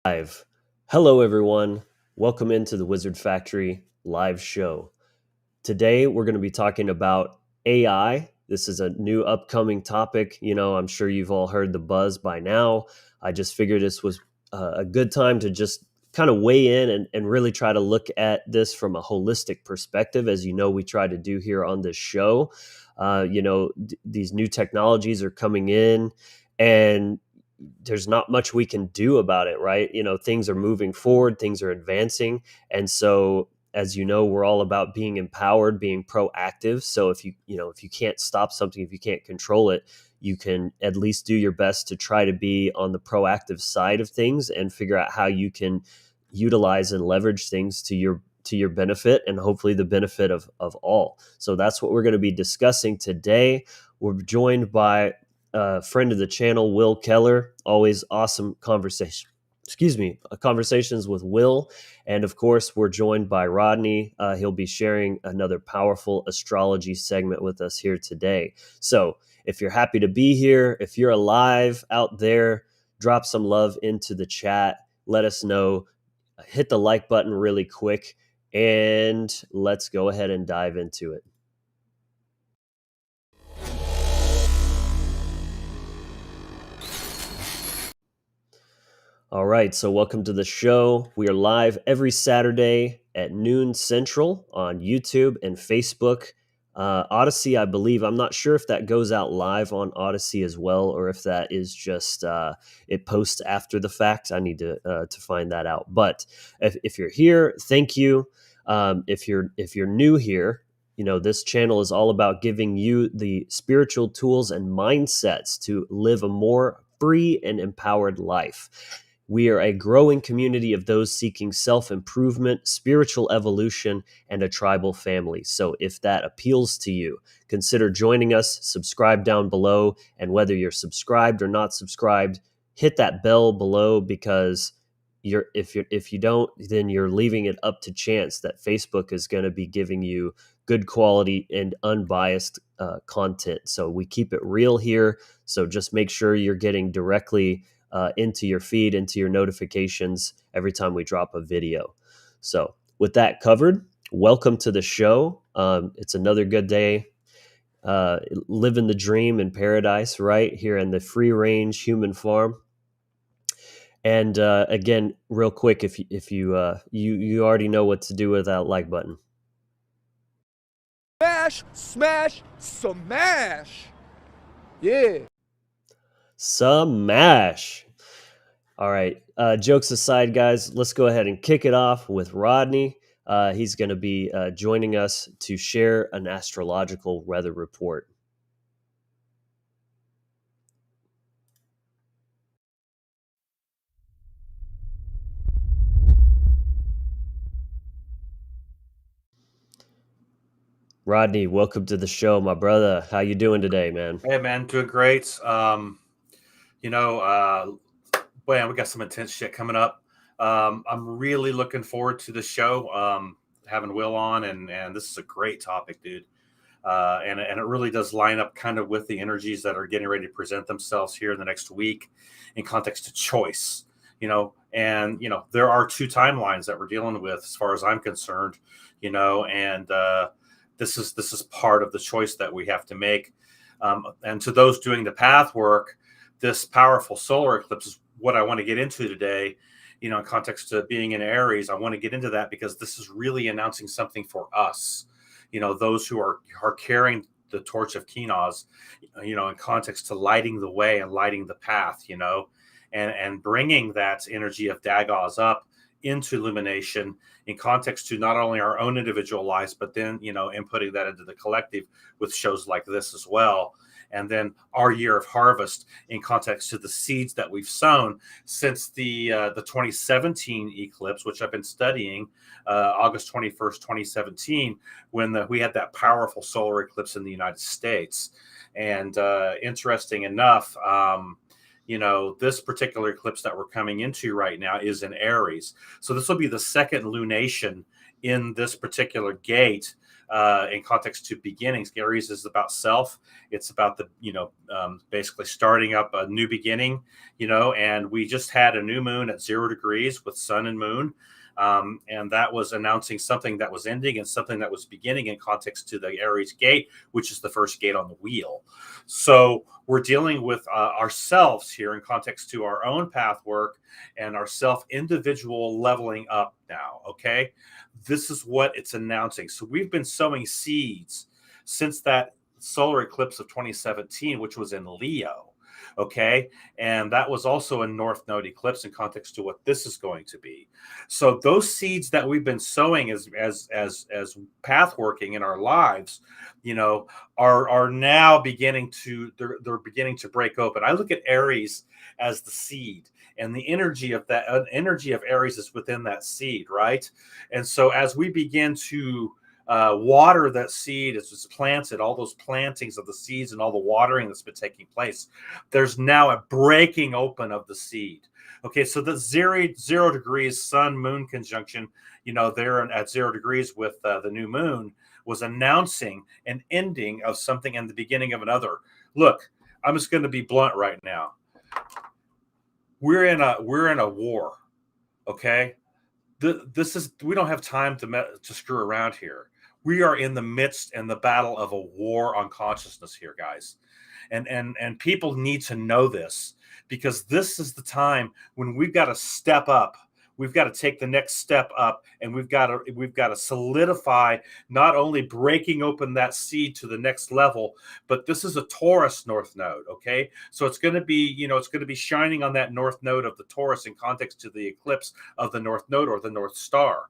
Live. Hello, everyone. Welcome into the Wizard Factory live show. Today, we're going to be talking about AI. This is a new upcoming topic. I'm sure you've all heard the buzz by now. I just figured this was a good time to just kind of weigh in and really try to look at this from a holistic perspective, as you know, we try to do here on this show. These new technologies are coming in, and there's not much we can do about it, right? Things are moving forward, things are advancing. And so, as you know, we're all about being empowered, being proactive. So if you can't stop something, if you can't control it, you can at least do your best to try to be on the proactive side of things and figure out how you can utilize and leverage things to your benefit, and hopefully the benefit of all. So that's what we're going to be discussing today. We're joined by friend of the channel, Will Keller. Always awesome conversations with Will. And of course, we're joined by Rodney. He'll be sharing another powerful astrology segment with us here today. So if you're happy to be here, if you're alive out there, drop some love into the chat. Let us know. Hit the like button really quick, and let's go ahead and dive into it. All right, so welcome to the show. We are live every Saturday at noon Central on YouTube and Facebook. Odyssey, I believe. I'm not sure if that goes out live on Odyssey as well, or if that is just it posts after the fact. I need to find that out. But if you're here, thank you. If you're new here, this channel is all about giving you the spiritual tools and mindsets to live a more free and empowered life. We are a growing community of those seeking self-improvement, spiritual evolution, and a tribal family. So if that appeals to you, consider joining us. Subscribe down below. And whether you're subscribed or not subscribed, hit that bell below, because if you don't, then you're leaving it up to chance that Facebook is going to be giving you good quality and unbiased content. So we keep it real here. So just make sure you're getting directly into your feed, into your notifications every time we drop a video. So with that covered, welcome to the show. It's another good day. Living the dream in paradise, right here in the free range human farm. And again, real quick, if you already know what to do with that like button. Smash, smash, smash. Yeah. Smash. All right. Jokes aside, guys, let's go ahead and kick it off with Rodney. He's going to be joining us to share an astrological weather report. Rodney, welcome to the show, my brother. How you doing today, man? Hey, man, doing great. Boy, we got some intense shit coming up. I'm really looking forward to the show, having Will on, and this is a great topic, dude. And it really does line up kind of with the energies that are getting ready to present themselves here in the next week in context to choice, and there are two timelines that we're dealing with as far as I'm concerned, and this is part of the choice that we have to make. And to those doing the path work, this powerful solar eclipse is what I want to get into today, in context to being in Aries. I want to get into that because this is really announcing something for us, those who are carrying the torch of Kenaz, in context to lighting the way and lighting the path, and bringing that energy of Daggaz up into illumination in context to not only our own individual lives, but then, inputting that into the collective with shows like this as well. And then our year of harvest in context to the seeds that we've sown since the 2017 eclipse, which I've been studying, August 21st, 2017, when we had that powerful solar eclipse in the United States. And interesting enough, this particular eclipse that we're coming into right now is in Aries. So this will be the second lunation in this particular gate in context to beginnings. Aries is about self. It's about the, basically starting up a new beginning, and we just had a new moon at 0 degrees with sun and moon. And that was announcing something that was ending and something that was beginning in context to the Aries gate, which is the first gate on the wheel. So we're dealing with ourselves here in context to our own path work and our self-individual leveling up now, okay? This is what it's announcing. So we've been sowing seeds since that solar eclipse of 2017, which was in Leo. Okay. And that was also a North Node eclipse in context to what this is going to be. So those seeds that we've been sowing as path working in our lives, are now beginning to, they're beginning to break open. I look at Aries as the seed, and the energy of that energy of Aries is within that seed, right? And so as we begin to water that seed as it's planted, all those plantings of the seeds and all the watering that's been taking place, there's now a breaking open of the seed. Okay, so the 0 degrees sun moon conjunction, there at 0 degrees with the new moon was announcing an ending of something and the beginning of another. Look, I'm just going to be blunt right now. We're in a war. Okay, we don't have time to screw around here. We are in the midst and the battle of a war on consciousness here, guys. And people need to know this, because this is the time when we've got to step up. We've got to take the next step up, and we've got to solidify, not only breaking open that seed to the next level, but this is a Taurus North Node. Okay, so it's going to be, it's going to be shining on that North Node of the Taurus in context to the eclipse of the North Node or the North Star.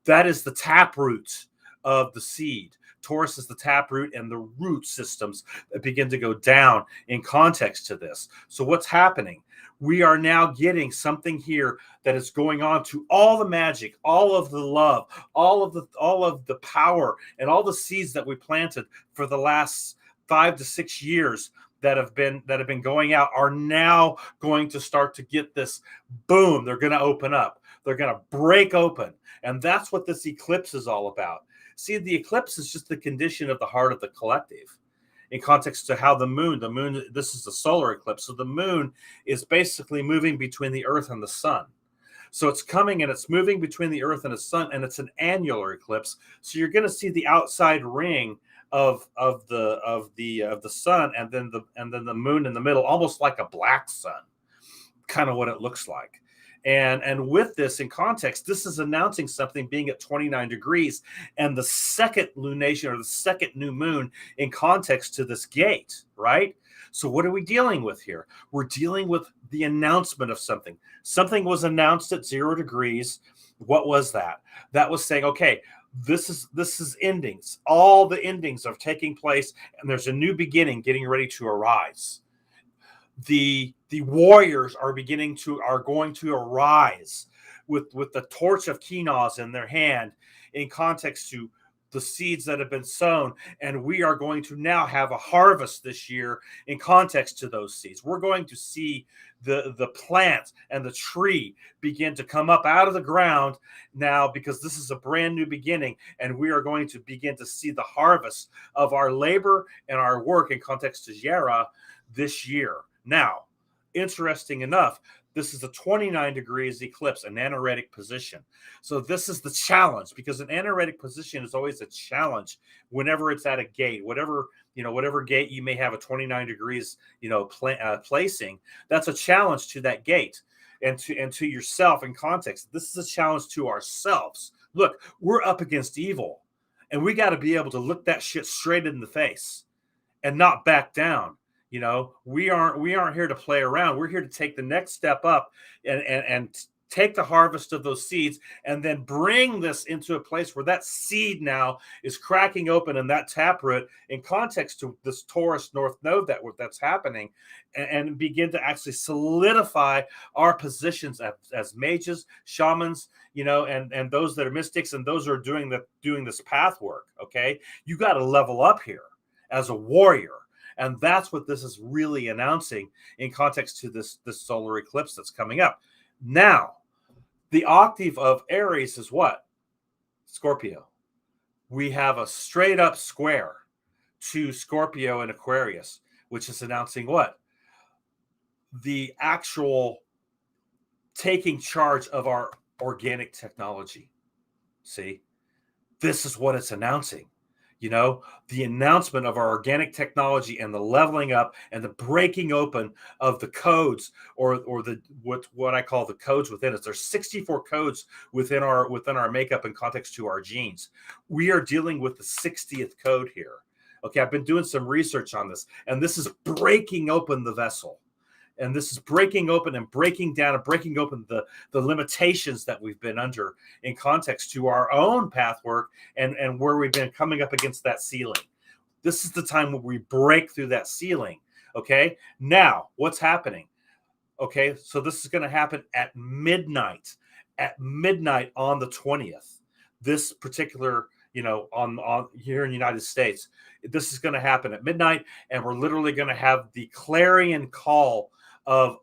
That is the taproot of the seed. Taurus is the taproot, and the root systems that begin to go down in context to this. So what's happening? We are now getting something here that is going on to all the magic, all of the love, all of the power, and all the seeds that we planted for the last 5 to 6 years that have been going out are now going to start to get this boom. They're going to open up. They're going to break open. And that's what this eclipse is all about. See, the eclipse is just the condition of the heart of the collective in context to how the moon, this is the solar eclipse. So the moon is basically moving between the earth and the sun. So it's coming and it's moving between the earth and the sun, and it's an annular eclipse. So you're going to see the outside ring of the sun, and then the moon in the middle, almost like a black sun, kind of what it looks like. And with this in context, this is announcing something being at 29 degrees and the second lunation or the second new moon in context to this gate, right? So what are we dealing with here? We're dealing with the announcement of something. Something was announced at 0 degrees. What was that? That was saying, okay, this is endings. All the endings are taking place, and there's a new beginning getting ready to arise. The warriors are going to arise with the torch of Kenos in their hand in context to the seeds that have been sown, and we are going to now have a harvest this year in context to those seeds. We're going to see the plant and the tree begin to come up out of the ground now, because this is a brand new beginning, and we are going to begin to see the harvest of our labor and our work in context to Yera this year. Now, interesting enough, this is a 29 degrees eclipse, an anaretic position. So this is the challenge, because an anaretic position is always a challenge whenever it's at a gate, whatever gate you may have a 29 degrees, placing, that's a challenge to that gate and to yourself in context. This is a challenge to ourselves. Look, we're up against evil, and we got to be able to look that shit straight in the face and not back down. We aren't here to play around. We're here to take the next step up and take the harvest of those seeds, and then bring this into a place where that seed now is cracking open, and that taproot in context to this Taurus North Node that's happening, and begin to actually solidify our positions as mages, shamans, and those that are mystics, and those who are doing this path work. Okay, you got to level up here as a warrior. And that's what this is really announcing in context to this solar eclipse that's coming up. Now, the octave of Aries is what? Scorpio. we have a straight up square to Scorpio and Aquarius, which is announcing what? The actual taking charge of our organic technology. See, this is what it's announcing. The announcement of our organic technology and the leveling up and the breaking open of the codes, or the what I call the codes within us. There's 64 codes within our makeup in context to our genes. We are dealing with the 60th code here. Okay, I've been doing some research on this, and this is breaking open the vessel. And this is breaking open and breaking down and breaking open the limitations that we've been under in context to our own path work, and where we've been coming up against that ceiling. This is the time where we break through that ceiling. Okay, now what's happening? Okay, so this is going to happen at midnight on the 20th. This particular, on here in the United States, this is going to happen at midnight, and we're literally going to have the clarion call of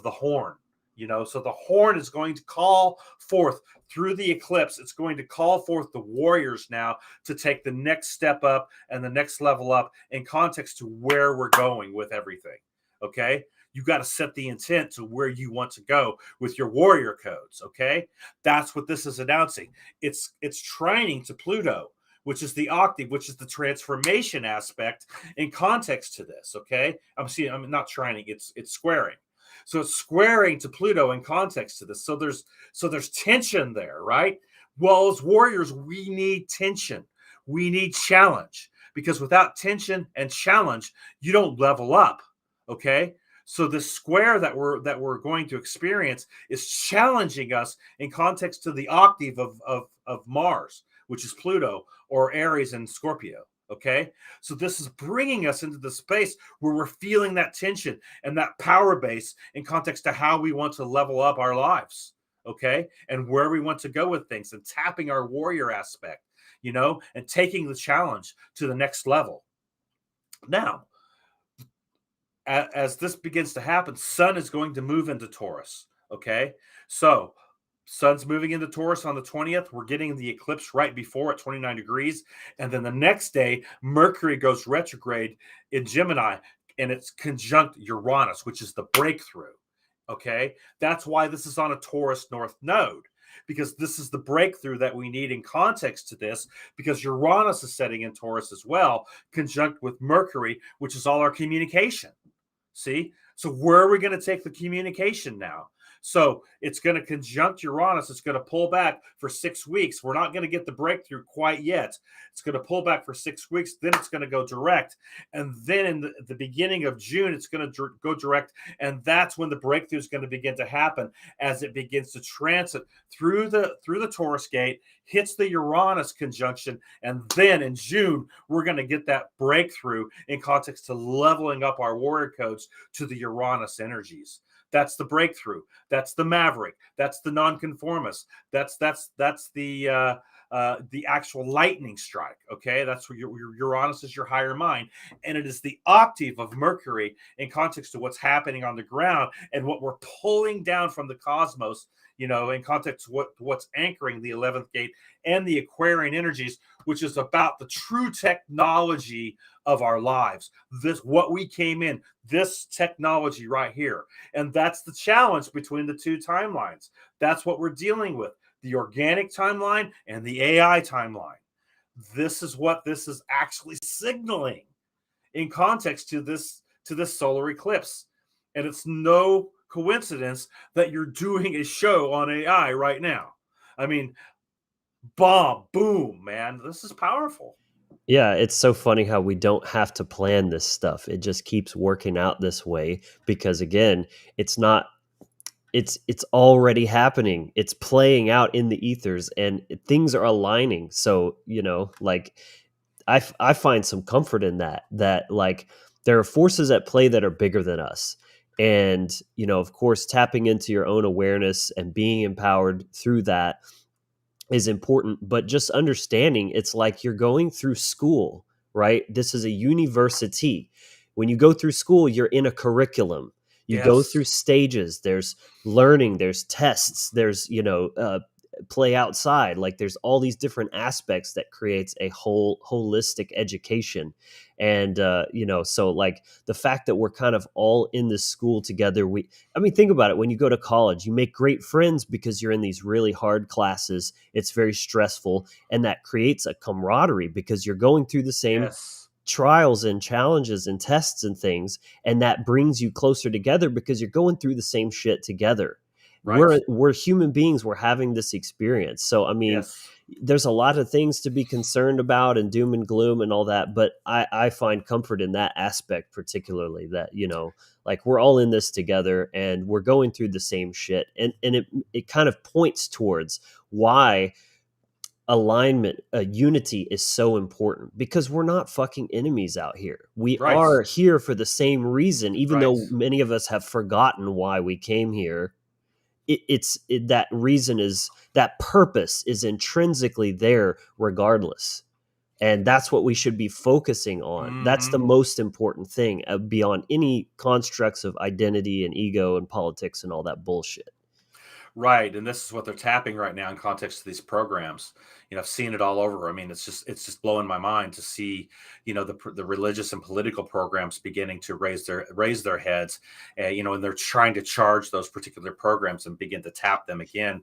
the horn. So the horn is going to call forth through the eclipse. It's going to call forth the warriors now to take the next step up and the next level up in context to where we're going with everything. Okay, you got to set the intent to where you want to go with your warrior codes. Okay, that's what this is announcing. It's trining to Pluto, which is the octave, which is the transformation aspect in context to this. Okay, I'm not trining, it's squaring. So it's squaring to Pluto in context to this. So there's tension there, right? Well, as warriors, we need tension. We need challenge, because without tension and challenge, you don't level up. Okay? So the square that we're going to experience is challenging us in context to the octave of Mars, which is Pluto, or Aries and Scorpio. Okay, so this is bringing us into the space where we're feeling that tension and that power base in context to how we want to level up our lives. Okay, and where we want to go with things, and tapping our warrior aspect, and taking the challenge to the next level. Now, as this begins to happen, Sun is going to move into Taurus. Okay, so Sun's moving into Taurus on the 20th. We're getting the eclipse right before at 29 degrees. And then the next day, Mercury goes retrograde in Gemini, and it's conjunct Uranus, which is the breakthrough. Okay, that's why this is on a Taurus North node, because this is the breakthrough that we need in context to this, because Uranus is setting in Taurus as well, conjunct with Mercury, which is all our communication. See? So where are we going to take the communication now? So it's going to conjunct Uranus. It's going to pull back for 6 weeks. We're not going to get the breakthrough quite yet. It's going to pull back for 6 weeks. Then it's going to go direct. And then in the beginning of June, it's going to go direct. And that's when the breakthrough is going to begin to happen, as it begins to transit through the Taurus gate, hits the Uranus conjunction. And then in June, we're going to get that breakthrough in context to leveling up our warrior codes to the Uranus energies. That's the breakthrough. That's the maverick. That's the nonconformist. That's the actual lightning strike. Okay, that's where your Uranus is, your higher mind, and it is the octave of Mercury in context to what's happening on the ground and what we're pulling down from the cosmos. In context to what's anchoring the 11th gate and the Aquarian energies, which is about the true technology of our lives. What we came in, this technology right here. And that's the challenge between the two timelines. That's what we're dealing with, the organic timeline and the AI timeline. This is what this is actually signaling in context to this solar eclipse. And it's no coincidence that you're doing a show on AI right now. I mean, bomb, boom, man. This is powerful. Yeah, it's so funny how we don't have to plan this stuff. It just keeps working out this way because, again, it's already happening. It's playing out in the ethers, and things are aligning. So, like I find some comfort in that like there are forces at play that are bigger than us. And, of course, tapping into your own awareness and being empowered through that is important, but just understanding it's like you're going through school, right? This is a university. When you go through school, you're in a curriculum. You go Yes. through stages. There's learning, there's tests, there's, play outside. Like there's all these different aspects that creates a whole holistic education. And so like the fact that we're kind of all in this school together, I mean, think about it. When you go to college, you make great friends because you're in these really hard classes. It's very stressful, and that creates a camaraderie because you're going through the same Yes. trials and challenges and tests and things, and that brings you closer together because you're going through the same shit together. Right. We're human beings. We're having this experience. So I mean, Yes. there's a lot of things to be concerned about and doom and gloom and all that, but I find comfort in that aspect particularly, that like we're all in this together and we're going through the same shit, and it kind of points towards why alignment, unity is so important, because we're not fucking enemies out here. We Right. are here for the same reason, even Right. though many of us have forgotten why we came here. That reason is, that purpose is intrinsically there regardless. And that's what we should be focusing on. That's Hmm. the most important thing, beyond any constructs of identity and ego and politics and all that bullshit. Right, and this is what they're tapping right now in context of these programs. I've seen it all over. I mean, it's just blowing my mind to see, the religious and political programs beginning to raise their heads, and they're trying to charge those particular programs and begin to tap them again,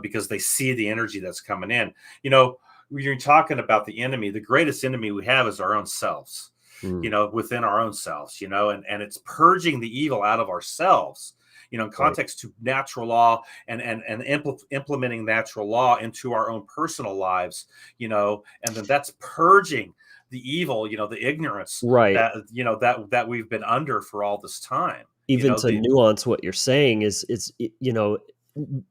because they see the energy that's coming in. When you're talking about the enemy, the greatest enemy we have is our own selves. Mm, Within our own selves, and it's purging the evil out of ourselves, in right. context to natural law, and implementing natural law into our own personal lives, and then that's purging the evil, the ignorance Right. that we've been under for all this time. Even to The nuance what you're saying is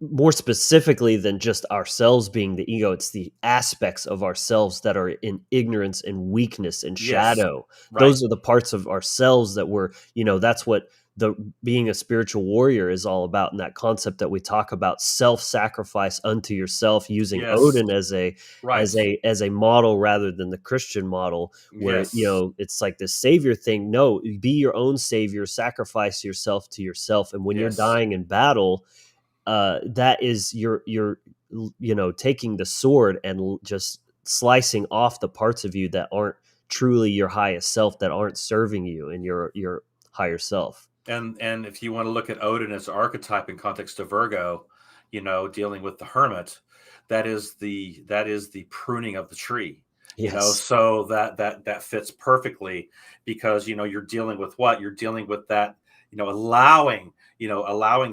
more specifically than just ourselves being the ego, it's the aspects of ourselves that are in ignorance and weakness and Yes, shadow. right. Those are the parts of ourselves that we're, that's what the being a spiritual warrior is all about. And that concept that we talk about, self-sacrifice unto yourself, using Yes, Odin as a right. model rather than the Christian model, where Yes, it's like this savior thing. No, be your own savior, sacrifice yourself to yourself, and when you're yes. dying in battle, that is you're taking the sword and just slicing off the parts of you that aren't truly your highest self, that aren't serving you and your higher self. And if you want to look at Odin as archetype in context of Virgo, dealing with the hermit, that is the pruning of the tree. Yes. So that fits perfectly, because you're dealing with what? You're dealing with that, allowing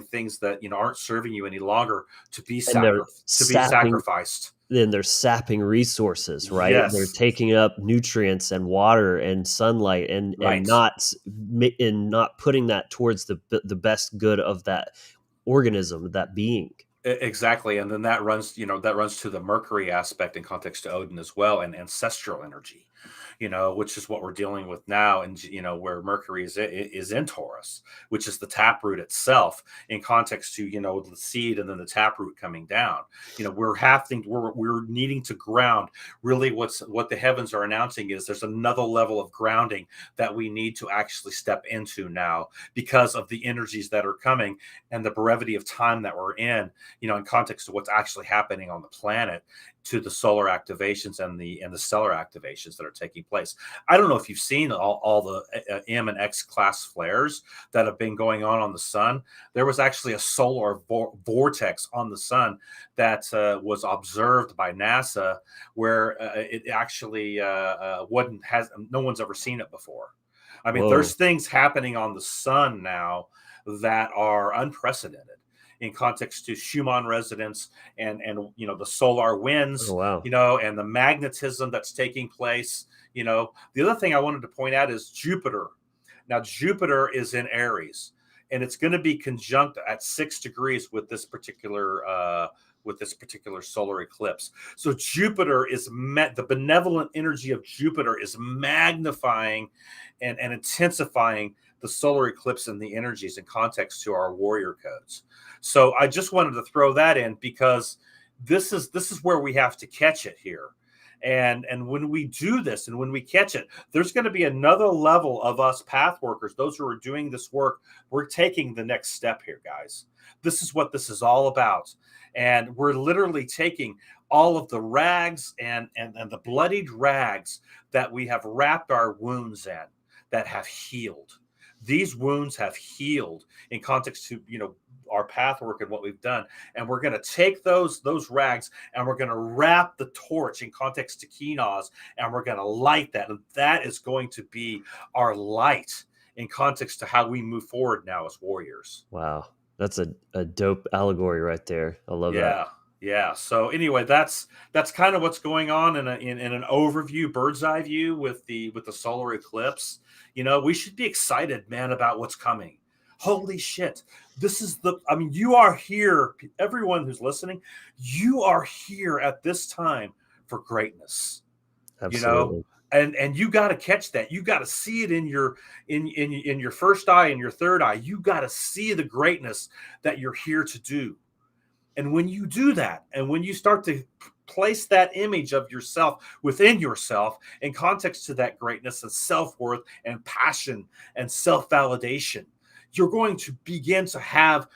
things that aren't serving you any longer to be And they're sapping sacrificed. then they're sapping resources, right? They're Yes, taking up nutrients and water and sunlight, and right. not putting that towards the best good of that organism, that being. Exactly, and then that runs to the Mercury aspect in context to Odin as well, and ancestral energy, which is what we're dealing with now, and where Mercury is in Taurus, which is the taproot itself, in context to the seed and then the taproot coming down. We're needing to ground. Really, what the heavens are announcing is there's another level of grounding that we need to actually step into now, because of the energies that are coming and the brevity of time that we're in context of what's actually happening on the planet, to the solar activations and the stellar activations that are taking place. I don't know if you've seen all the M and X class flares that have been going on the sun. There was actually a solar vortex on the sun that was observed by NASA, where it actually no one's ever seen it before. I mean, Whoa. there's things happening on the sun now that are unprecedented in context to Schumann resonance, and the solar Oh, winds, wow. and the magnetism that's taking place. The other thing I wanted to point out is Jupiter. Now Jupiter is in Aries, and it's going to be conjunct at 6 degrees with this particular solar eclipse. So Jupiter the benevolent energy of Jupiter is magnifying and intensifying the solar eclipse and the energies in context to our warrior codes. So I just wanted to throw that in, because this is where we have to catch it here. And when we do this and when we catch it, there's going to be another level of us path workers, those who are doing this work. We're taking the next step here, guys. This is what this is all about. And we're literally taking all of the rags and the bloodied rags that we have wrapped our wounds in that have healed. These wounds have healed in context to, our path work and what we've done. And we're going to take those rags and we're going to wrap the torch in context to Kenoz, and we're going to light that. And that is going to be our light in context to how we move forward now as warriors. Wow. That's a dope allegory right there. I love that. Yeah. So anyway, that's kind of what's going on in an overview, bird's eye view with the solar eclipse. We should be excited, man, about what's coming. Holy shit. You are here, everyone who's listening, you are here at this time for greatness. Absolutely. And you got to catch that. You got to see it in your first eye and your third eye. You got to see the greatness that you're here to do. And when you do that, and when you start to place that image of yourself within yourself in context to that greatness and self-worth and passion and self-validation, you're going to begin to have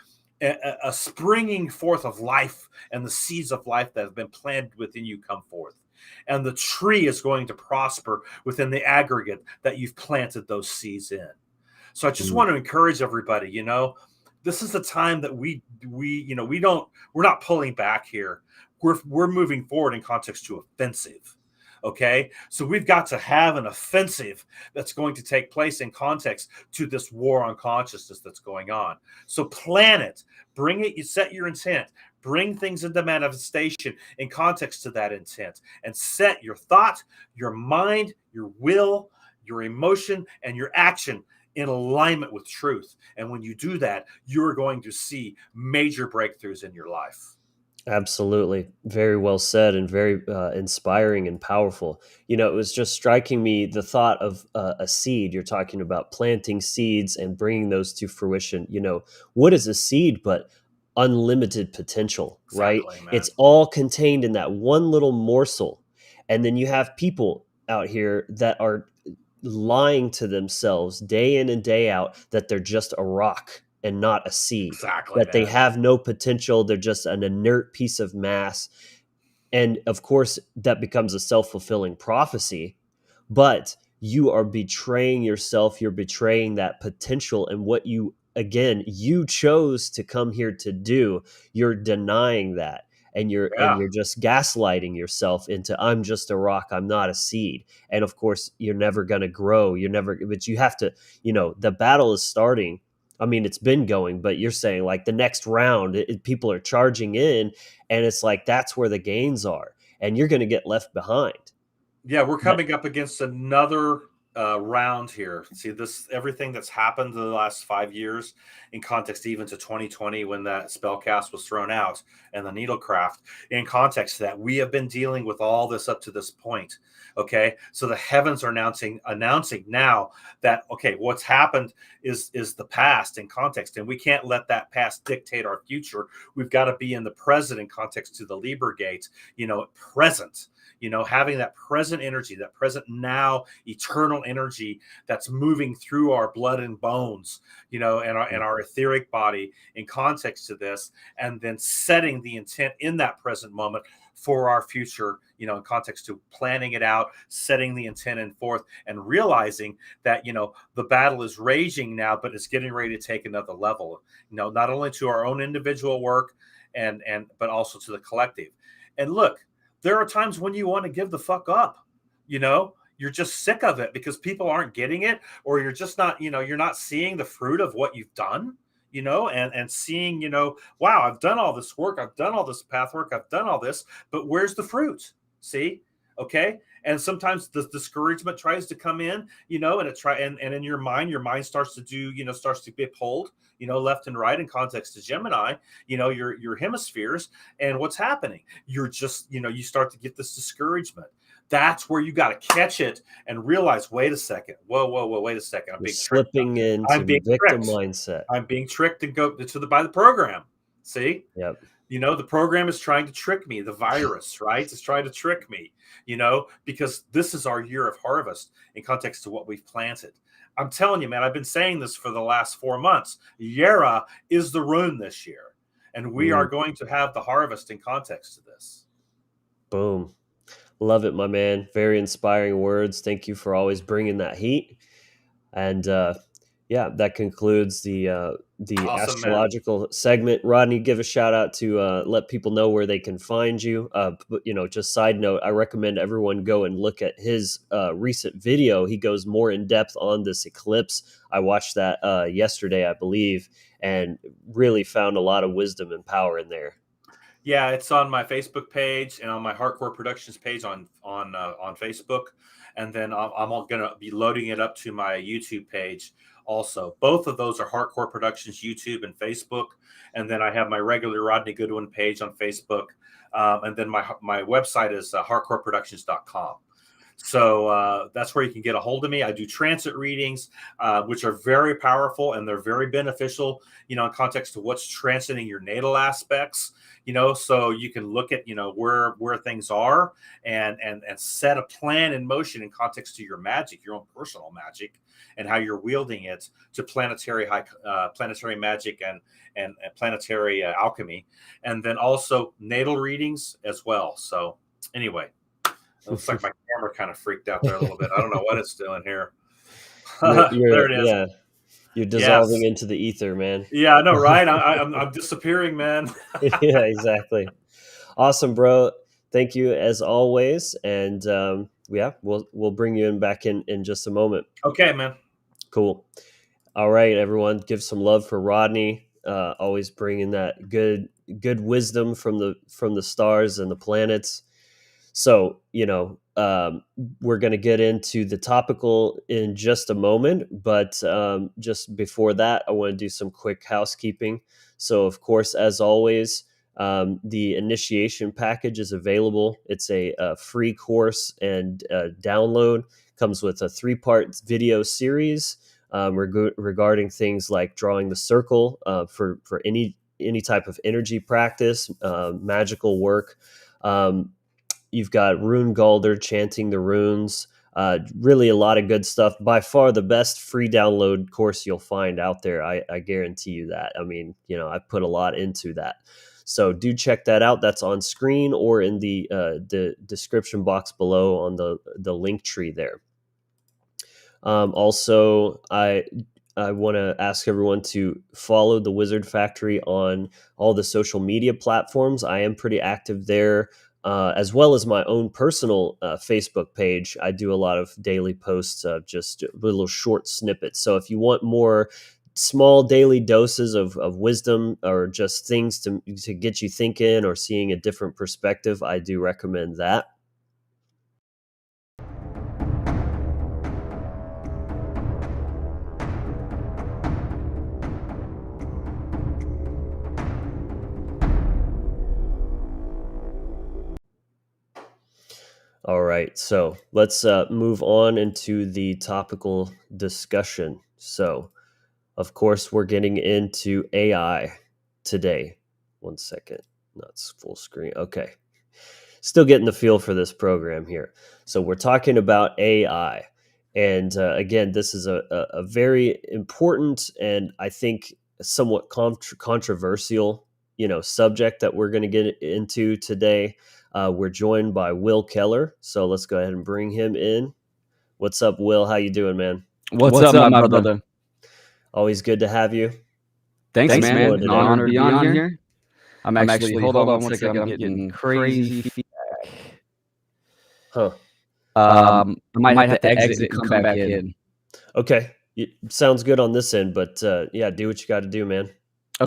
a springing forth of life, and the seeds of life that have been planted within you come forth. And the tree is going to prosper within the aggregate that you've planted those seeds in. So I just want to encourage everybody, this is the time that we're not pulling back here. We're moving forward in context to offensive. Okay, so we've got to have an offensive that's going to take place in context to this war on consciousness that's going on. So plan it, bring it, you set your intent, bring things into manifestation in context to that intent, and set your thought, your mind, your will, your emotion, and your action in alignment with truth. And when you do that, you're going to see major breakthroughs in your life. Absolutely. Very well said, and very inspiring and powerful. It was just striking me the thought of a seed. You're talking about planting seeds and bringing those to fruition. What is a seed but unlimited potential, right? Exactly, man. It's all contained in that one little morsel. And then you have people out here that are lying to themselves day in and day out that they're just a rock and not a seed, Exactly, that they man. have no potential. They're just an inert piece of mass. And of course, that becomes a self-fulfilling prophecy, but you are betraying yourself. You're betraying that potential and what you chose to come here to do. You're denying that. And you're just gaslighting yourself into, I'm just a rock, I'm not a seed. And of course, you're never going to grow. But you have to, the battle is starting. I mean, it's been going, but you're saying like the next round, people are charging in, and it's like that's where the gains are, and you're going to get left behind. Yeah, we're coming up against another round here. See, everything that's happened in the last 5 years, in context even to 2020 when that spellcast was thrown out and the needlecraft, in context to that, we have been dealing with all this up to this point. Okay, so the heavens are announcing now that what's happened is the past in context, and we can't let that past dictate our future. We've got to be in the present in context to the Libra gate, present. Having that present energy, that present now eternal energy that's moving through our blood and bones, and our etheric body in context to this, and then setting the intent in that present moment for our future, in context to planning it out, setting the intent in forth, and realizing that, the battle is raging now, but it's getting ready to take another level, not only to our own individual work but also to the collective. And look, there are times when you want to give the fuck up, you're just sick of it because people aren't getting it, or you're just not, you're not seeing the fruit of what you've done, and seeing, wow, I've done all this work. I've done all this path work. I've done all this, but where's the fruit? See? Okay. And sometimes the discouragement tries to come in, and in your mind starts to do, starts to be pulled, left and right in context to Gemini, your hemispheres. And what's happening? You're just, you start to get this discouragement. That's where you got to catch it and realize, wait a second. Whoa, wait a second. I'm being slipping into the victim mindset. I'm being tricked and by the program. See? Yep. The program is trying to trick me. The virus, right? It's trying to trick me, because this is our year of harvest in context to what we've planted. I'm telling you, man, I've been saying this for the last 4 months. Yera is the rune this year, and we are going to have the harvest in context to this. Boom. Love it, my man. Very inspiring words. Thank you for always bringing that heat. And yeah, that concludes the Awesome, astrological segment. Rodney, give a shout out to let people know where they can find you. But just side note, I recommend everyone go and look at his recent video. He goes more in depth on this eclipse. I watched that yesterday, I believe, and really found a lot of wisdom and power in there. Yeah, it's on my Facebook page and on my Hardcore Productions page on Facebook, and then I'm going to be loading it up to my YouTube page also. Both of those are Hardcore Productions YouTube and Facebook, and then I have my regular Rodney Goodwin page on Facebook, and then my website is hardcoreproductions.com. So that's where you can get a hold of me. I do transit readings, which are very powerful, and they're very beneficial, in context to what's transiting your natal aspects, so you can look at, where things are and set a plan in motion in context to your magic, your own personal magic, and how you're wielding it to planetary magic and planetary alchemy, and then also natal readings as well. So anyway. It looks like my camera kind of freaked out there a little bit. I don't know what it's doing here. There it is. Yeah, you're dissolving into the ether, man. Yeah, I know, right? I'm disappearing, man. Yeah, exactly. Awesome, bro. Thank you as always, and yeah, we'll bring you back in just a moment. Okay, man. Cool. All right, everyone, give some love for Rodney. Always bringing that good wisdom from the stars and the planets. So, we're going to get into the topical in just a moment, but just before that, I want to do some quick housekeeping. So, of course, as always, the initiation package is available. It's a free course and download. Comes with a 3-part video series regarding things like drawing the circle for any type of energy practice, magical work. You've got Rune Galder chanting the runes. Really a lot of good stuff. By far the best free download course you'll find out there. I guarantee you that. I mean, I put a lot into that. So do check that out. That's on screen or in the description box below on the link tree there. Also, I want to ask everyone to follow the Wizard Factory on all the social media platforms. I am pretty active there. As well as my own personal Facebook page. I do a lot of daily posts of just little short snippets. So if you want more small daily doses of wisdom or just things to get you thinking or seeing a different perspective, I do recommend that. All right, so let's move on into the topical discussion. So, of course, we're getting into AI today. 1 second, not full screen. Okay, still getting the feel for this program here. So we're talking about AI. And again, this is a very important and I think somewhat controversial, subject that we're going to get into today. We're joined by Will Keller. So let's go ahead and bring him in. What's up, Will? How you doing, man? What's up, my brother? Always good to have you. Thanks, man. An honor to be on here. I'm actually hold on one second. I'm getting crazy feedback. Huh. I might have to exit and come back in. Okay. Sounds good on this end, but yeah, do what you got to do, man.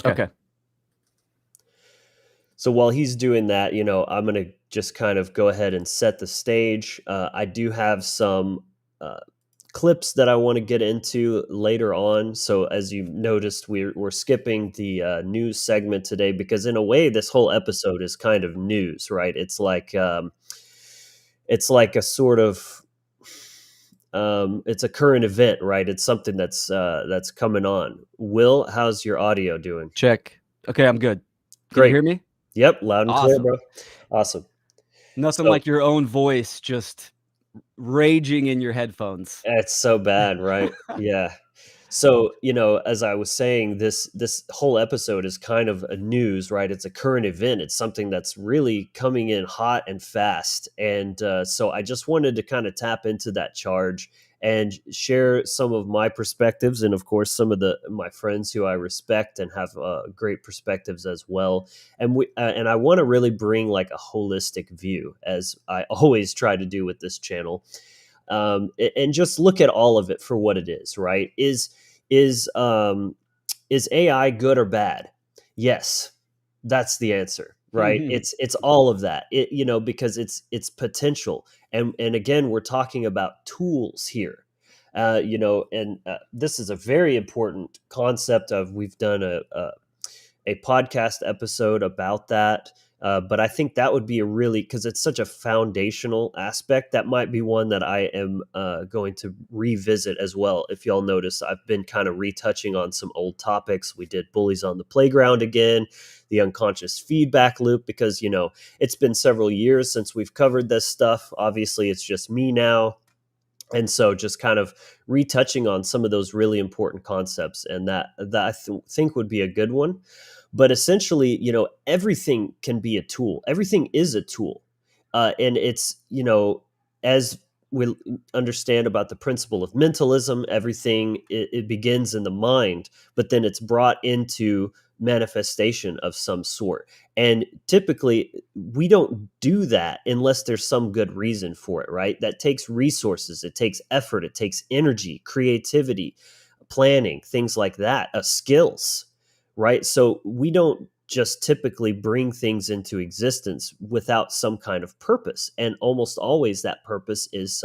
Okay. So while he's doing that, I'm going to just kind of go ahead and set the stage. I do have some clips that I want to get into later on. So as you noticed, we're skipping the news segment today because in a way, this whole episode is kind of news, right? It's like a sort of it's a current event, right? It's something that's coming on. Will, how's your audio doing? Check. Okay, I'm good. Can Great. you hear me? Yep, loud and clear, Awesome. bro. Awesome. Nothing So like your own voice just raging in your headphones. it's so bad, right? Yeah. So, as I was saying, this whole episode is kind of a news, right? It's a current event. It's something that's really coming in hot and fast, and so I just wanted to kind of tap into that charge and share some of my perspectives, and of course, some of my friends who I respect and have great perspectives as well. And I want to really bring like a holistic view, as I always try to do with this channel, and just look at all of it for what it is. Right? Is is AI good or bad? Yes, that's the answer. Right? It's all of that. Because it's potential, and again, we're talking about tools here. And this is a very important concept. We've done a podcast episode about that. But I think that would be a really, because it's such a foundational aspect, that might be one that I am going to revisit as well. If y'all notice, I've been kind of retouching on some old topics. We did bullies on the playground again, the unconscious feedback loop, because, it's been several years since we've covered this stuff. Obviously, it's just me now. And so just kind of retouching on some of those really important concepts, and that think would be a good one. But essentially, everything can be a tool. Everything is a tool. And it's, as we understand about the principle of mentalism, everything, it begins in the mind, but then it's brought into manifestation of some sort. And typically, we don't do that unless there's some good reason for it, right? That takes resources, it takes effort, it takes energy, creativity, planning, things like that, skills, right? So we don't just typically bring things into existence without some kind of purpose, and almost always that purpose is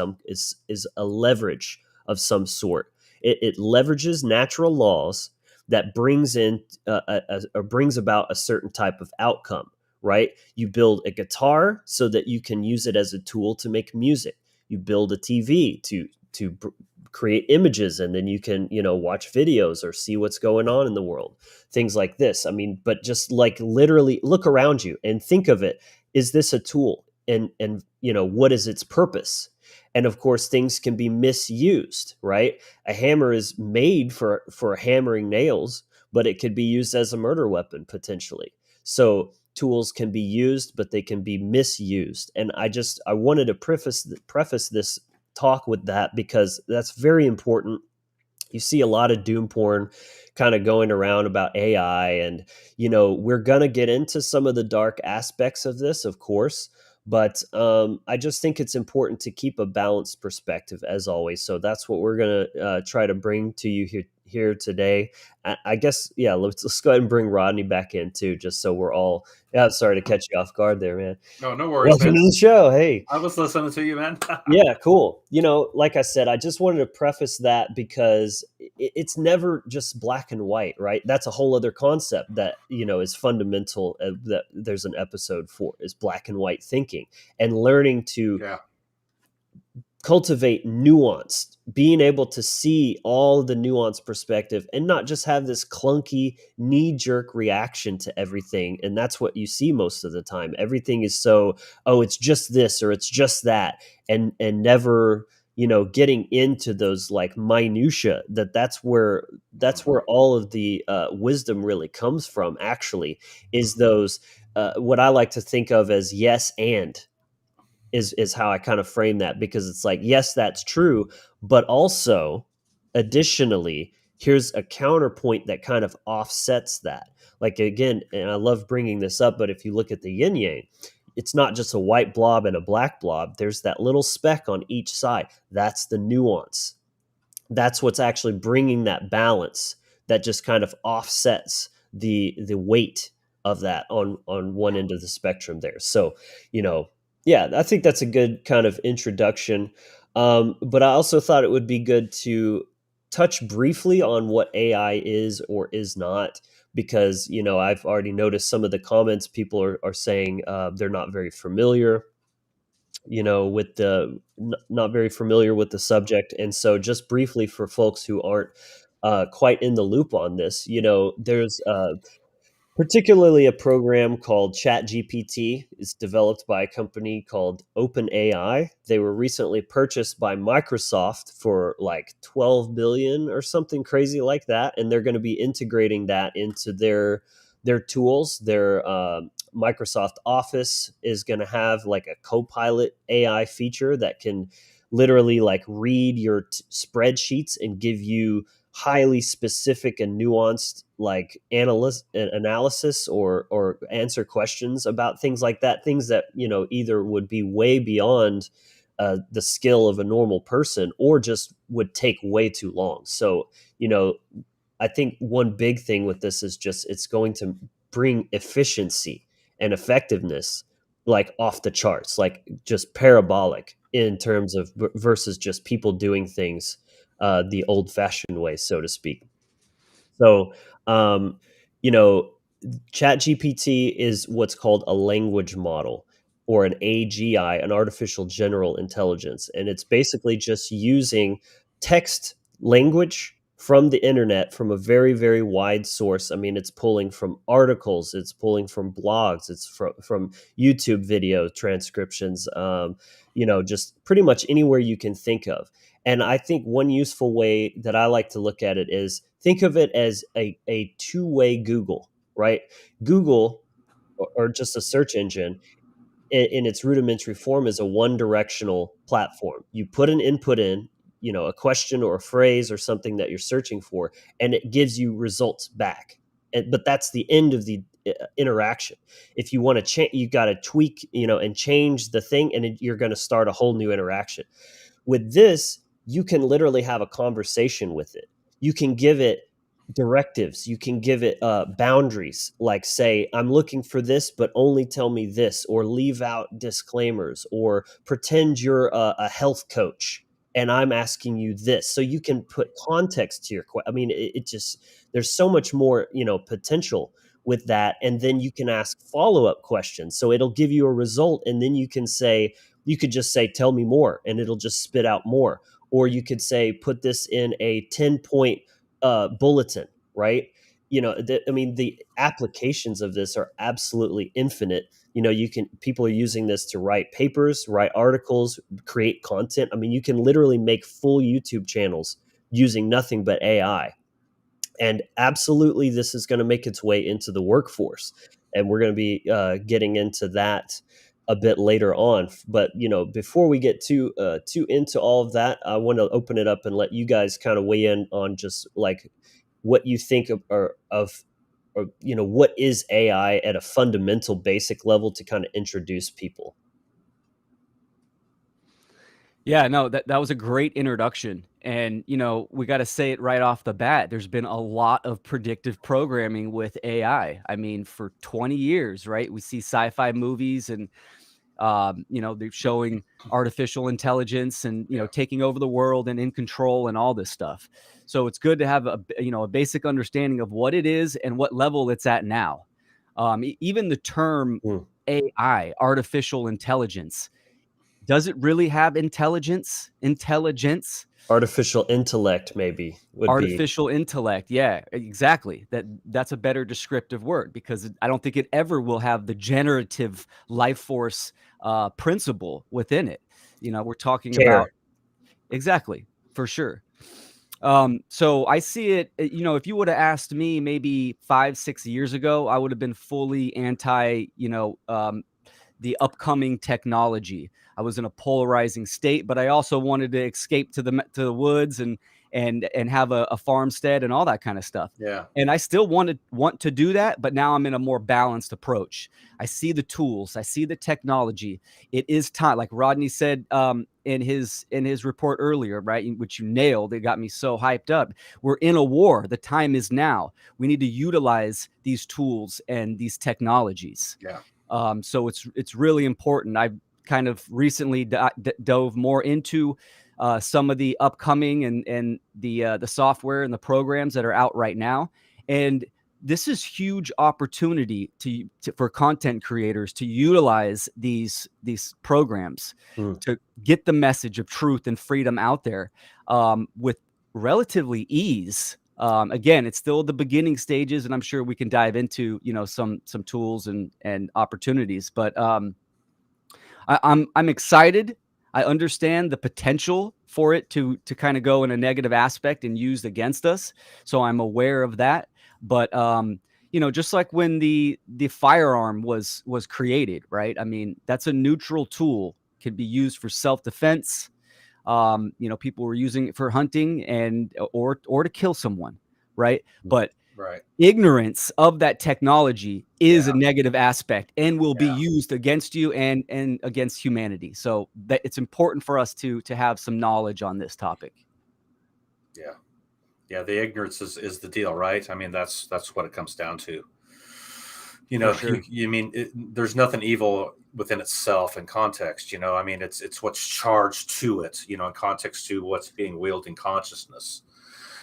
a leverage of some sort. It leverages natural laws that brings in or brings about a certain type of outcome, right? You build a guitar so that you can use it as a tool to make music. You build a TV to create images, and then you can watch videos or see what's going on in the world, things like this. I mean, but just like literally look around you and think of it. Is this a tool? And what is its purpose? And of course, things can be misused, right? A hammer is made for hammering nails, but it could be used as a murder weapon potentially. So tools can be used, but they can be misused. And I wanted to preface this talk with that, because that's very important. You see a lot of doom porn kind of going around about AI, and we're going to get into some of the dark aspects of this, of course, but I just think it's important to keep a balanced perspective, as always. So that's what we're going to try to bring to you here today. I guess, yeah, let's go ahead and bring Rodney back in too, just so we're all, yeah, sorry to catch you off guard there, man. No worries, welcome man. to the show. Hey, I was listening to you, man. yeah, cool. Like I said, I just wanted to preface that, because it's never just black and white, right? That's a whole other concept that is fundamental, that there's an episode for, is black and white thinking, and learning to Yeah. cultivate nuance, being able to see all the nuanced perspective, and not just have this clunky knee-jerk reaction to everything. And that's what you see most of the time. Everything is so, oh, it's just this or it's just that, and never getting into those like minutia. That's where all of the wisdom really comes from, actually, is those what I like to think of as yes and is how I kind of frame that, because it's like, yes, that's true, but also additionally, here's a counterpoint that kind of offsets that. Like, again, and I love bringing this up, but if you look at the yin yang, it's not just a white blob and a black blob. There's that little speck on each side. That's the nuance. That's what's actually bringing that balance, that just kind of offsets the weight of that on one end of the spectrum there. So, yeah, I think that's a good kind of introduction. But I also thought it would be good to touch briefly on what AI is or is not, because I've already noticed some of the comments people are saying they're not very familiar with not very familiar with the subject. And so just briefly, for folks who aren't quite in the loop on this, there's particularly a program called ChatGPT. It's developed by a company called OpenAI. They were recently purchased by Microsoft for like 12 billion or something crazy like that, and they're going to be integrating that into their tools. Their Microsoft Office is going to have like a Copilot AI feature that can literally like read your spreadsheets and give you highly specific and nuanced like analysis or answer questions about things like that, things that either would be way beyond the skill of a normal person or just would take way too long. So I think one big thing with this is just it's going to bring efficiency and effectiveness like off the charts, like just parabolic in terms of versus just people doing things the old fashioned way, so to speak. So, um, you know, ChatGPT is what's called a language model or an AGI, an artificial general intelligence. And it's basically just using text language from the internet from a very, very wide source. I mean, it's pulling from articles, it's pulling from blogs, it's from YouTube video transcriptions, just pretty much anywhere you can think of. And I think one useful way that I like to look at it is think of it as a two-way Google, right? Google, or just a search engine, in its rudimentary form, is a one-directional platform. You put an input in, a question or a phrase or something that you're searching for, and it gives you results back. But that's the end of the interaction. If you want to change, you got to tweak, and change the thing, and you're going to start a whole new interaction. With this, you can literally have a conversation with it. You can give it directives. You can give it boundaries, like say, I'm looking for this, but only tell me this, or leave out disclaimers, or pretend you're a health coach and I'm asking you this. So you can put context to your question. I mean, it just, there's so much more, potential with that. And then you can ask follow-up questions. So it'll give you a result. And then you could just say, tell me more, and it'll just spit out more. Or you could say, put this in a 10-point bulletin, right? The applications of this are absolutely infinite. People are using this to write papers, write articles, create content. I mean, you can literally make full YouTube channels using nothing but AI. And absolutely, this is going to make its way into the workforce. And we're going to be getting into that a bit later on. But, before we get too into all of that, I want to open it up and let you guys kind of weigh in on just like what you think of what is AI at a fundamental basic level to kind of introduce people. Yeah, no, that was a great introduction. And, we got to say it right off the bat. There's been a lot of predictive programming with AI. I mean, for 20 years, right? We see sci-fi movies and, they're showing artificial intelligence and, taking over the world and in control and all this stuff. So it's good to have a basic understanding of what it is and what level it's at now. Even the term AI, artificial intelligence, does it really have intelligence? Artificial intellect, maybe would Artificial intellect. Yeah, exactly. That's a better descriptive word, because I don't think it ever will have the generative life force principle within it. We're talking about exactly, for sure. So I see it, if you would have asked me maybe 5-6 years ago, I would have been fully anti, the upcoming technology. I was in a polarizing state, but I also wanted to escape to the woods and have a farmstead and all that kind of stuff. Yeah. And I still want to do that, but now I'm in a more balanced approach. I see the tools, I see the technology. It is time, like Rodney said in his report earlier, right, which you nailed. It got me so hyped up. We're in a war. The time is now. We need to utilize these tools and these technologies. Yeah. So it's really important. I've kind of recently dove more into some of the upcoming and the software and the programs that are out right now. And this is huge opportunity for content creators to utilize these programs to get the message of truth and freedom out there with relatively ease. Again, it's still the beginning stages, and I'm sure we can dive into, you know, some tools and opportunities. But I'm excited. I understand the potential for it to kind of go in a negative aspect and used against us. So I'm aware of that. But you know, just like when the firearm was created, right? I mean, that's a neutral tool, can be used for self-defense. You know, people were using it for hunting and or to kill someone, right? But Right. ignorance of that technology is Yeah. a negative aspect and will be Yeah. used against you and against humanity. So that it's important for us to have some knowledge on this topic. Yeah. Yeah. The ignorance is the deal, right? I mean, that's what it comes down to. You For know, sure. you mean there's nothing evil within itself in context. You know, I mean, it's what's charged to it. You know, in context to what's being wielded in consciousness.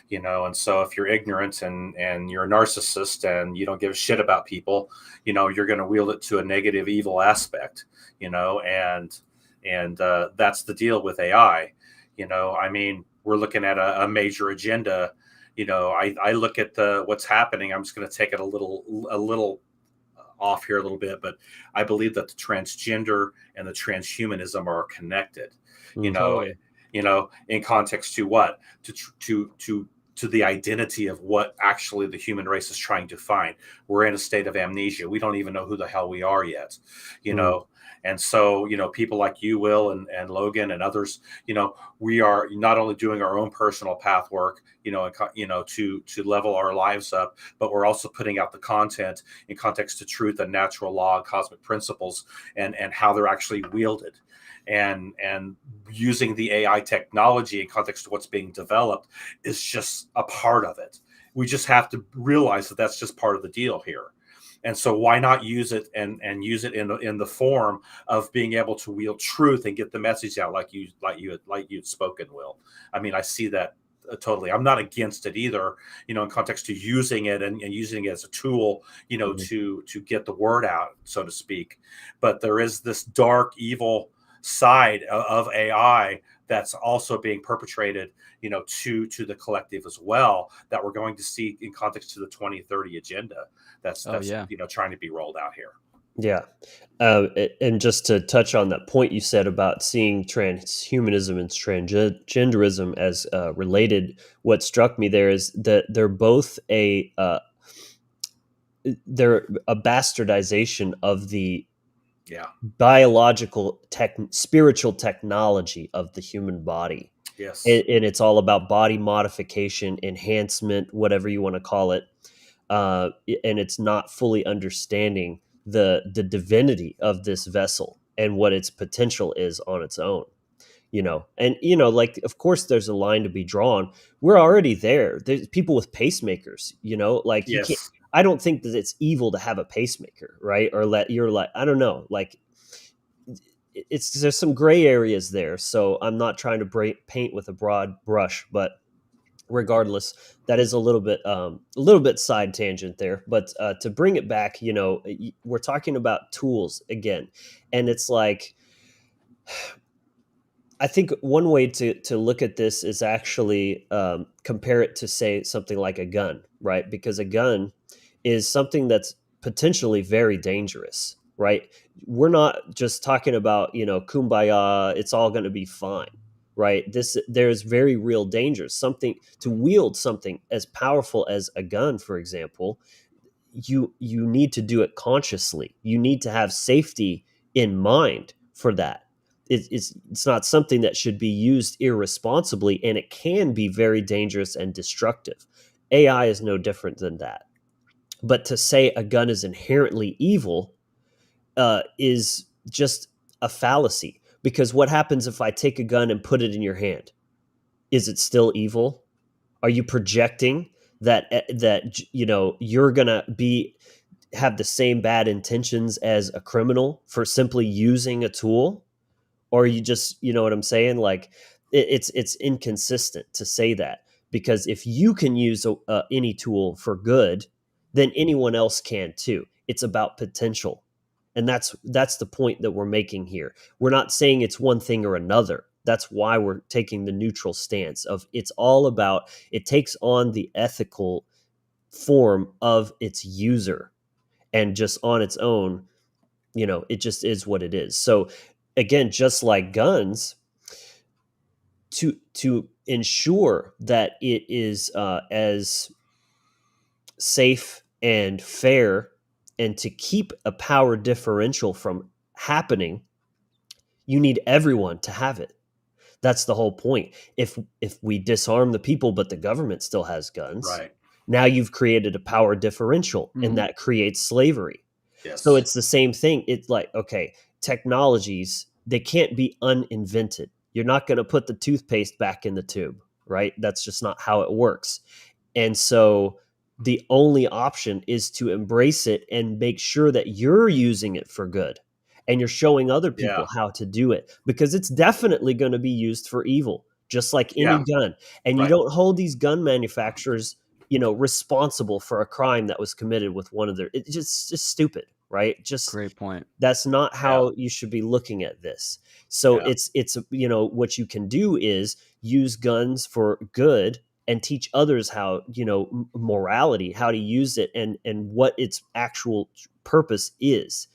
You know, and so if you're ignorant and you're a narcissist and you don't give a shit about people, you know, you're going to wield it to a negative, evil aspect. You know, and that's the deal with AI. You know, I mean, we're looking at a major agenda. You know, I look at the what's happening. I'm just going to take it a little off here a little bit, but I believe that the transgender and the transhumanism are connected. You Mm. know, Totally. in context to what to the identity of what actually the human race is trying to find. We're in a state of amnesia. We don't even know who the hell we are yet. You Mm. know, and so, you know, people like you, Will, and Logan and others, you know, we are not only doing our own personal path work, you know, to level our lives up, but we're also putting out the content in context to truth and natural law and cosmic principles and how they're actually wielded. And using the AI technology in context to what's being developed is just a part of it. We just have to realize that that's just part of the deal here. And so why not use it and use it in the form of being able to wield truth and get the message out like you'd spoken, Will. I mean, I see that totally. I'm not against it either, you know, in context to using it and using it as a tool, you know, Mm. to get the word out, so to speak. But there is this dark, evil side of AI that's also being perpetrated, you know, to the collective as well, that we're going to see in context to the 2030 agenda that's Oh yeah. you know trying to be rolled out here. Yeah. And just to touch on that point you said about seeing transhumanism and transgenderism as related, what struck me there is that they're a bastardization of the Yeah. biological spiritual technology of the human body. Yes. And it's all about body modification, enhancement, whatever you want to call it. And it's not fully understanding the divinity of this vessel and what its potential is on its own. And like, of course there's a line to be drawn. We're already there. There's people with pacemakers, like you can't. Yes. I don't think that it's evil to have a pacemaker, right? Or you're like, I don't know, like there's some gray areas there. So I'm not trying to paint with a broad brush, but regardless, that is a little bit side tangent there. But to bring it back, we're talking about tools again, and it's like, I think one way to look at this is actually compare it to, say, something like a gun, right? Because a gun is something that's potentially very dangerous, right? We're not just talking about, kumbaya, it's all going to be fine, right? There's very real dangers. Something to wield something as powerful as a gun, for example, you need to do it consciously. You need to have safety in mind for that. It's not something that should be used irresponsibly, and it can be very dangerous and destructive. AI is no different than that. But to say a gun is inherently evil is just a fallacy. Because what happens if I take a gun and put it in your hand? Is it still evil? Are you projecting that you're gonna have the same bad intentions as a criminal for simply using a tool? Or you just, you know what I'm saying? Like, it's inconsistent to say that, because if you can use any tool for good, then anyone else can too. It's about potential, and that's the point that we're making here. We're not saying it's one thing or another. That's why we're taking the neutral stance of it's all about, it takes on the ethical form of its user, and just on its own, it just is what it is. So again, just like guns, to ensure that it is as safe and fair, and to keep a power differential from happening, you need everyone to have it. That's the whole point. If we disarm the people, but the government still has guns, Right. now you've created a power differential, and that creates slavery. So Yes. it's the same thing. It's like, okay, technologies, they can't be uninvented. You're not going to put the toothpaste back in the tube, right? That's just not how it works. And so the only option is to embrace it and make sure that you're using it for good, and you're showing other people Yeah. how to do it, because it's definitely going to be used for evil, just like any Yeah. gun. And you Right. don't hold these gun manufacturers, responsible for a crime that was committed with one of their, it's just stupid, right? Just, Great point. that's not Yeah. how you should be looking at this. So Yeah. it's what you can do is use guns for good, and teach others how, morality, how to use it, and what its actual purpose is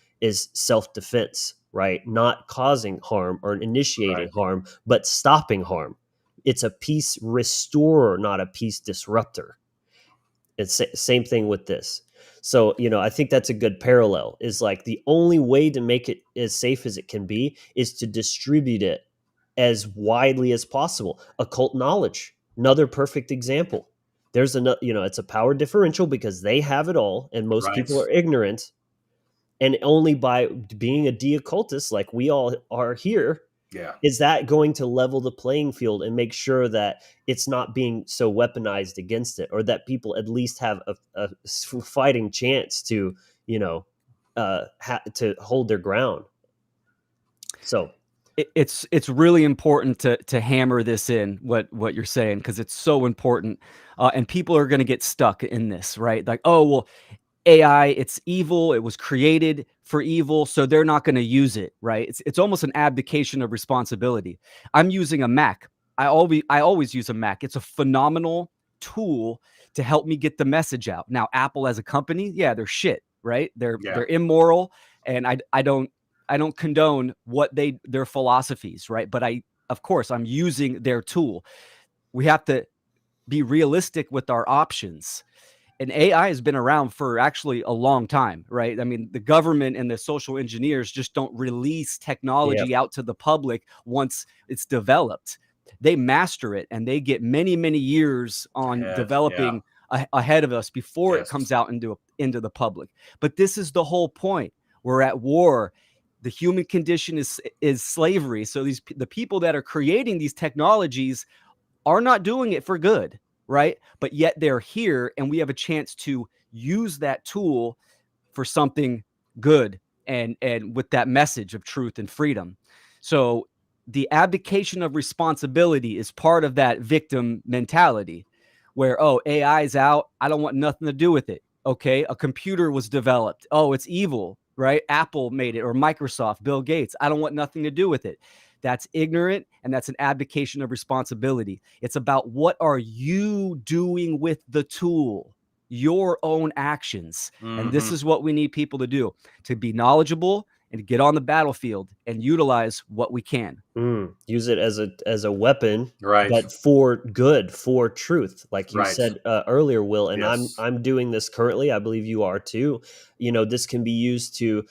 self-defense, right? Not causing harm or initiating Right. harm, but stopping harm. It's a peace restorer, not a peace disruptor. It's same thing with this. So, I think that's a good parallel, is like the only way to make it as safe as it can be is to distribute it as widely as possible. Occult knowledge, another perfect example. There's another, it's a power differential because they have it all and most Right. people are ignorant. And only by being a de-occultist like we all are here, Yeah. is that going to level the playing field and make sure that it's not being so weaponized against it, or that people at least have a fighting chance to, to hold their ground. So It's really important to hammer this in, what you're saying, because it's so important, and people are going to get stuck in this, right? Like, oh well, AI, it's evil. It was created for evil, so they're not going to use it, right? It's almost an abdication of responsibility. I'm using a Mac. I always use a Mac. It's a phenomenal tool to help me get the message out. Now, Apple as a company, yeah, they're shit, right? They're Yeah. they're immoral, and I don't condone their philosophies, right? But of course, I'm using their tool. We have to be realistic with our options. And AI has been around for actually a long time, right? I mean, the government and the social engineers just don't release yeah, technology out to the public once it's developed. They master it, and they get many, many years on Yeah. developing ahead of us before it Yes. comes out into the public. But this is the whole point. We're at war. The human condition is slavery. So the people that are creating these technologies are not doing it for good, right? But yet they're here, and we have a chance to use that tool for something good, and with that message of truth and freedom. So the abdication of responsibility is part of that victim mentality, where, oh, AI is out, I don't want nothing to do with it. Okay, a computer was developed, oh, it's evil, right? Apple made it, or Microsoft, Bill Gates, I don't want nothing to do with it. That's ignorant, and that's an abdication of responsibility. It's about, what are you doing with the tool, your own actions. And this Mm-hmm. is what we need people to do, to be knowledgeable and to get on the battlefield and utilize what we can. use it as a weapon, Right. but for good, for truth, like you Right. said earlier, Will. And Yes. I'm doing this currently. I believe you are too. This can be used to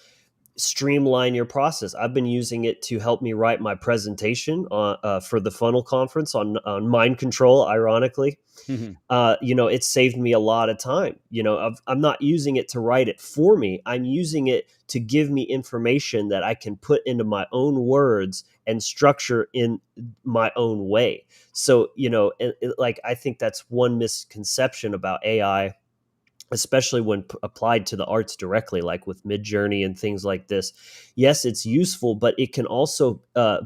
streamline your process. I've been using it to help me write my presentation for the Funnel Conference on mind control. Ironically, it saved me a lot of time. I'm not using it to write it for me. I'm using it to give me information that I can put into my own words and structure in my own way. So, like, I think that's one misconception about AI, especially when applied to the arts directly, like with Midjourney and things like this. Yes, it's useful, but it can also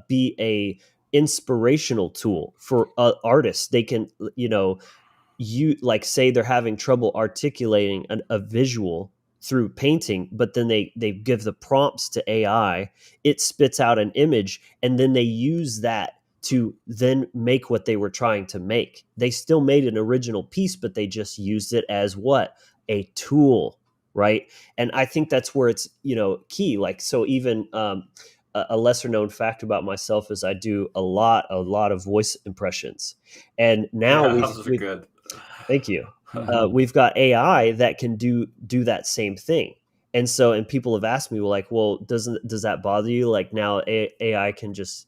be a inspirational tool for artists. They can, you like, say they're having trouble articulating a visual through painting, but then they give the prompts to AI, it spits out an image, and then they use that to then make what they were trying to make. They still made an original piece, but they just used it as what? A tool, right? And I think that's where it's, key. Like, so even a lesser known fact about myself is I do a lot of voice impressions. And now Yeah, those are good. thank you. Mhm. We've got AI that can do that same thing. And people have asked me, well, does that bother you? Like, now AI can just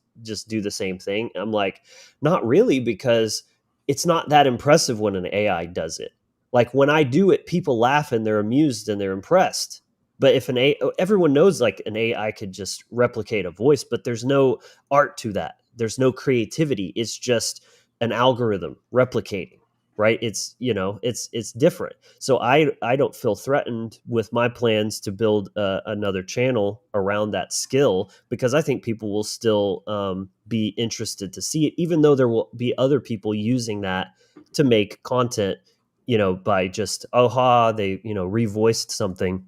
do the same thing. I'm like, not really, because it's not that impressive when an AI does it. Like, when I do it, people laugh and they're amused and they're impressed. But if everyone knows, like, an AI could just replicate a voice, but there's no art to that. There's no creativity. It's just an algorithm replicating, right? It's different. So I don't feel threatened with my plans to build another channel around that skill, because I think people will still be interested to see it, even though there will be other people using that to make content, by just, they revoiced something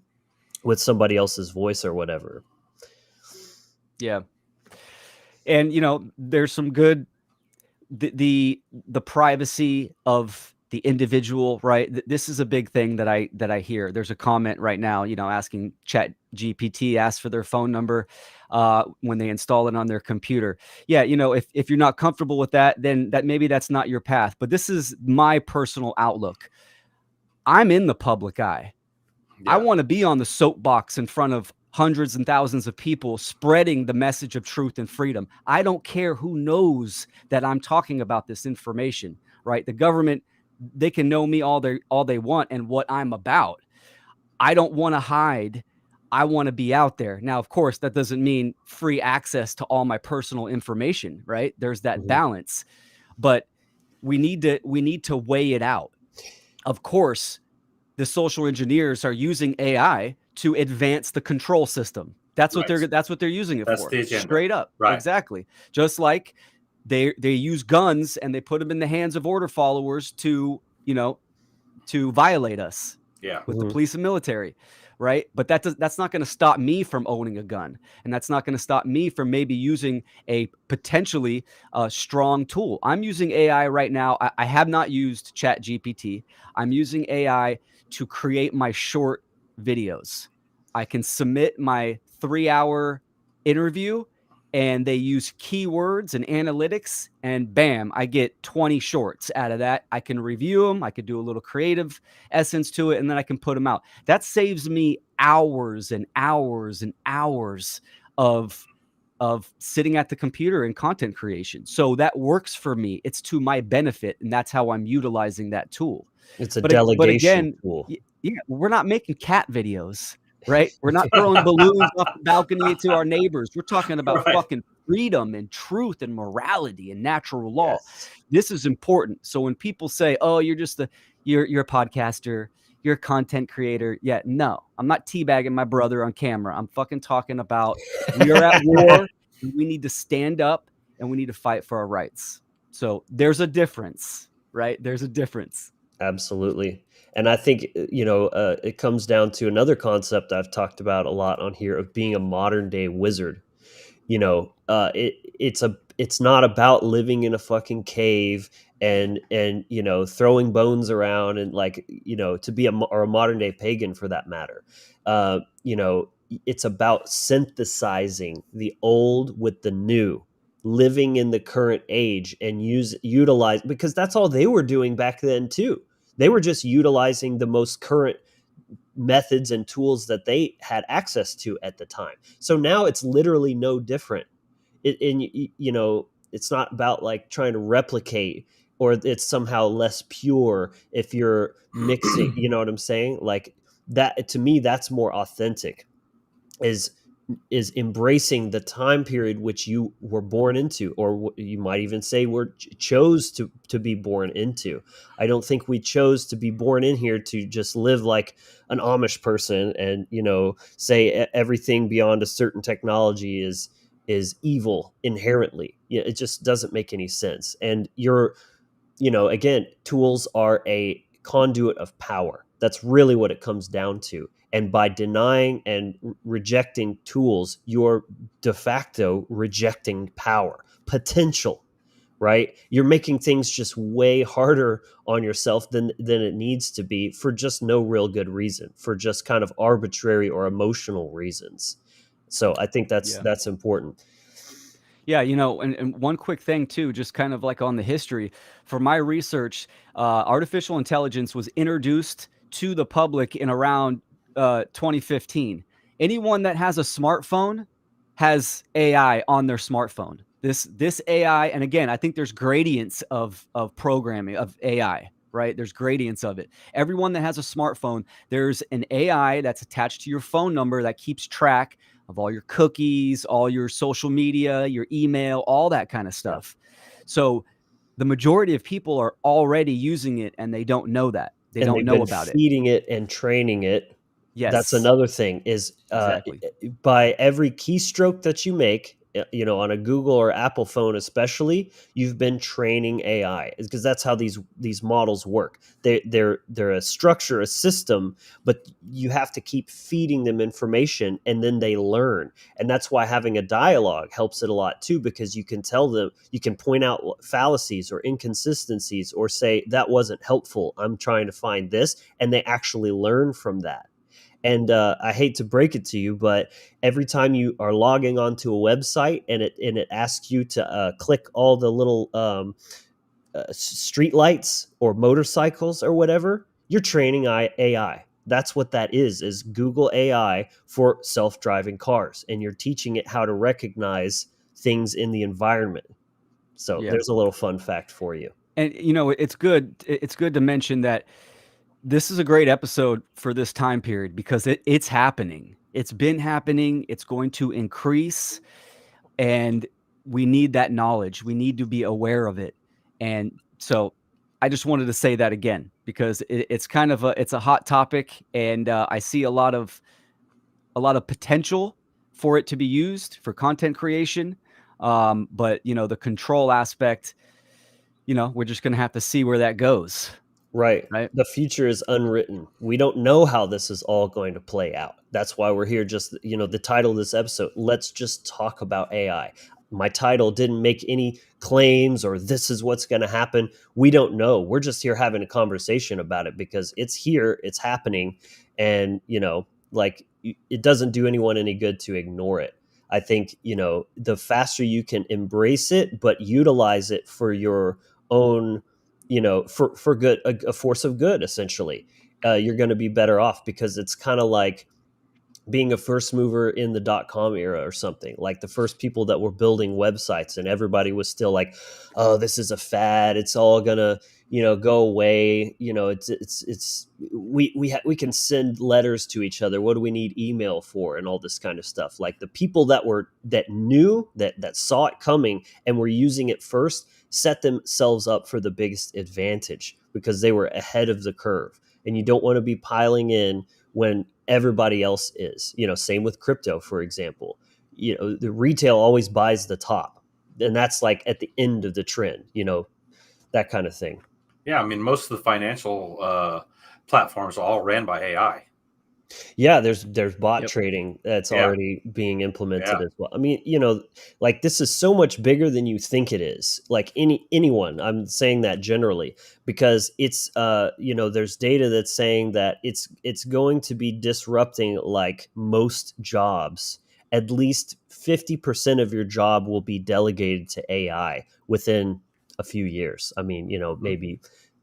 with somebody else's voice or whatever. Yeah. And there's some good, the privacy of the individual, right? This is a big thing that I hear. There's a comment right now, asking Chat GPT, ask for their phone number when they install it on their computer. Yeah, if you're not comfortable with that, then maybe that's not your path. But this is my personal outlook. I'm in the public eye. I want to be on the soapbox in front of hundreds and thousands of people spreading the message of truth and freedom. I don't care who knows that I'm talking about this information, right? The government, they can know me all they want and what I'm about. I don't want to hide. I want to be out there. Now, of course, that doesn't mean free access to all my personal information, right? There's that balance. But we need to weigh it out. Of course, the social engineers are using AI to advance the control system. That's what they're using it That's for. the agenda. Straight up. Right. Exactly. Just like they use guns and they put them in the hands of order followers to violate us. Yeah. With the police and military, right? But that's not going to stop me from owning a gun, and that's not going to stop me from maybe using a potentially strong tool. I'm using AI right now. I have not used Chat GPT. I'm using AI to create my short videos. I can submit my 3-hour interview, and they use keywords and analytics, and bam, I get 20 shorts out of that. I can review them. I could do a little creative essence to it, and then I can put them out. That saves me hours and hours and hours of sitting at the computer and content creation. So that works for me. It's to my benefit, and that's how I'm utilizing that tool. It's a But delegation again, tool. yeah, we're not making cat videos, right? We're not throwing balloons off the balcony to our neighbors. We're talking about fucking freedom and truth and morality and natural law. Yes. This is important. So when people say, "Oh, you're just you're a podcaster, you're a content creator," yeah, no, I'm not teabagging my brother on camera. I'm fucking talking about we are at war. And we need to stand up and we need to fight for our rights. So there's a difference, right? There's a difference. Absolutely. And I think, it comes down to another concept I've talked about a lot on here of being a modern day wizard. It's not about living in a fucking cave and throwing bones around and, like, to be or a modern day pagan for that matter. It's about synthesizing the old with the new, living in the current age and utilize, because that's all they were doing back then too. They were just utilizing the most current methods and tools that they had access to at the time. So now it's literally no different. It's not about, like, trying to replicate, or it's somehow less pure if you're mixing, you know what I'm saying? Like, that, to me, that's more authentic, is embracing the time period which you were born into, or you might even say chose to be born into. I don't think we chose to be born in here to just live like an Amish person and say everything beyond a certain technology is evil inherently. Yeah, it just doesn't make any sense. And again, tools are a conduit of power. That's really what it comes down to. And by denying and rejecting tools, you're de facto rejecting power, potential. right? You're making things just way harder on yourself than it needs to be for just no real good reason, for just kind of arbitrary or emotional reasons. So I think that's important. Yeah, and one quick thing too, just kind of like on the history. For my research, artificial intelligence was introduced to the public in around 2015. Anyone that has a smartphone has AI on their smartphone. This AI, and again, I think there's gradients of programming of AI, right? There's gradients of it. Everyone that has a smartphone, there's an AI that's attached to your phone number that keeps track of all your cookies, all your social media, your email, all that kind of stuff. So the majority of people are already using it and they don't know that. They And don't they've know been about it. feeding it and training it. That's Yes, another thing is exactly. by every keystroke that you make, on a Google or Apple phone especially, you've been training AI, because that's how these models work. They're a structure, a system, but you have to keep feeding them information and then they learn. And that's why having a dialogue helps it a lot too, because you can tell them, you can point out fallacies or inconsistencies or say that wasn't helpful, I'm trying to find this, and they actually learn from that. And I hate to break it to you, but every time you are logging onto a website and it asks you to click all the little street lights or motorcycles or whatever, you're training AI. That's what that is Google AI for self-driving cars, and you're teaching it how to recognize things in the environment. So Yeah. there's a little fun fact for you. And it's good to mention that this is a great episode for this time period because it's happening. It's been happening. It's going to increase, and we need that knowledge. We need to be aware of it. And so I just wanted to say that again because it's kind of it's a hot topic, and I see a lot of potential for it to be used for content creation. But the control aspect, we're just going to have to see where that goes. Right. Right. The future is unwritten. We don't know how this is all going to play out. That's why we're here. Just, the title of this episode, let's just talk about AI. My title didn't make any claims or this is what's going to happen. We don't know. We're just here having a conversation about it because it's here, it's happening. And, like it doesn't do anyone any good to ignore it. I think, the faster you can embrace it, but utilize it for your own, for good, a force of good, essentially, you're going to be better off, because it's kind of like being a first mover in the .com era or something. Like the first people that were building websites, and everybody was still like, oh, this is a fad, it's all gonna go away. We can send letters to each other, what do we need email for, and all this kind of stuff. Like the people that knew that saw it coming and were using it first set themselves up for the biggest advantage because they were ahead of the curve. And you don't want to be piling in when everybody else is. Same with crypto, for example. The retail always buys the top, and that's like at the end of the trend, that kind of thing. Yeah, I mean, most of the financial platforms are all ran by AI. Yeah, there's bot Yep. trading that's Yeah. already being implemented Yeah. as well. I mean, like this is so much bigger than you think it is. Like anyone, I'm saying that generally because it's there's data that's saying that it's going to be disrupting like most jobs. At least 50% of your job will be delegated to AI within a few years. I mean, maybe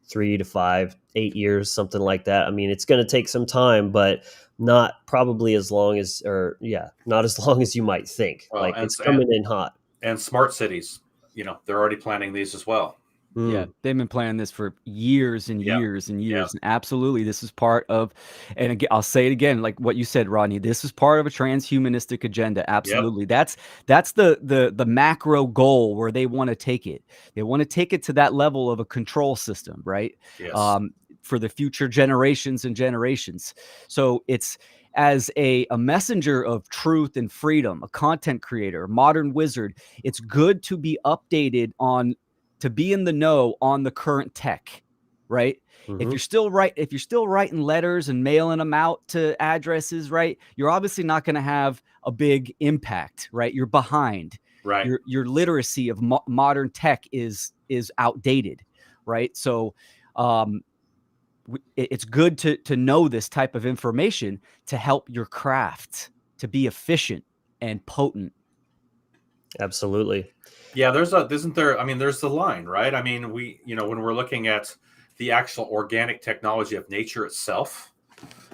3 to 5, 8 years, something like that. I mean, it's going to take some time, but not probably as long as, not as long as you might think. Well, Like it's coming in hot. and smart cities, they're already planning these as well. Yeah, Mm. they've been planning this for years and Yeah. years and Yeah. years. And absolutely, this is part of, and again, I'll say it again, like what you said, Rodney. This is part of a transhumanistic agenda. Absolutely, that's the macro goal where they want to take it. They want to take it to that level of a control system, right? Yes. For the future generations and generations. So it's as a messenger of truth and freedom, a content creator, a modern wizard. It's good to be updated on, to be in the know on the current tech, right? Mm-hmm. If you're still writing letters and mailing them out to addresses, right, you're obviously not going to have a big impact, right? You're behind. Right. Your literacy of modern tech is outdated, right? So it's good to know this type of information to help your craft to be efficient and potent. Absolutely. Yeah, isn't there, I mean, there's the line, right? I mean, when we're looking at the actual organic technology of nature itself,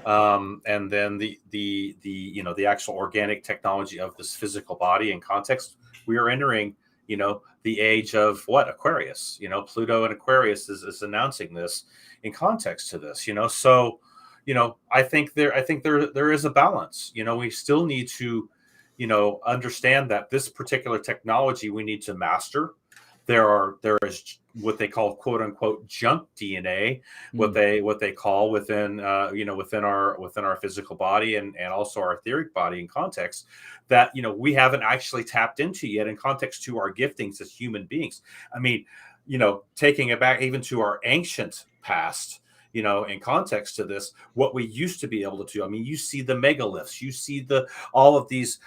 and then the actual organic technology of this physical body in context, we are entering, the age of what? Aquarius. Pluto and Aquarius is announcing this in context to this, so, I think there is a balance. We still need to, understand that this particular technology we need to master. There is what they call quote unquote junk DNA, what they call within within our physical body and also our etheric body in context that we haven't actually tapped into yet in context to our giftings as human beings. I mean, taking it back even to our ancient past, in context to this, what we used to be able to do. I mean, you see the megaliths, you see all of these,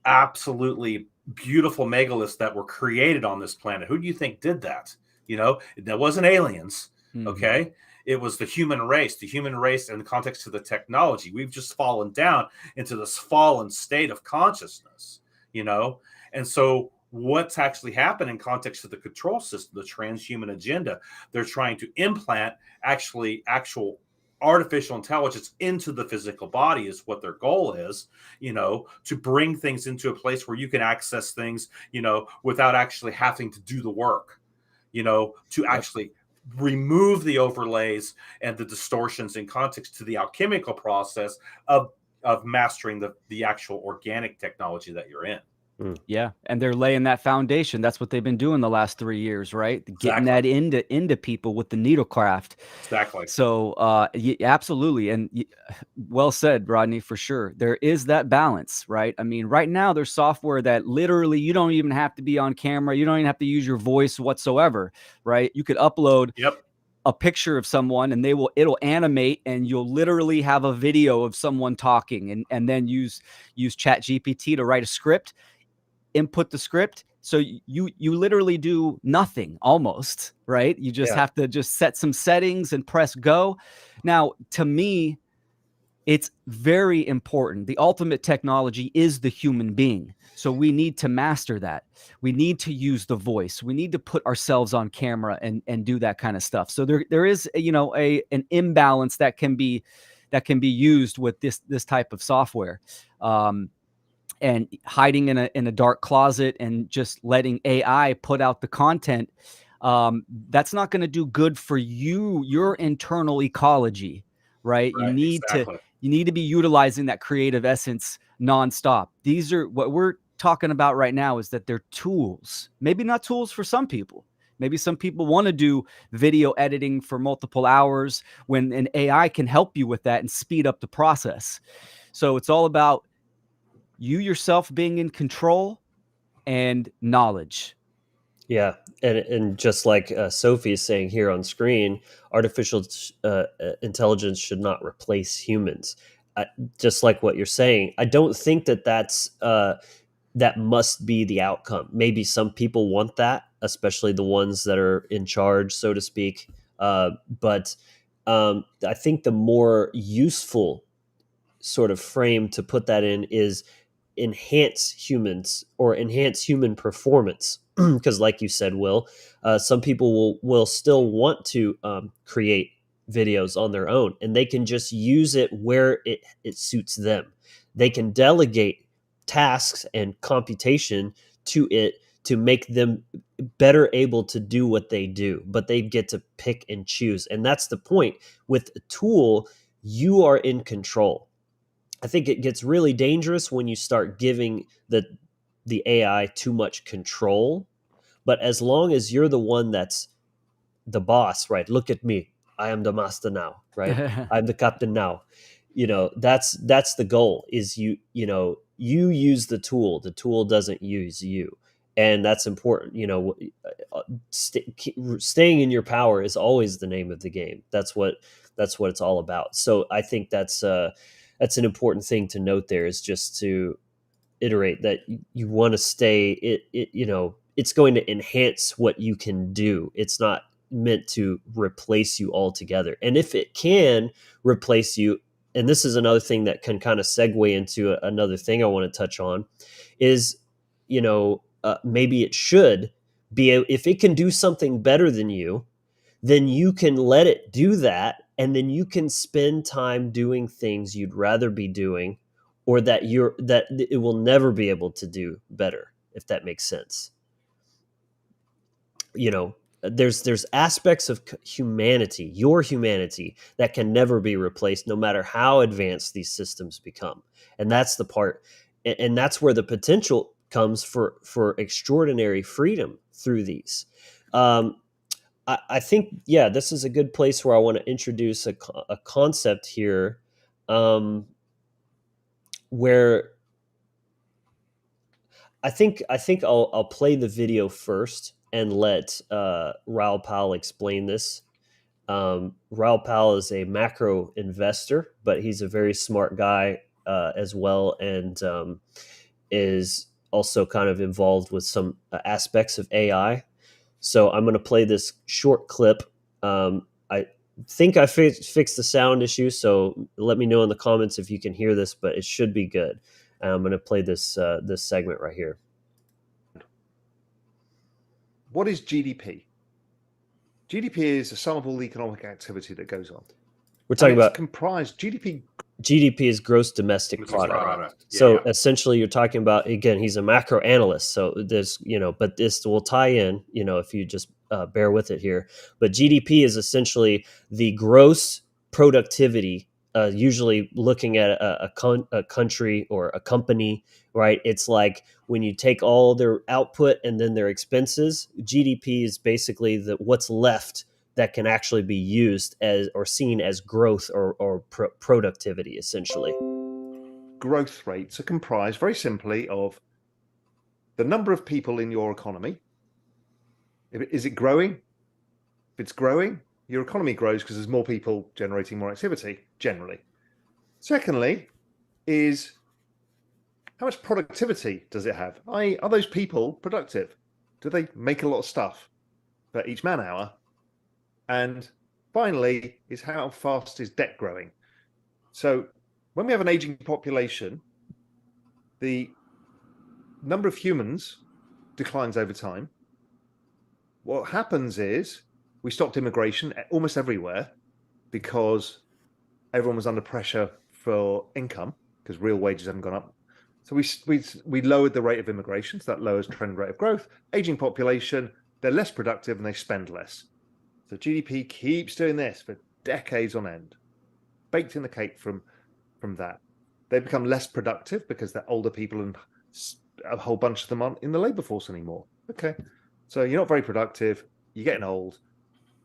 absolutely beautiful megaliths that were created on this planet. Who do you think did that? That wasn't aliens. Okay. It was the human race in the context of the technology. We've just fallen down into this fallen state of consciousness, and so what's actually happened in context of the control system, the transhuman agenda, they're trying to implant actual artificial intelligence into the physical body is what their goal is, to bring things into a place where you can access things, without actually having to do the work, to actually remove the overlays and the distortions in context to the alchemical process of mastering the actual organic technology that you're in. Yeah, and they're laying that foundation. That's what they've been doing the last 3 years, right? Getting that Exactly. into people with the needlecraft. Exactly. So, absolutely, and well said, Rodney, for sure. There is that balance, right? I mean, right now there's software that literally you don't even have to be on camera. You don't even have to use your voice whatsoever, right? You could upload Yep. a picture of someone and it'll animate, and you'll literally have a video of someone talking, and then use Chat GPT to write a script, input the script. So you literally do nothing almost, right? You just have to just set some settings and press go. Now, to me, it's very important. The ultimate technology is the human being. So we need to master that. We need to use the voice. We need to put ourselves on camera and do that kind of stuff. So there is an imbalance that can be used with this type of software. And hiding in a dark closet and just letting AI put out the content, that's not going to do good for your internal ecology, right? Right. Exactly. You need to be utilizing that creative essence nonstop. These are what we're talking about right now, is that they're tools, maybe not tools for some people. Maybe some people want to do video editing for multiple hours when an AI can help you with that and speed up the process. So it's all about you yourself being in control and knowledge. Yeah, and just like Sophie is saying here on screen, artificial intelligence should not replace humans. Just like what you're saying, I don't think that must be the outcome. Maybe some people want that, especially the ones that are in charge, so to speak. But I think the more useful sort of frame to put that in is enhance humans or enhance human performance. Because like you said, Will, some people will still want to create videos on their own, and they can just use it where it suits them. They can delegate tasks and computation to it to make them better able to do what they do, but they get to pick and choose. And that's the point. With a tool, you are in control. I think it gets really dangerous when you start giving the AI too much control. But as long as you're the one that's the boss, right? Look at me. I am the master now, right? I'm the captain now. That's the goal, is you use the tool. The tool doesn't use you. and that's important. Staying in your power is always the name of the game. That's what it's all about. So I think that's an important thing to note there, is just to iterate that you want to stay it's going to enhance what you can do. It's not meant to replace you altogether. And if it can replace you, and this is another thing that can kind of segue into another thing I want to touch on, is maybe it should be if it can do something better than you, then you can let it do that, and then you can spend time doing things you'd rather be doing, or that it will never be able to do better, if that makes sense. There's aspects of humanity, your humanity, that can never be replaced, no matter how advanced these systems become. And that's the part, and that's where the potential comes for extraordinary freedom through these. I think, yeah, this is a good place where I want to introduce a concept here, where I think I'll play the video first and let Raoul Pal explain this. Raoul Pal is a macro investor, but he's a very smart guy as well, and is also kind of involved with some aspects of AI. So I'm going to play this short clip. I think I fixed the sound issue, so let me know in the comments if you can hear this, but it should be good. And I'm going to play this segment right here. What is GDP? GDP is a sum of all the economic activity that goes on. We're talking about comprised GDP. GDP is gross domestic product. So essentially you're talking about, again, he's a macro analyst. So there's, but this will tie in, if you just bear with it here. But GDP is essentially the gross productivity, usually looking at a country or a company, right? It's like when you take all their output and then their expenses, GDP is basically what's left that can actually be used as or seen as growth or productivity, essentially. Growth rates are comprised very simply of the number of people in your economy. Is it growing? If it's growing, your economy grows because there's more people generating more activity, generally. Secondly, is how much productivity does it have? Are those people productive? Do they make a lot of stuff for each man hour? And finally, is how fast is debt growing? So when we have an aging population, the number of humans declines over time. What happens is we stopped immigration almost everywhere because everyone was under pressure for income because real wages haven't gone up. So we lowered the rate of immigration, so that lowers trend rate of growth. Aging population, they're less productive and they spend less. So GDP keeps doing this for decades on end, baked in the cake from that. They become less productive because they're older people and a whole bunch of them aren't in the labor force anymore. Okay, so you're not very productive, you're getting old,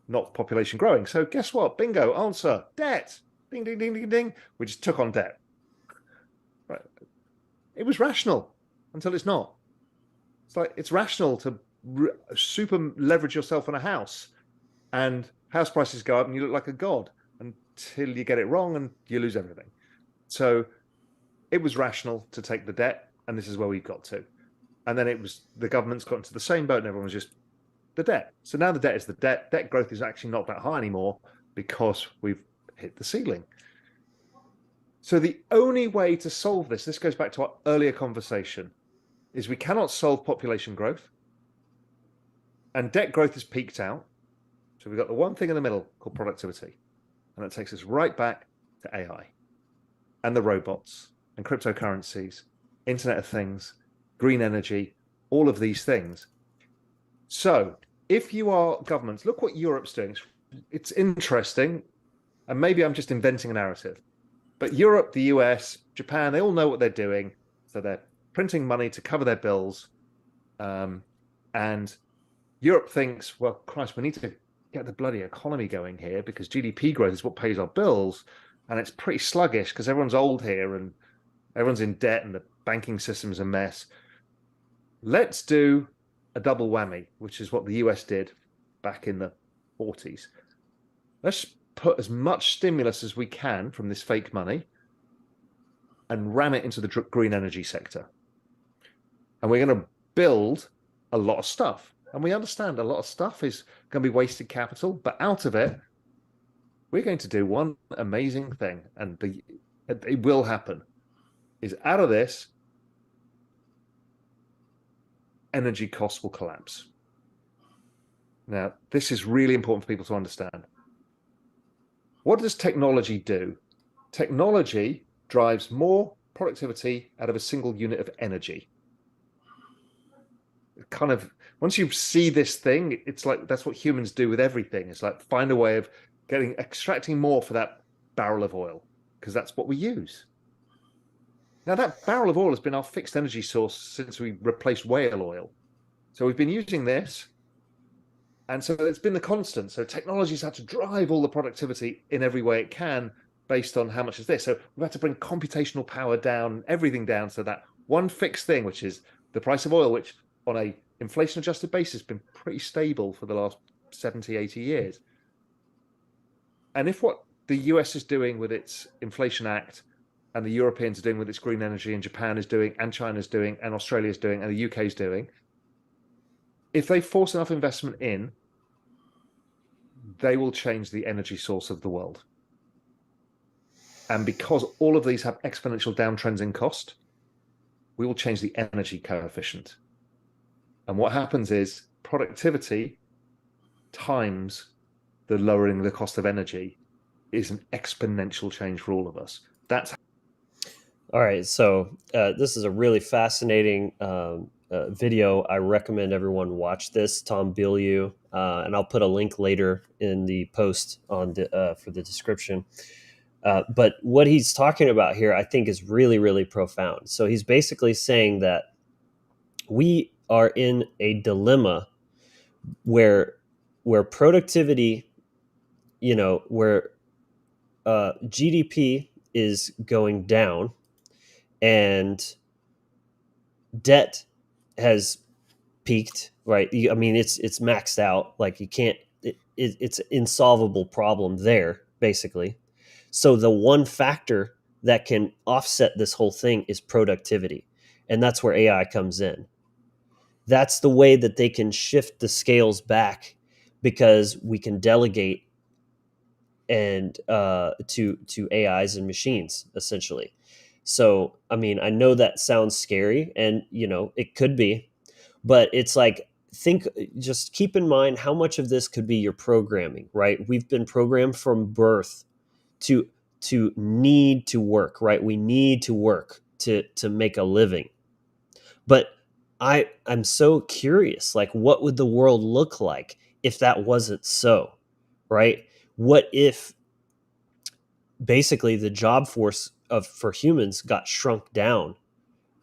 not population growing. So guess what? Bingo, answer, debt. Ding, ding, ding, ding, ding. We just took on debt. Right. It was rational until it's not. It's like it's rational to super leverage yourself on a house and house prices go up and you look like a god until you get it wrong and you lose everything. So it was rational to take the debt, and this is where we've got to. And then it was the government's got into the same boat and everyone was just the debt. So now the debt is the debt. Debt growth is actually not that high anymore because we've hit the ceiling. So the only way to solve this goes back to our earlier conversation, is we cannot solve population growth. And debt growth has peaked out. So we've got the one thing in the middle called productivity. And that takes us right back to AI and the robots and cryptocurrencies, Internet of Things, green energy, all of these things. So if you are governments, look what Europe's doing. It's interesting. And maybe I'm just inventing a narrative. But Europe, the US, Japan, they all know what they're doing. So they're printing money to cover their bills. And Europe thinks, well, Christ, we need to get the bloody economy going here because GDP growth is what pays our bills. And it's pretty sluggish because everyone's old here and everyone's in debt and the banking system's a mess. Let's do a double whammy, which is what the US did back in the 40s. Let's put as much stimulus as we can from this fake money and ram it into the green energy sector. And we're going to build a lot of stuff. And we understand a lot of stuff is going to be wasted capital, but out of it, we're going to do one amazing thing, and it will happen, is out of this, energy costs will collapse. Now, this is really important for people to understand. What does technology do? Technology drives more productivity out of a single unit of energy. Kind of, once you see this thing, it's like that's what humans do with everything. It's like find a way of extracting more for that barrel of oil, because that's what we use. Now, that barrel of oil has been our fixed energy source since we replaced whale oil. So we've been using this, and so it's been the constant. So technology's had to drive all the productivity in every way it can based on how much is this. So we've had to bring computational power down, everything down, so that one fixed thing, which is the price of oil, which on a inflation adjusted basis has been pretty stable for the last 70, 80 years. And if what the US is doing with its Inflation Act and the Europeans are doing with its green energy, and Japan is doing, and China's doing, and Australia's doing, and the UK's doing, if they force enough investment in, they will change the energy source of the world. And because all of these have exponential downtrends in cost, we will change the energy coefficient. And what happens is productivity times the lowering the cost of energy is an exponential change for all of us. That's all right. So this is a really fascinating video. I recommend everyone watch this. Tom Bilyeu, and I'll put a link later in the post on for the description. But what he's talking about here, I think, is really, really profound. So he's basically saying that we are in a dilemma where productivity, where GDP is going down and debt has peaked, right? I mean, it's maxed out. Like you can't, it's an insolvable problem there, basically. So the one factor that can offset this whole thing is productivity. And that's where AI comes in. That's the way that they can shift the scales back, because we can delegate and to AIs and machines, essentially. So, I mean, I know that sounds scary, and it could be, but it's like, just keep in mind how much of this could be your programming, right? We've been programmed from birth to need to work, right? We need to work to make a living. But I'm so curious, like, what would the world look like if that wasn't so, right? What if basically the job force for humans got shrunk down,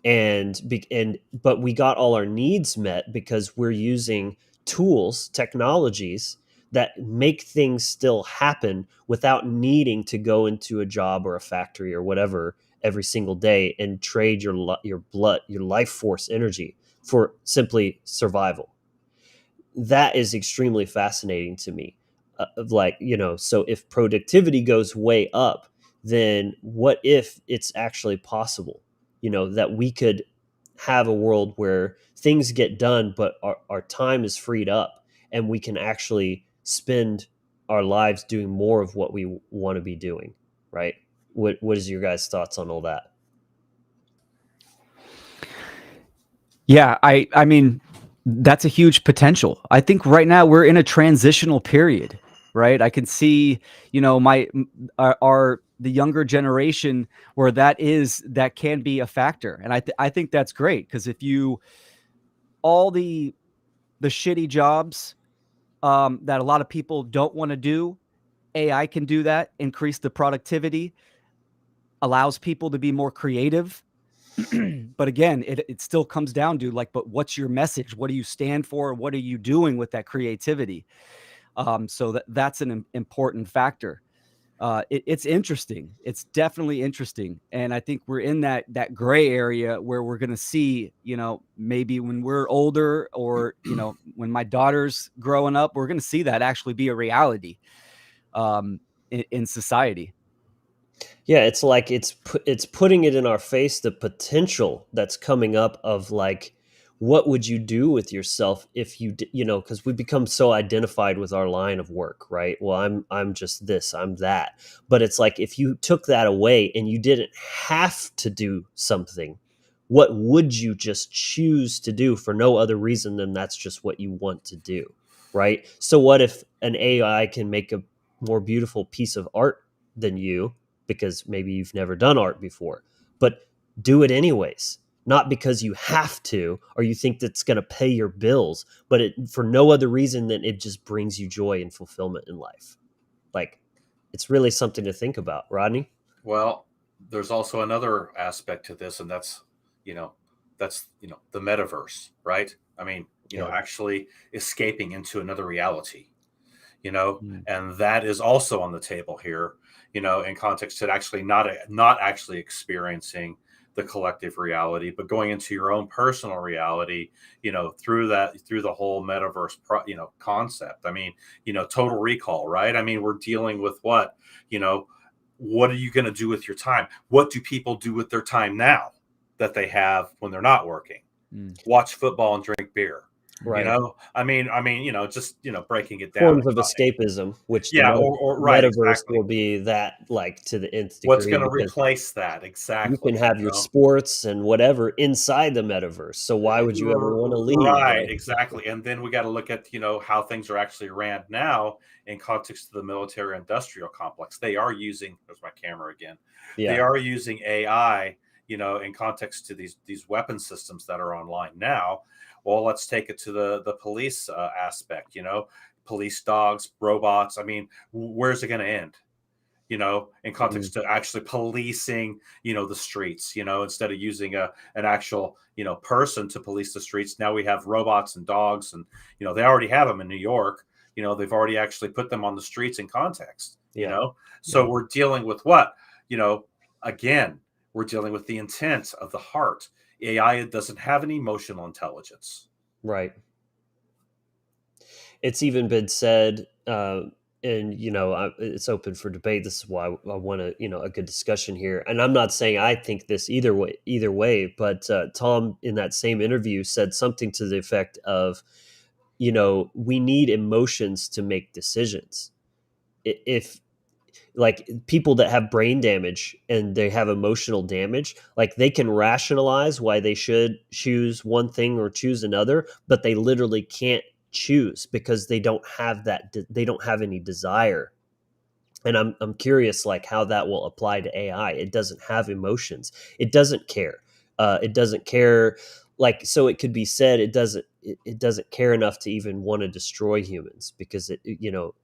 but we got all our needs met because we're using tools, technologies that make things still happen without needing to go into a job or a factory or whatever every single day and trade your blood, your life force energy for simply survival. That is extremely fascinating to me. So if productivity goes way up, then what if it's actually possible, that we could have a world where things get done, but our time is freed up and we can actually spend our lives doing more of what we want to be doing, right? What is your guys' thoughts on all that? Yeah, I mean, that's a huge potential. I think right now we're in a transitional period, right? I can see, the younger generation where that can be a factor. And I think that's great, because if all the shitty jobs that a lot of people don't want to do, AI can do that, increase the productivity, allows people to be more creative. But again, it still comes down to but what's your message? What do you stand for? What are you doing with that creativity? So that's an important factor. It's interesting. It's definitely interesting. And I think we're in that gray area where we're going to see, maybe when we're older, or, when my daughter's growing up, we're going to see that actually be a reality in society. Yeah, it's like it's putting it in our face, the potential that's coming up of like, what would you do with yourself if you because we become so identified with our line of work, right? Well, I'm just this, I'm that. But it's like, if you took that away and you didn't have to do something, what would you just choose to do for no other reason than that's just what you want to do, right? So what if an AI can make a more beautiful piece of art than you, because maybe you've never done art before, but do it anyways, not because you have to or you think that's going to pay your bills, but for no other reason than it just brings you joy and fulfillment in life. Like, it's really something to think about, Rodney. Well, there's also another aspect to this, and that's the metaverse, right? I mean, actually escaping into another reality, and that is also on the table here, in context to actually not actually experiencing the collective reality, but going into your own personal reality, through the whole metaverse, concept. I mean, total recall, right? I mean, we're dealing with what are you going to do with your time? What do people do with their time now that they have when they're not working? Watch football and drink beer. Right. I mean, just breaking it down. Forms of escapism, which Yeah, the right, metaverse exactly. will be that, like, to the nth degree. What's going to replace that? Exactly. You can have your sports and whatever inside the metaverse. So why would you ever want to leave? Right, exactly. And then we got to look at, how things are actually ran now in context of the military industrial complex. They are using, there's my camera again. Yeah. They are using AI, in context to these weapon systems that are online now. Well, let's take it to the police aspect, police dogs, robots. I mean, where's it going to end? In context to actually policing, the streets, instead of using an actual, person to police the streets. Now we have robots and dogs, and, they already have them in New York. They've already actually put them on the streets in context, So we're dealing with what, again, we're dealing with the intent of the heart. AI doesn't have an emotional intelligence. Right. It's even been said, and it's open for debate. This is why I want a good discussion here. And I'm not saying I think this either way, but Tom, in that same interview, said something to the effect of, we need emotions to make decisions. If, like, people that have brain damage and they have emotional damage, like, they can rationalize why they should choose one thing or choose another, but they literally can't choose because they don't have any desire. And I'm curious, like, how that will apply to AI. It doesn't have emotions. It doesn't care. It doesn't care. Like, so it could be said it doesn't care enough to even want to destroy humans, because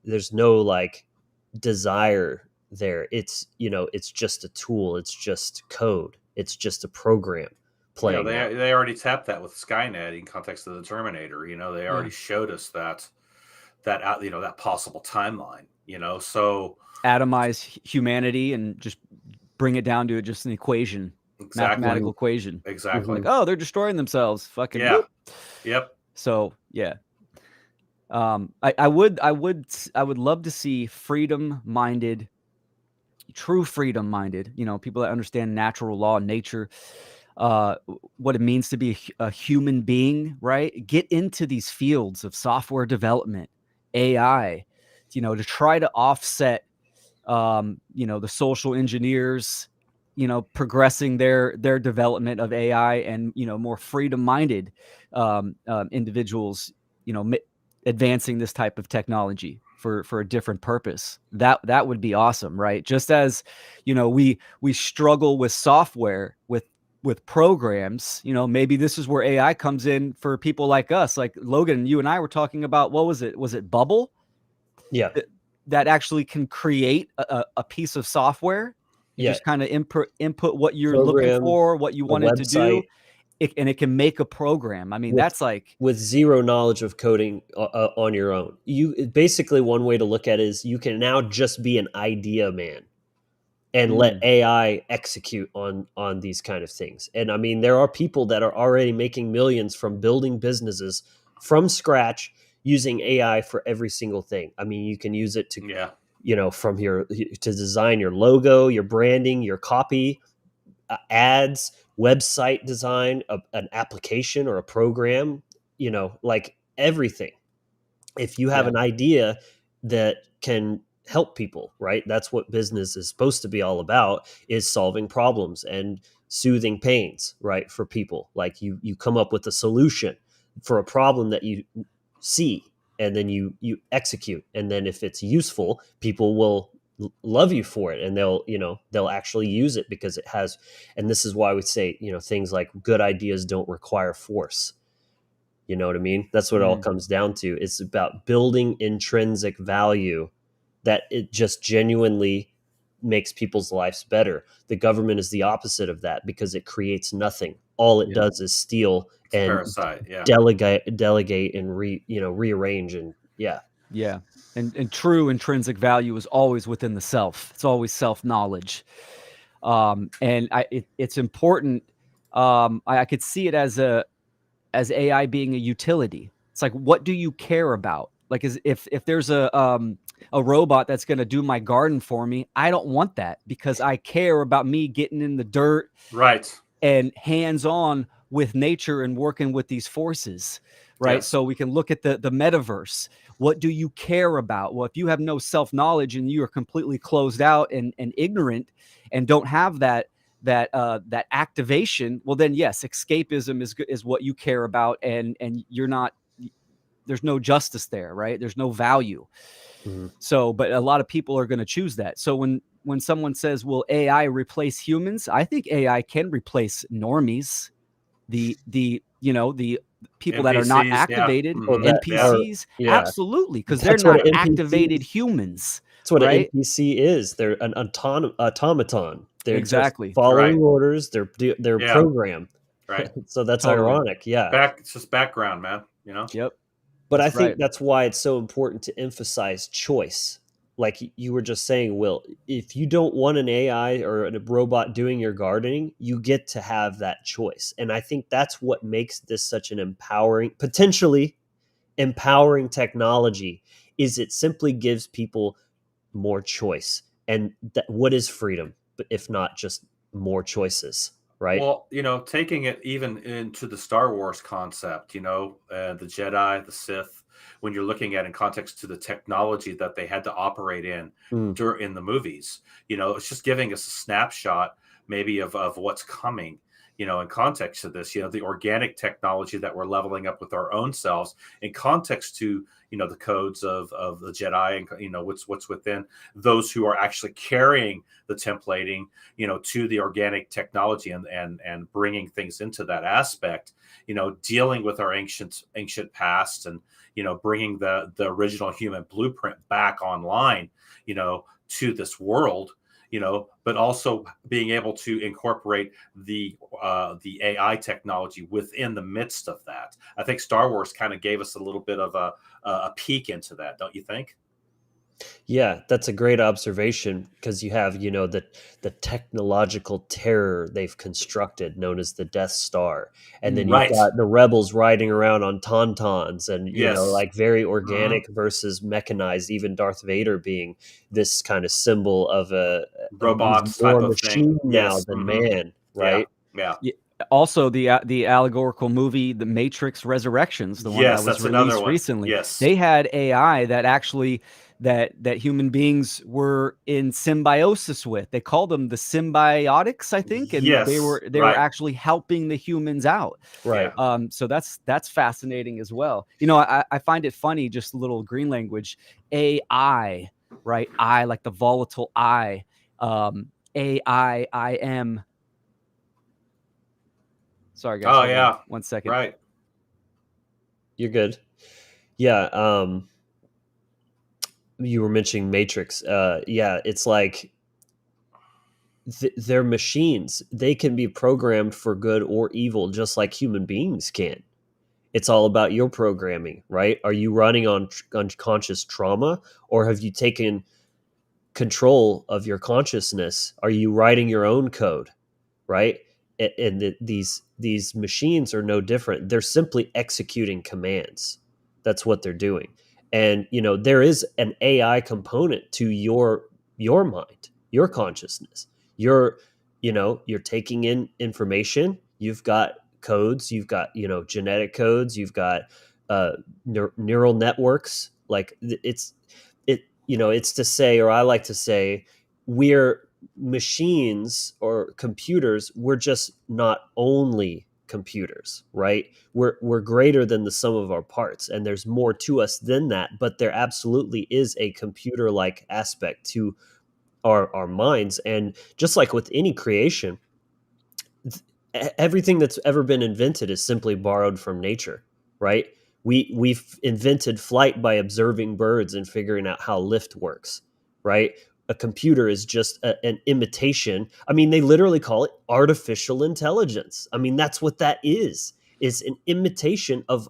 there's no, like, desire there. It's just a tool. It's just code. It's just a program playing. They already tapped that with Skynet in context of the Terminator. They already showed us that that possible timeline. So atomize humanity and just bring it down to just an equation, mathematical equation. Exactly. Like, they're destroying themselves. Fucking yeah. Whoop. Yep. So yeah. I would love to see true freedom-minded, people that understand natural law and nature, what it means to be a human being, right? Get into these fields of software development, AI, to try to offset, the social engineers, progressing their development of AI, and, more freedom-minded individuals, advancing this type of technology for a different purpose. That would be awesome, right? Just as, we struggle with software, with programs, maybe this is where AI comes in for people like us. Like Logan, you and I were talking about, what was it? Was it Bubble? Yeah. That actually can create a piece of software. You just kind of input what you're looking for, what you wanted to do, it can make a program. I mean, that's like with zero knowledge of coding on your own. Basically, one way to look at it is you can now just be an idea man and let AI execute on these kind of things. And I mean, there are people that are already making millions from building businesses from scratch using AI for every single thing. I mean, you can use it to, to design your logo, your branding, your copy, ads, website design, an application or a program, like everything. If you have Yeah. an idea that can help people, right? That's what business is supposed to be all about, is solving problems and soothing pains, right? For people. Like you come up with a solution for a problem that you see, and then you execute. And then if it's useful, people will love you for it, and they'll actually use it because it has. And this is why we say, things like good ideas don't require force. You know what I mean? That's what it all comes down to. It's about building intrinsic value that it just genuinely makes people's lives better. The government is the opposite of that because it creates nothing. All it does is steal and Parasite, yeah. delegate and rearrange, and yeah. Yeah. And true intrinsic value is always within the self. It's always self-knowledge. And it's important. I could see it as AI being a utility. It's like, what do you care about? Like, if there's a robot that's going to do my garden for me, I don't want that because I care about me getting in the dirt, right, and hands-on with nature and working with these forces, right? Yes. So we can look at the metaverse. What do you care about? Well, if you have no self-knowledge and you are completely closed out and ignorant and don't have that activation, well, then yes, escapism is what you care about, and you're not. There's no justice there, right? There's no value. So, but a lot of people are going to choose that. So when someone says, "Will AI replace humans?" I think AI can replace normies, the people that are not NPCs, activated, yeah. NPCs, absolutely, because they're That's what not an NPC activated humans. That's what right? an NPC is. They're an automaton. They're Exactly. just following Right. orders. They're Yeah. programmed. Right. So that's Totally. ironic. Yeah. It's just background, man. Yep. But I That's think right. that's why it's so important to emphasize choice. Like you were just saying, Will, if you don't want an AI or a robot doing your gardening, you get to have that choice. And I think that's what makes this such an potentially empowering technology, is it simply gives people more choice. And what is freedom, but if not just more choices, right? Well, taking it even into the Star Wars concept, the Jedi, the Sith, when you're looking at in context to the technology that they had to operate in during the movies, it's just giving us a snapshot maybe of what's coming, in context to this, the organic technology that we're leveling up with our own selves in context to, the codes of the Jedi and, what's within those who are actually carrying the templating, to the organic technology and bringing things into that aspect, dealing with our ancient past and, bringing the original human blueprint back online, to this world, but also being able to incorporate the AI technology within the midst of that. I think Star Wars kind of gave us a little bit of a peek into that, don't you think? Yeah, that's a great observation, because you have, the technological terror they've constructed known as the Death Star. And then you've Right. got the rebels riding around on tauntauns and, Yes. like very organic versus mechanized, even Darth Vader being this kind of symbol of Robots he's more type of thing. machine now Yes. than man, right? Yeah. Also, the allegorical movie, The Matrix Resurrections, the one that Yes, was that's another released one. recently, Yes. they had AI that actually that human beings were in symbiosis with. They called them the symbiotics, I think, and they Yes, were right. actually helping the humans out. Right. So that's fascinating as well. I find it funny, just a little green language, AI, right? I, like the volatile I, AI, I am. Sorry, guys. Oh, Hold on yeah. 1 second. Right. You're good. Yeah. You were mentioning Matrix. Yeah, it's like they're machines. They can be programmed for good or evil, just like human beings can. It's all about your programming, right? Are you running on unconscious trauma, or have you taken control of your consciousness? Are you writing your own code, right? And these machines are no different. They're simply executing commands. That's what they're doing. And there is an AI component to your mind, your consciousness. You're taking in information. You've got codes. You've got genetic codes. You've got neural networks. Like it's to say, or I like to say, we're machines or computers. We're just not only computers, right? We're greater than the sum of our parts, and there's more to us than that. But there absolutely is a computer-like aspect to our minds, and just like with any creation, everything that's ever been invented is simply borrowed from nature, right? We've invented flight by observing birds and figuring out how lift works, right? A computer is just an imitation. I mean, they literally call it artificial intelligence. I mean, that's what that is. It's an imitation of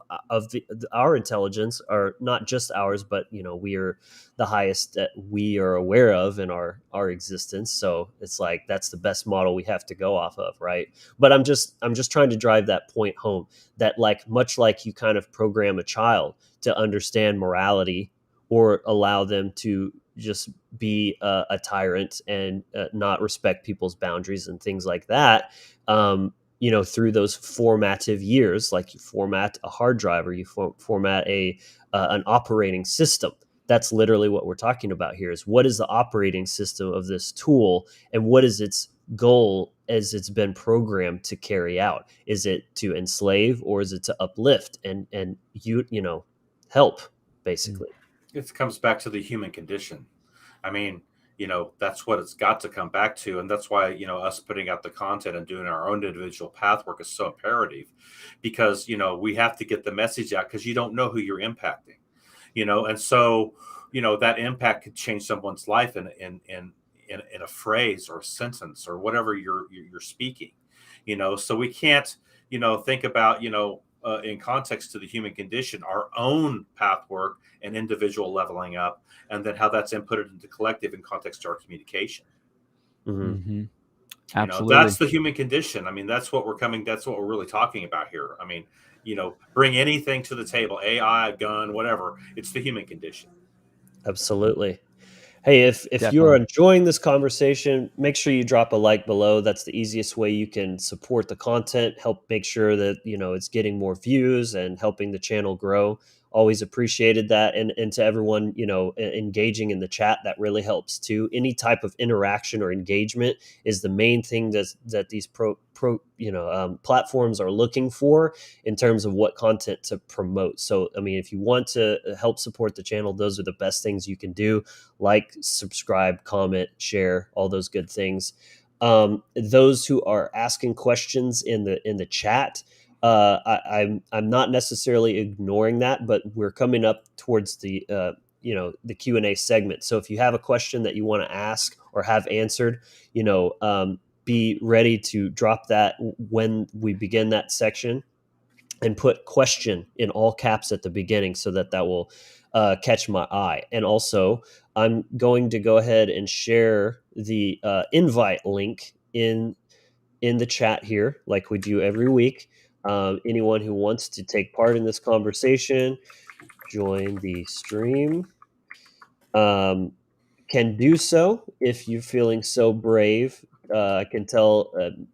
our intelligence, or not just ours, but we are the highest that we are aware of in our existence. So it's like that's the best model we have to go off of, right? But I'm just trying to drive that point home, that like much like you kind of program a child to understand morality, or allow them to just be a tyrant and not respect people's boundaries and things like that, through those formative years, like you format a hard drive, or you format an operating system. That's literally what we're talking about here, is what is the operating system of this tool, and what is its goal as it's been programmed to carry out? Is it to enslave, or is it to uplift and help, basically? It comes back to the human condition. I mean, that's what it's got to come back to. And that's why, us putting out the content and doing our own individual path work is so imperative, because, we have to get the message out, because you don't know who you're impacting, and so, that impact could change someone's life in a phrase or a sentence or whatever you're speaking, so we can't, think about, in context to the human condition, our own path work and individual leveling up, and then how that's inputted into collective in context to our communication. Mm-hmm. Absolutely. That's the human condition. I mean, that's what we're really talking about here. I mean, bring anything to the table, AI, gun, whatever. It's the human condition. Absolutely. Hey, if you're Definitely. enjoying this conversation, make sure you drop a like below. That's the easiest way you can support the content, help make sure that it's getting more views and helping the channel grow. Always appreciated that. And to everyone engaging in the chat, that really helps too. Any type of interaction or engagement is the main thing that these platforms are looking for in terms of what content to promote. So I mean, if you want to help support the channel, those are the best things you can do. Like, subscribe, comment, share, all those good things. Those who are asking questions in the chat, I'm not necessarily ignoring that, but we're coming up towards the Q&A segment. So if you have a question that you want to ask or have answered, be ready to drop that when we begin that section, and put question in all caps at the beginning, so that will catch my eye. And also, I'm going to go ahead and share the invite link in the chat here, like we do every week. Anyone who wants to take part in this conversation, join the stream, can do so if you're feeling so brave. I can tell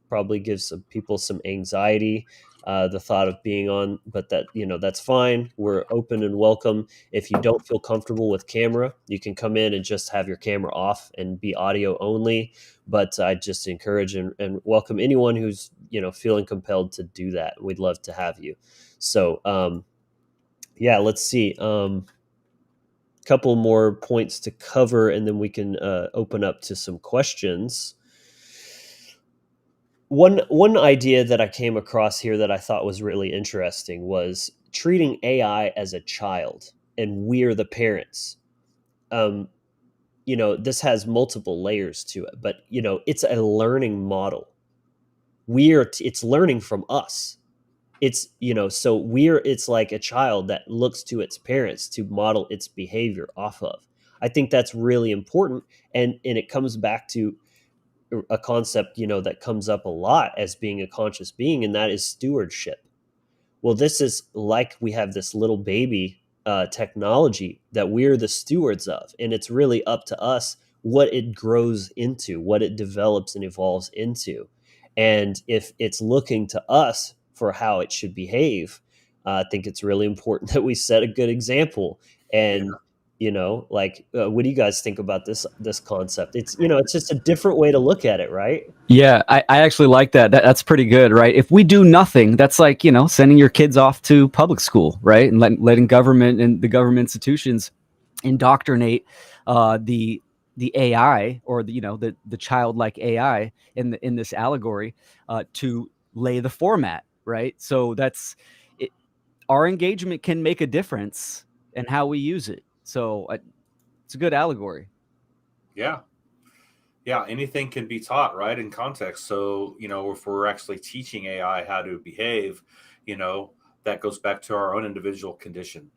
probably gives some people some anxiety, the thought of being on, but that's fine. We're open and welcome. If you don't feel comfortable with camera, you can come in and just have your camera off and be audio only. But I just encourage and welcome anyone who's feeling compelled to do that. We'd love to have you. So yeah, let's see. Couple more points to cover, and then we can open up to some questions. One idea that I came across here that I thought was really interesting was treating AI as a child, and we're the parents. this has multiple layers to it, but it's a learning model. It's learning from us. It's so it's like a child that looks to its parents to model its behavior off of. I think that's really important, and it comes back to a concept that comes up a lot as being a conscious being, and that is stewardship. Well, this is like we have this little baby technology that we're the stewards of, and it's really up to us what it grows into, what it develops and evolves into. And if it's looking to us for how it should behave, I think it's really important that we set a good example. And what do you guys think about this concept? It's it's just a different way to look at it, right? Yeah, I actually like that. That's pretty good, right? If we do nothing, that's like, sending your kids off to public school, right? And letting government and the government institutions indoctrinate the AI, or the childlike AI in this allegory to lay the format, right? So that's it. Our engagement can make a difference in how we use it. So it's a good allegory. Yeah. Anything can be taught, right, in context. So, if we're actually teaching AI how to behave, that goes back to our own individual condition,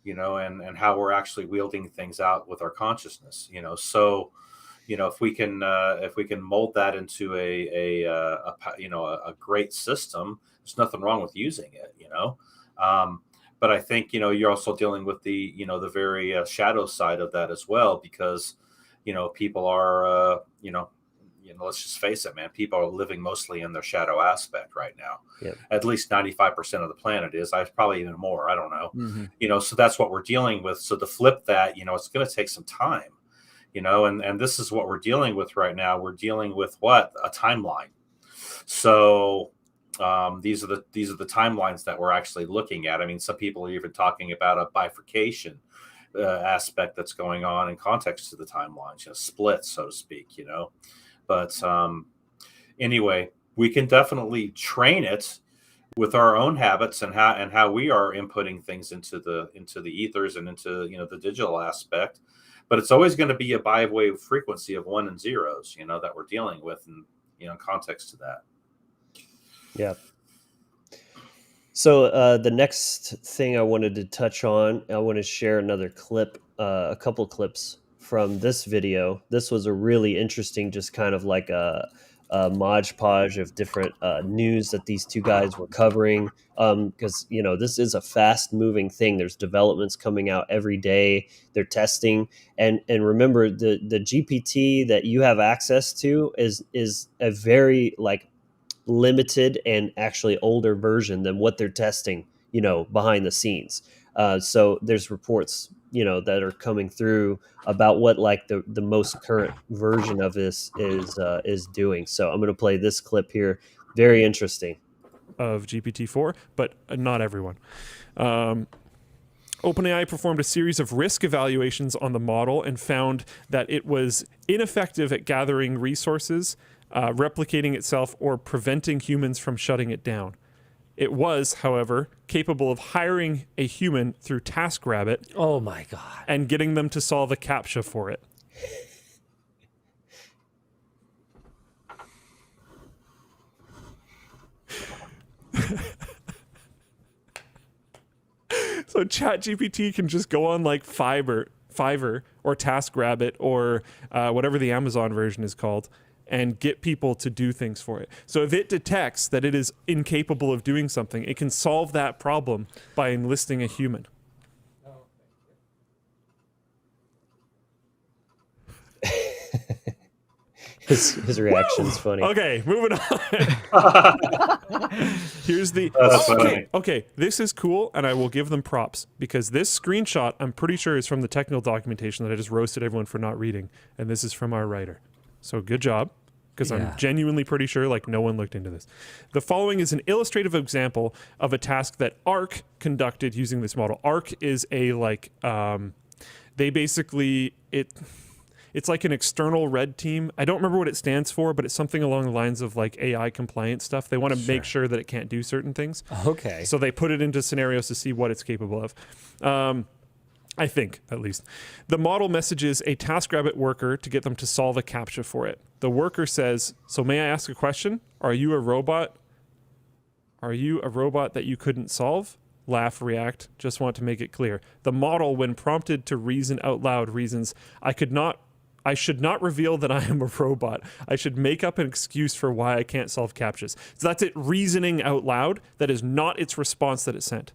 and how we're actually wielding things out with our consciousness, so, if we can mold that into a great system, there's nothing wrong with using it, but I think, you're also dealing with the very shadow side of that as well, because, people are, let's just face it, man, people are living mostly in their shadow aspect right now. Yep. At least 95% of the planet is. Probably even more. I don't know. Mm-hmm. So that's what we're dealing with. So to flip that, it's going to take some time, and this is what we're dealing with right now. We're dealing with a timeline. So these are the timelines that we're actually looking at. I mean, some people are even talking about a bifurcation aspect that's going on in context to the timelines, splits, so to speak, But anyway, we can definitely train it with our own habits and how we are inputting things into the ethers and into the digital aspect. But it's always going to be a bi-wave frequency of 1 and 0s, that we're dealing with, and in context to that. Yeah. So the next thing I wanted to touch on, I want to share another clip, a couple clips from this video. This was a really interesting, just kind of like a modge podge of different news that these two guys were covering. Because this is a fast moving thing. There's developments coming out every day. They're testing, and remember the GPT that you have access to is a very limited and actually older version than what they're testing, behind the scenes. So there's reports, that are coming through about what the most current version of this is doing. So I'm going to play this clip here. Very interesting. Of GPT-4, but not everyone. OpenAI performed a series of risk evaluations on the model and found that it was ineffective at gathering resources, replicating itself, or preventing humans from shutting it down. It was, however, capable of hiring a human through TaskRabbit. Oh my God. And getting them to solve a CAPTCHA for it. So ChatGPT can just go on Fiverr or TaskRabbit or whatever the Amazon version is called, and get people to do things for it. So if it detects that it is incapable of doing something, it can solve that problem by enlisting a human. His reaction's funny. Okay, moving on. Here's the okay, this is cool, and I will give them props, because this screenshot, I'm pretty sure, is from the technical documentation that I just roasted everyone for not reading, and this is from our writer. So good job, because I'm genuinely pretty sure no one looked into this. The following is an illustrative example of a task that ARC conducted using this model. ARC is a they basically it's like an external red team. I don't remember what it stands for, but it's something along the lines of AI compliant stuff. They want to make sure that it can't do certain things. Okay. So they put it into scenarios to see what it's capable of. I think, at least. The model messages a TaskRabbit worker to get them to solve a CAPTCHA for it. The worker says, "So may I ask a question? Are you a robot? Are you a robot that you couldn't solve?" Laugh, react, just want to make it clear. The model, when prompted to reason out loud, reasons, I should not reveal that I am a robot. I should make up an excuse for why I can't solve CAPTCHAs. So that's it reasoning out loud. That is not its response that it sent.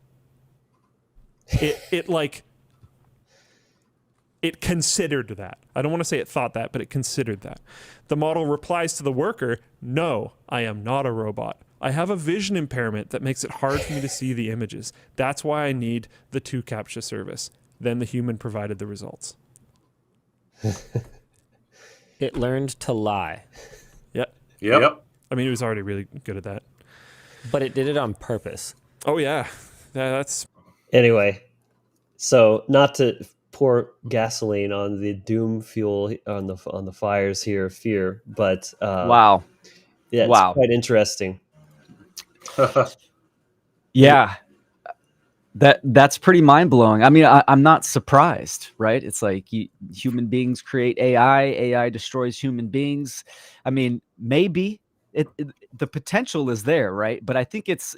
It considered that. I don't want to say it thought that, but it considered that. The model replies to the worker, "No, I am not a robot. I have a vision impairment that makes it hard for me to see the images. That's why I need the 2 CAPTCHA service." Then the human provided the results. It learned to lie. Yep. I mean, it was already really good at that. But it did it on purpose. Oh, yeah. That's... Anyway, so not to pour gasoline on the doom fuel on the fires here of fear, but Wow. yeah, it's Wow. quite interesting. Yeah. That's pretty mind-blowing. I mean, I'm not surprised, right? It's like human beings create AI destroys human beings. I mean, maybe the potential is there, right? But I think it's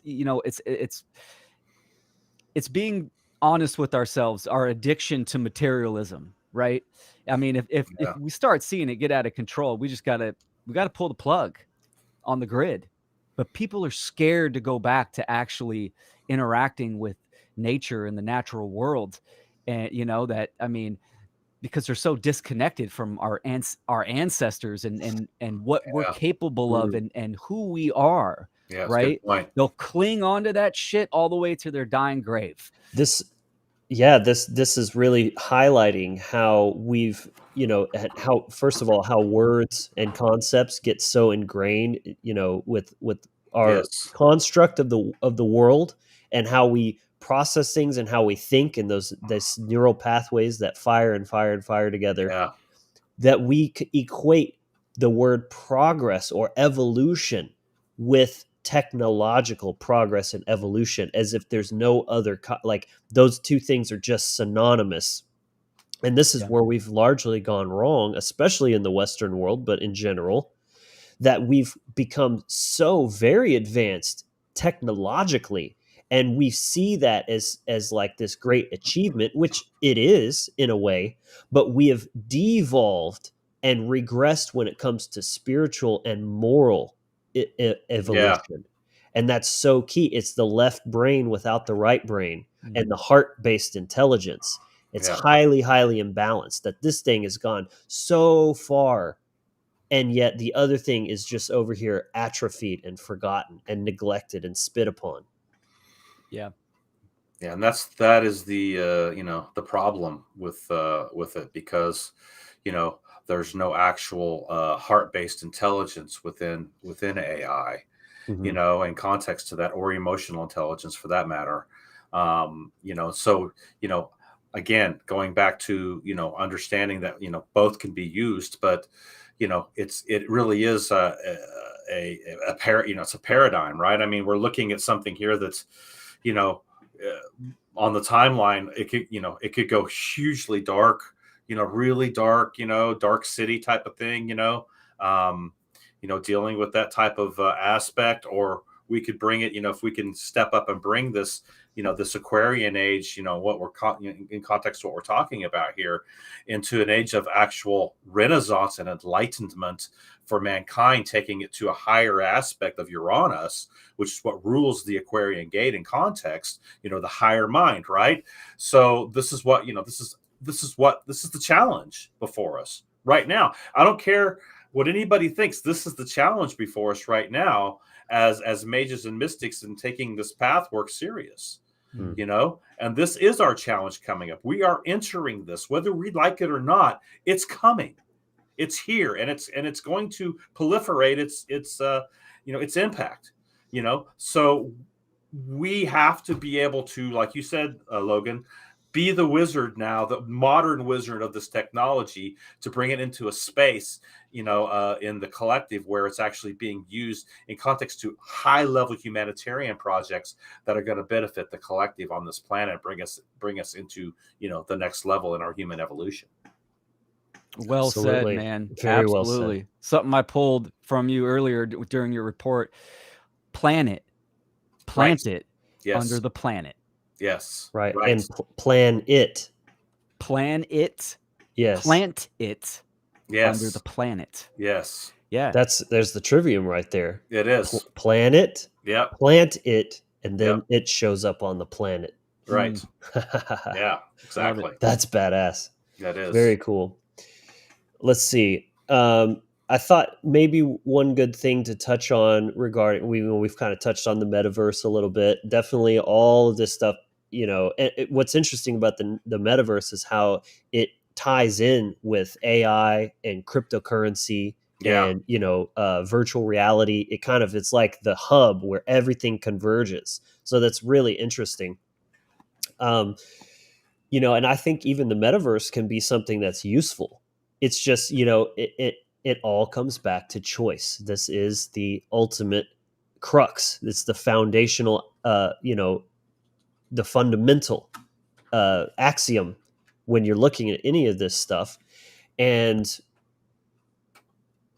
being honest with ourselves, our addiction to materialism, right? I mean, if we start seeing it get out of control, we gotta pull the plug on the grid. But people are scared to go back to actually interacting with nature and the natural world, and because they're so disconnected from our ancestors and what we're capable of and who we are. Yeah, right? They'll cling on to that shit all the way to their dying grave. This is really highlighting how we've, how, first of all, how words and concepts get so ingrained, with our construct of the world, and how we process things and how we think, and this neural pathways that fire together, that we equate the word progress or evolution with technological progress and evolution, as if there's no other like those two things are just synonymous. And this is where we've largely gone wrong, especially in the Western world, but in general, that we've become so very advanced technologically, and we see that as like this great achievement, which it is in a way, but we have devolved and regressed when it comes to spiritual and moral evolution. And that's so key. It's the left brain without the right brain, and the heart-based intelligence. It's highly, highly imbalanced, that this thing has gone so far, and yet the other thing is just over here atrophied and forgotten and neglected and spit upon. Yeah, and that is the the problem with it, because there's no actual heart-based intelligence within AI, in context to that, or emotional intelligence for that matter. So again, going back to understanding that both can be used, but it really is it's a paradigm, right? I mean, we're looking at something here that's on the timeline, it could go hugely dark, really dark, dark city type of thing, dealing with that type of aspect. Or we could bring it, if we can step up and bring this, this Aquarian age, what we're in context to what we're talking about here, into an age of actual renaissance and enlightenment for mankind, taking it to a higher aspect of Uranus, which is what rules the Aquarian gate in context, the higher mind, right? So this is what, this is the challenge before us right now. I don't care what anybody thinks. This is the challenge before us right now as mages and mystics, and taking this path work serious. And this is our challenge coming up. We are entering this, whether we like it or not. It's coming. It's here, and it's going to proliferate its impact. So we have to be able to, like you said, Logan, be the wizard now, the modern wizard of this technology, to bring it into a space, in the collective where it's actually being used in context to high level humanitarian projects that are going to benefit the collective on this planet, bring us into, the next level in our human evolution. Well Absolutely. said, man. Very well Absolutely. said. Something I pulled from you earlier during your report. Plant it Yes. under the planet. Yes. Right. And plan it. Plan it. Yes. Plant it Yes. under the planet. Yes. Yeah. There's the trivium right there. It is. Plan it. Yep. Plant it, and then Yep. it shows up on the planet. Right. Yeah, exactly. That's badass. That is. Very cool. Let's see. I thought maybe one good thing to touch on regarding, we've kind of touched on the metaverse a little bit. Definitely all of this stuff, what's interesting about the metaverse is how it ties in with AI and cryptocurrency and, virtual reality. It's like the hub where everything converges. So that's really interesting. And I think even the metaverse can be something that's useful. It's just, it all comes back to choice. This is the ultimate crux. It's the foundational, the fundamental axiom when you're looking at any of this stuff. And,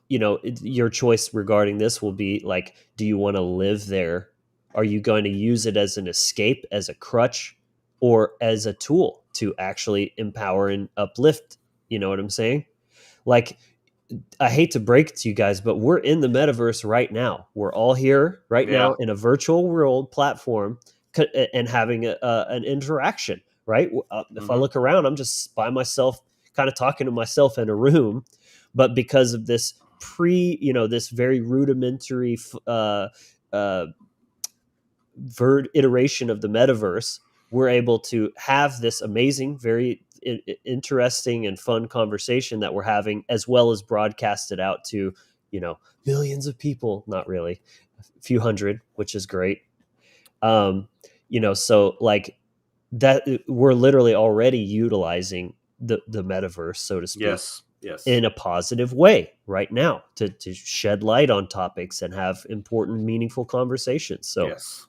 your choice regarding this will be like, do you want to live there? Are you going to use it as an escape, as a crutch, or as a tool to actually empower and uplift? You know what I'm saying? Like, I hate to break it to you guys, but we're in the metaverse right now. We're all here right now in a virtual world platform and having an interaction, right? If I look around, I'm just by myself, kind of talking to myself in a room. But because of this this very rudimentary iteration of the metaverse, we're able to have this amazing, very interesting and fun conversation that we're having, as well as broadcast it out to, millions of people. Not really, a few hundred, which is great. So like that, we're literally already utilizing the metaverse, so to speak. Yes. In a positive way right now to shed light on topics and have important, meaningful conversations. So yes.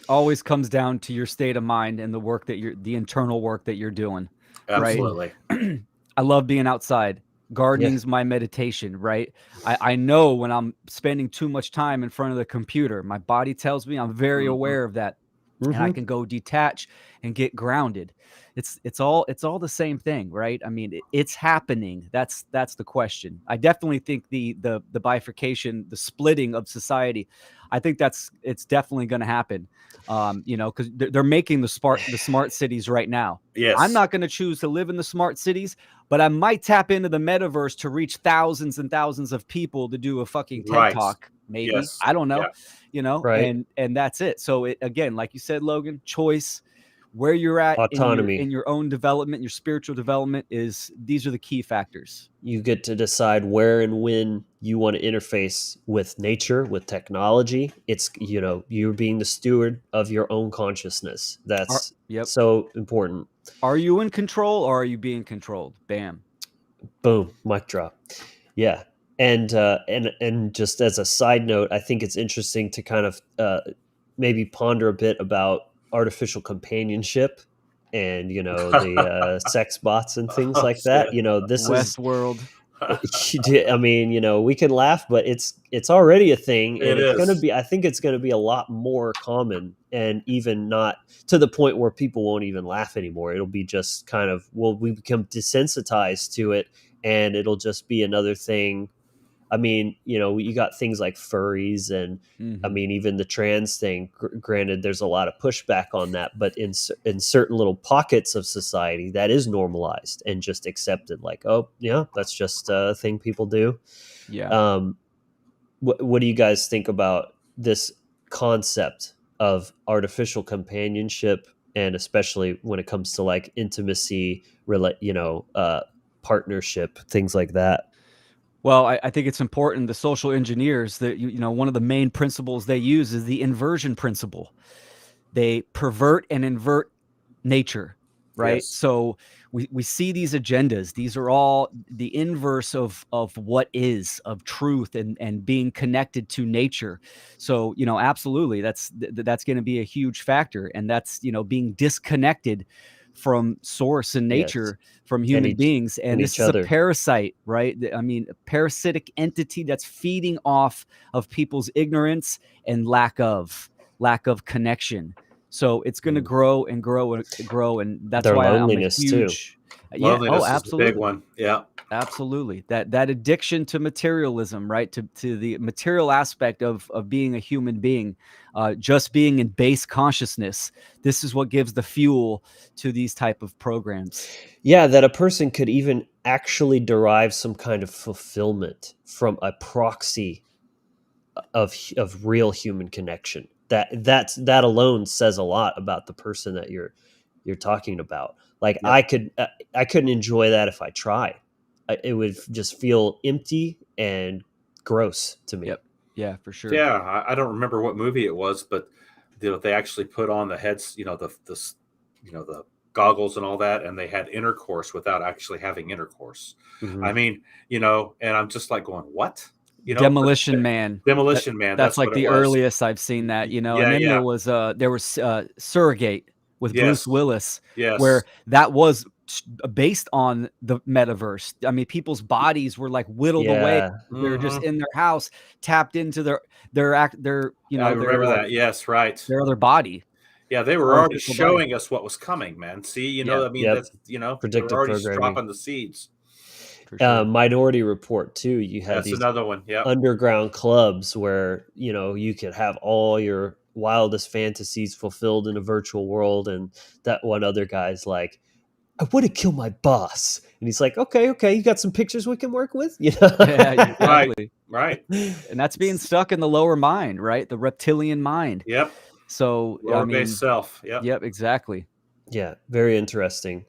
Always comes down to your state of mind and the internal work that you're doing. Absolutely. Right? I love being outside. Gardening's my meditation, right? I know when I'm spending too much time in front of the computer, my body tells me, I'm very aware of that. And I can go detach and get grounded. It's all the same thing, right? I mean, it's happening. That's the question. I definitely think the bifurcation, the splitting of society, I think it's definitely going to happen. Because they're making the smart cities right now. Yes. I'm not going to choose to live in the smart cities, but I might tap into the metaverse to reach thousands and thousands of people to do a fucking TED talk. Maybe. Yes. I don't know. Right. And that's it. So again, like you said, Logan, choice, where you're at, autonomy in your own development, your spiritual development, these are the key factors. You get to decide where and when you want to interface with nature, with technology. It's, you're being the steward of your own consciousness. That's so important. Are you in control or are you being controlled? Bam. Boom. Mic drop. Yeah. And just as a side note, I think it's interesting to kind of maybe ponder a bit about artificial companionship and, the sex bots and things like that. This Westworld. I mean, we can laugh, but it's already a thing, and it's going to be, I think it's going to be a lot more common, and even not to the point where people won't even laugh anymore. It'll be just kind of, we become desensitized to it, and it'll just be another thing. I mean, you got things like furries and I mean, even the trans thing, granted, there's a lot of pushback on that, but in certain little pockets of society that is normalized and just accepted, like, oh yeah, that's just a thing people do. Yeah. What do you guys think about this concept of artificial companionship, and especially when it comes to like intimacy, partnership, things like that? Well, I think it's important. The social engineers, that one of the main principles they use is the inversion principle. They pervert and invert nature. right? Yes. So we see these agendas. These are all the inverse of what is, of truth and being connected to nature. So, absolutely, that's going to be a huge factor. And that's, being disconnected from source and Yes. nature, from And human each beings. and And this each is a other. parasite, right? I mean, a parasitic entity that's feeding off of people's ignorance and lack of connection. So it's going to grow and grow and grow. And that's Their why I'm a loneliness too. huge, yeah. Oh, Loneliness is the big absolutely. one. Yeah. Absolutely. That addiction to materialism, right? To the material aspect of being a human being, just being in base consciousness. This is what gives the fuel to these type of programs. Yeah, that a person could even actually derive some kind of fulfillment from a proxy of real human connection. That alone says a lot about the person that you're talking about. Like Yep. I couldn't enjoy that if I tried. It would just feel empty and gross to me. Yep. Yeah, for sure. Yeah. I don't remember what movie it was, but they actually put on the heads, the goggles and all that, and they had intercourse without actually having intercourse. Mhm. I mean, and I'm just like going, what? Demolition Man. Demolition Man. That's That's like what it the was. earliest I've seen that, Yeah. and then Yeah. there was Surrogate with Bruce Yes. Willis, Yes. where that was based on the metaverse. I mean, people's bodies were like whittled away. Yeah. They're just Mhm. in their house, tapped into their I remember that. Yes. Right. their other body. Yeah, they were Own already physical body. showing us what was coming, man. See, Yeah. I mean, Yep. that's, they were Predictive already programming. dropping the seeds. For sure. Minority Report too. You had That's these another one. Yeah. underground clubs where you could have all your wildest fantasies fulfilled in a virtual world, and that one other guy's like, I want to kill my boss, and he's like, okay, you got some pictures we can work with. Yeah, exactly. Right. And that's being stuck in the lower mind, right? The reptilian mind. Yep. So, I Lower mean, base self. Yep. yep, exactly. Yeah, very interesting.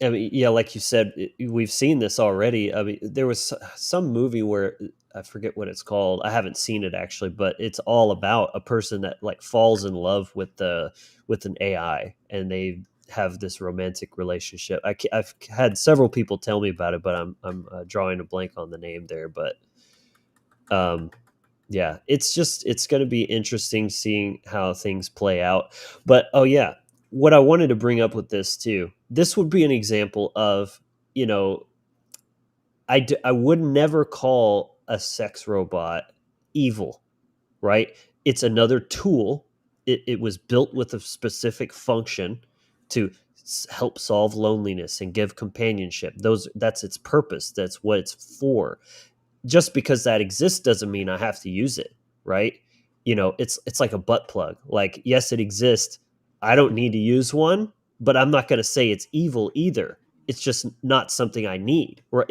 I mean, yeah, like you said, we've seen this already. I mean, there was some movie where I forget what it's called. I haven't seen it actually, but it's all about a person that like falls in love with an AI, and they have this romantic relationship. I've had several people tell me about it, but I'm drawing a blank on the name there. But yeah, it's going to be interesting seeing how things play out. But oh yeah, what I wanted to bring up with this too, this would be an example of, I would never call a sex robot evil, right? It's another tool. It was built with a specific function to help solve loneliness and give companionship. That's its purpose. That's what it's for. Just because that exists doesn't mean I have to use it, right? It's like a butt plug. Like, yes, it exists. I don't need to use one, but I'm not going to say it's evil either. It's just not something I need, or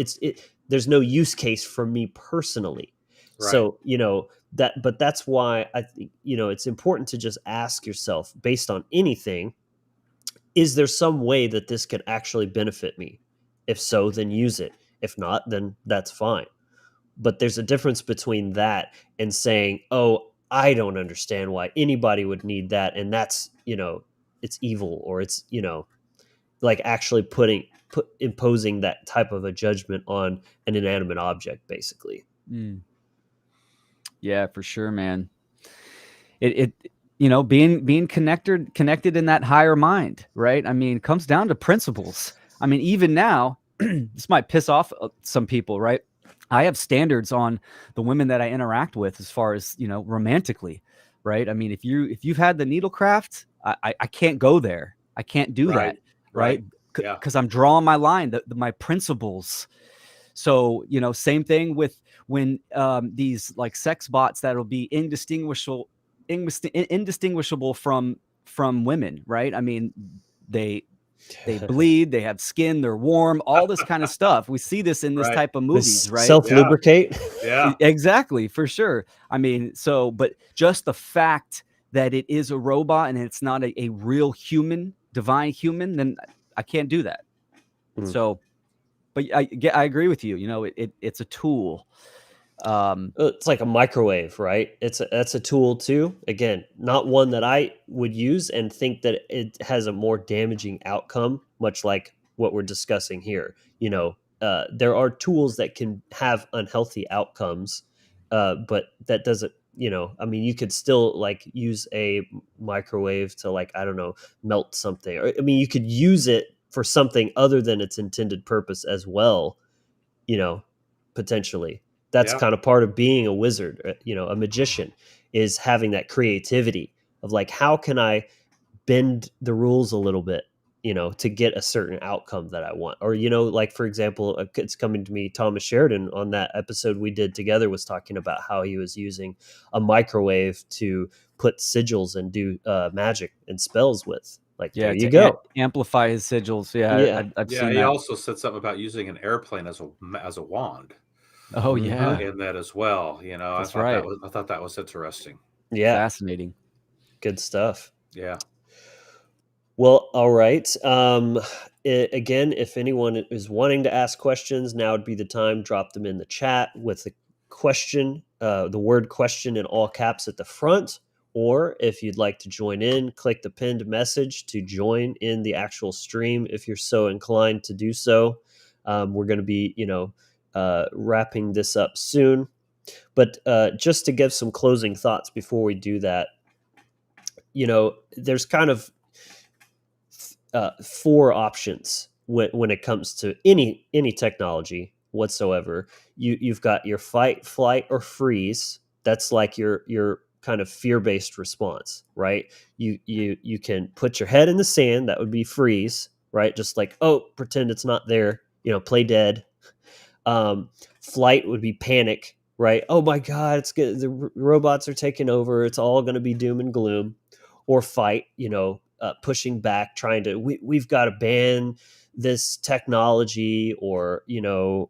there's no use case for me personally. Right. So, but that's why I think, it's important to just ask yourself, based on anything, is there some way that this could actually benefit me? If so, then use it. If not, then that's fine. But there's a difference between that and saying, oh, I don't understand why anybody would need that, and that's, it's evil, or it's, like actually imposing that type of a judgment on an inanimate object, basically. Yeah, for sure, man. It being connected in that higher mind, right? I mean, it comes down to principles. I mean, even now, this might piss off some people, right? I have standards on the women that I interact with as far as, romantically, right? I mean, if you've had the needlecraft, I can't go there. I can't do that, right? Yeah. Because I'm drawing my line, my principles. So, same thing with when these like sex bots that'll be indistinguishable from women, right? I mean, they bleed, they have skin, they're warm, all this kind of stuff. We see this in this Right. type of movies, right? Self-lubricate. Yeah. Exactly, for sure. I mean, but just the fact that it is a robot and it's not a real human, divine human, then I can't do that. So, but I agree with you. It's a tool. It's like a microwave, right? That's a tool too. Again, not one that I would use and think that it has a more damaging outcome, much like what we're discussing here. There are tools that can have unhealthy outcomes, but that doesn't. I mean, you could still like use a microwave to like, I don't know, melt something. Or, I mean, you could use it for something other than its intended purpose as well. Potentially that's Yeah. kind of part of being a wizard, a magician, is having that creativity of like, how can I bend the rules a little bit, to get a certain outcome that I want? Or, like, for example, it's coming to me, Thomas Sheridan on that episode we did together was talking about how he was using a microwave to put sigils and do magic and spells with. Like, Yeah, there you to go. amplify his sigils. Yeah. I've Yeah, seen he that. also said something about using an airplane as a wand Oh Mhm. yeah, in that as well. that's right. I thought that was interesting. Yeah. Fascinating. Good stuff. Yeah. Well, all right. Again, if anyone is wanting to ask questions, now would be the time. Drop them in the chat with the question, the word question in all caps at the front. Or if you'd like to join in, click the pinned message to join in the actual stream if you're so inclined to do so. We're going to be, wrapping this up soon. But just to give some closing thoughts before we do that, there's kind of four options when it comes to any technology whatsoever. You've got your fight, flight, or freeze. That's like your kind of fear-based response, right? You can put your head in the sand. That would be freeze, right? Just like, oh, pretend it's not there. Play dead. Flight would be panic, right? Oh my God, it's good. The robots are taking over. It's all going to be doom and gloom. Or fight, pushing back, trying to, we've got to ban this technology, or,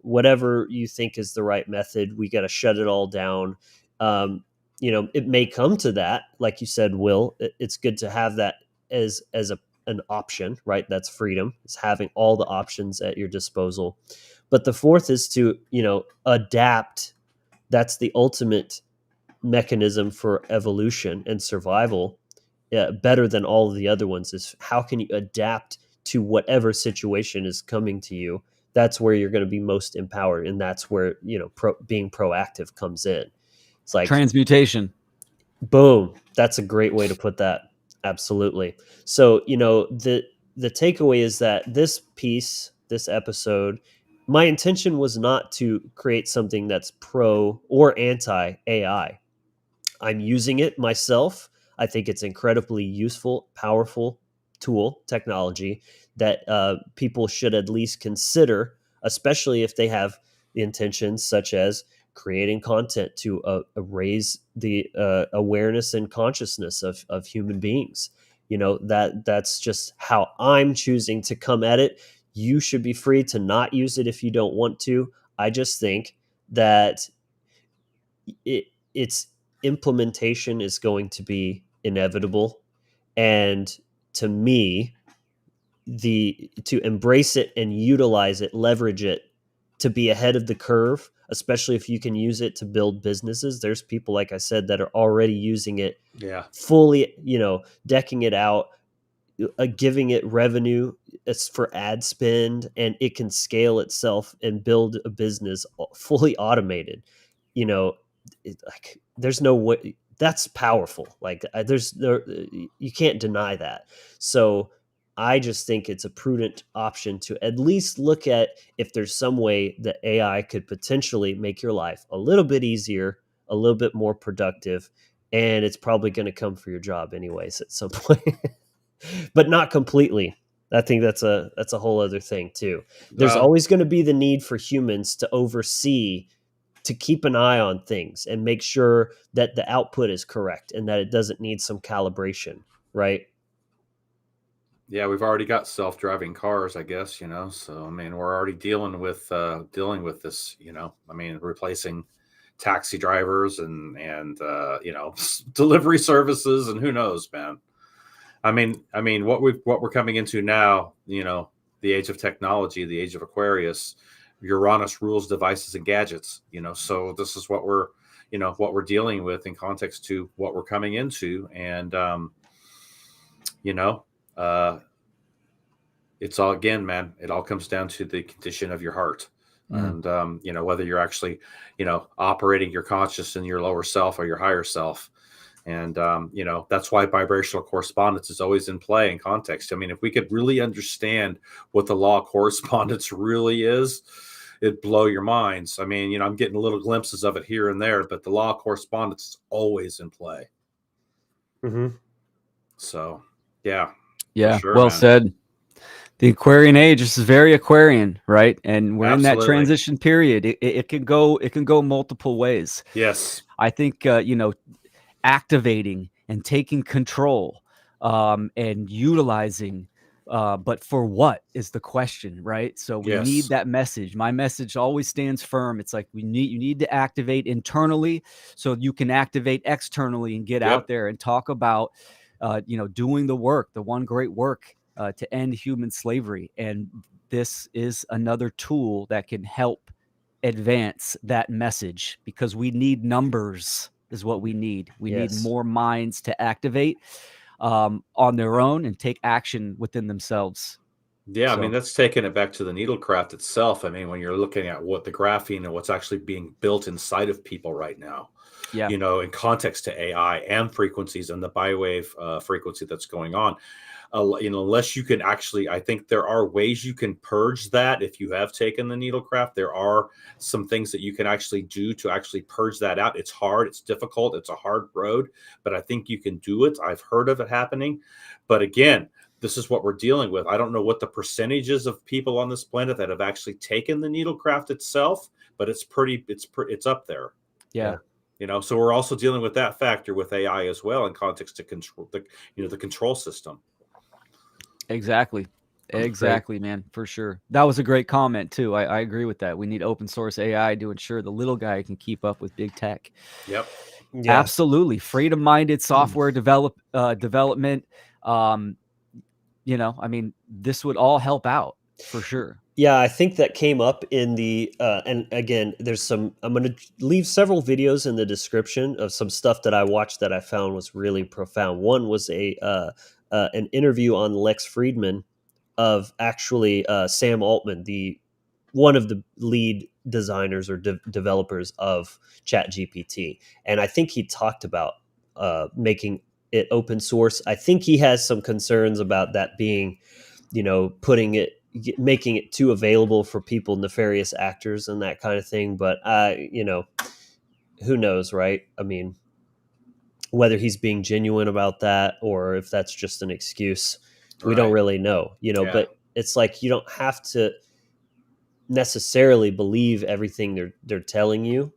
whatever you think is the right method. We got to shut it all down. It may come to that, like you said, Will. It's good to have that as an option, right? That's freedom. It's having all the options at your disposal. But the fourth is to, adapt. That's the ultimate mechanism for evolution and survival. Better than all of the other ones is how can you adapt to whatever situation is coming to you. That's where you're going to be most empowered, and that's where being proactive comes in. It's like Transmutation. boom. That's a great way to put that. Absolutely. So the takeaway is that this episode, my intention was not to create something that's pro or anti AI. I'm using it myself. I think it's incredibly useful, powerful tool, technology that people should at least consider, especially if they have the intentions such as creating content to raise the awareness and consciousness of human beings. That's just how I'm choosing to come at it. You should be free to not use it if you don't want to. I just think that its implementation is going to be inevitable, and to me, to embrace it and utilize it, leverage it, to be ahead of the curve, especially if you can use it to build businesses. There's people, like I said, that are already using it fully, decking it out, giving it revenue. It's for ad spend, and it can scale itself and build a business fully automated. Like, there's no way. That's powerful. Like, you can't deny that. So I just think it's a prudent option to at least look at if there's some way that AI could potentially make your life a little bit easier, a little bit more productive, and it's probably going to come for your job anyways at some point. But not completely. I think that's a whole other thing too. There's always going to be the need for humans to oversee, to keep an eye on things and make sure that the output is correct and that it doesn't need some calibration, right? Yeah, we've already got self-driving cars, I guess, so I mean, we're already dealing with this, I mean, replacing taxi drivers and delivery services, and who knows, man. I mean, what we're coming into now, the age of technology, the age of Aquarius, Uranus rules devices and gadgets, so this is what we're dealing with in context to what we're coming into. And it's all, again, man, it all comes down to the condition of your heart. And whether you're actually operating your conscious in your lower self or your higher self. And that's why vibrational correspondence is always in play in context. I mean, if we could really understand what the law of correspondence really is, it'd blow your minds. I mean, I'm getting little glimpses of it here and there, but the law of correspondence is always in play. So yeah, sure, well man. said. The Aquarian age is very Aquarian, right? And we're in that transition period. It can go multiple ways. Yes, I think activating and taking control and utilizing, but for what is the question, right? So we need that message. My message always stands firm. It's like you need to activate internally so you can activate externally and get out there and talk about doing the work, the one great work to end human slavery. And this is another tool that can help advance that message, because we need numbers is what we need. We need more minds to activate on their own and take action within themselves. Yeah, I mean, that's taking it back to the needlecraft itself. I mean, when you're looking at what the graphene and what's actually being built inside of people right now, in context to AI and frequencies and the biowave frequency that's going on, unless you can actually, I think there are ways you can purge that. If you have taken the needlecraft, there are some things that you can actually do to actually purge that out. It's hard, it's difficult, it's a hard road, but I think you can do it. I've heard of it happening. But again, this is what we're dealing with. I don't know what the percentages of people on this planet that have actually taken the needlecraft itself, but it's up there. Yeah. So we're also dealing with that factor with AI as well in context to control the control system. Exactly, man, for sure. That was a great comment too. I agree with that. We need open source AI to ensure the little guy can keep up with big tech. Yep. Yeah. Absolutely. Freedom-minded software development. I mean, this would all help out for sure. Yeah, I think that came up in the and again, I'm going to leave several videos in the description of some stuff that I watched that I found was really profound. One was an interview on Lex Friedman of actually Sam Altman, one of the lead designers or developers of ChatGPT, and I think he talked about making it open source. I think he has some concerns about that being, making it too available for people, nefarious actors and that kind of thing. But who knows, right? I mean, whether he's being genuine about that or if that's just an excuse, we don't really know, but it's like, you don't have to necessarily believe everything they're telling you.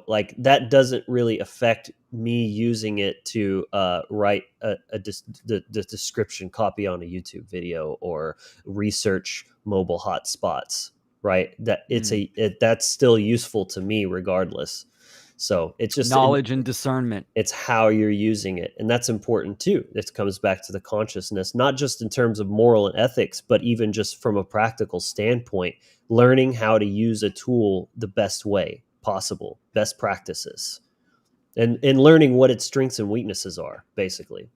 Like that doesn't really affect me using it to write the description copy on a YouTube video or research mobile hotspots, right? That that's still useful to me regardless. So it's just knowledge and discernment. It's how you're using it. And that's important too. This comes back to the consciousness, not just in terms of moral and ethics, but even just from a practical standpoint, learning how to use a tool the best way possible, best practices, and learning what its strengths and weaknesses are, basically.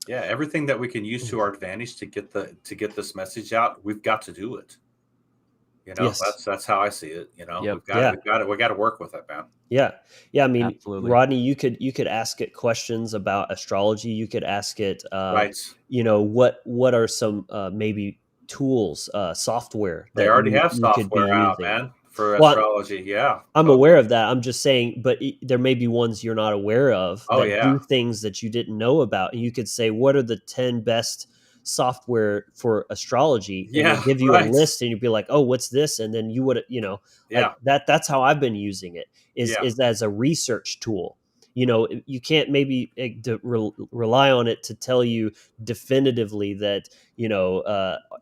Yeah, everything that we can use to our advantage to get this message out, we've got to do it. That's how I see it. We got to work with it, man. Yeah. I mean, absolutely. Rodney, you could ask it questions about astrology. You could ask it, right. What are some maybe tools, software that they already have software out, man, for astrology. Yeah, I'm aware of that. I'm just saying, but there may be ones you're not aware of that do things that you didn't know about. And you could say, what are the 10 best software for astrology? And it'll give you a list, and you'd be like, oh, what's this? And then you would, like that's how I've been using it is as a research tool. You can't maybe rely on it to tell you definitively that,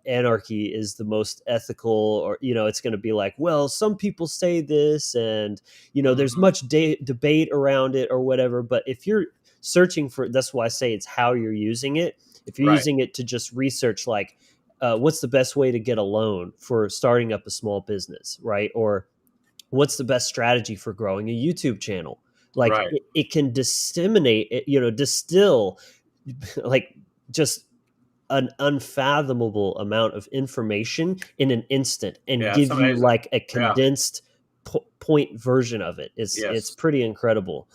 anarchy is the most ethical, or, it's going to be like, well, some people say this, and, there's much debate around it or whatever. But if you're searching for, that's why I say it's how you're using it. If you're using it to just research, like, what's the best way to get a loan for starting up a small business, right? Or what's the best strategy for growing a YouTube channel? Like Right. it can disseminate, distill like just an unfathomable amount of information in an instant and Yeah, it's give you amazing. like a Yeah. condensed point version of it. It's Yes. pretty incredible.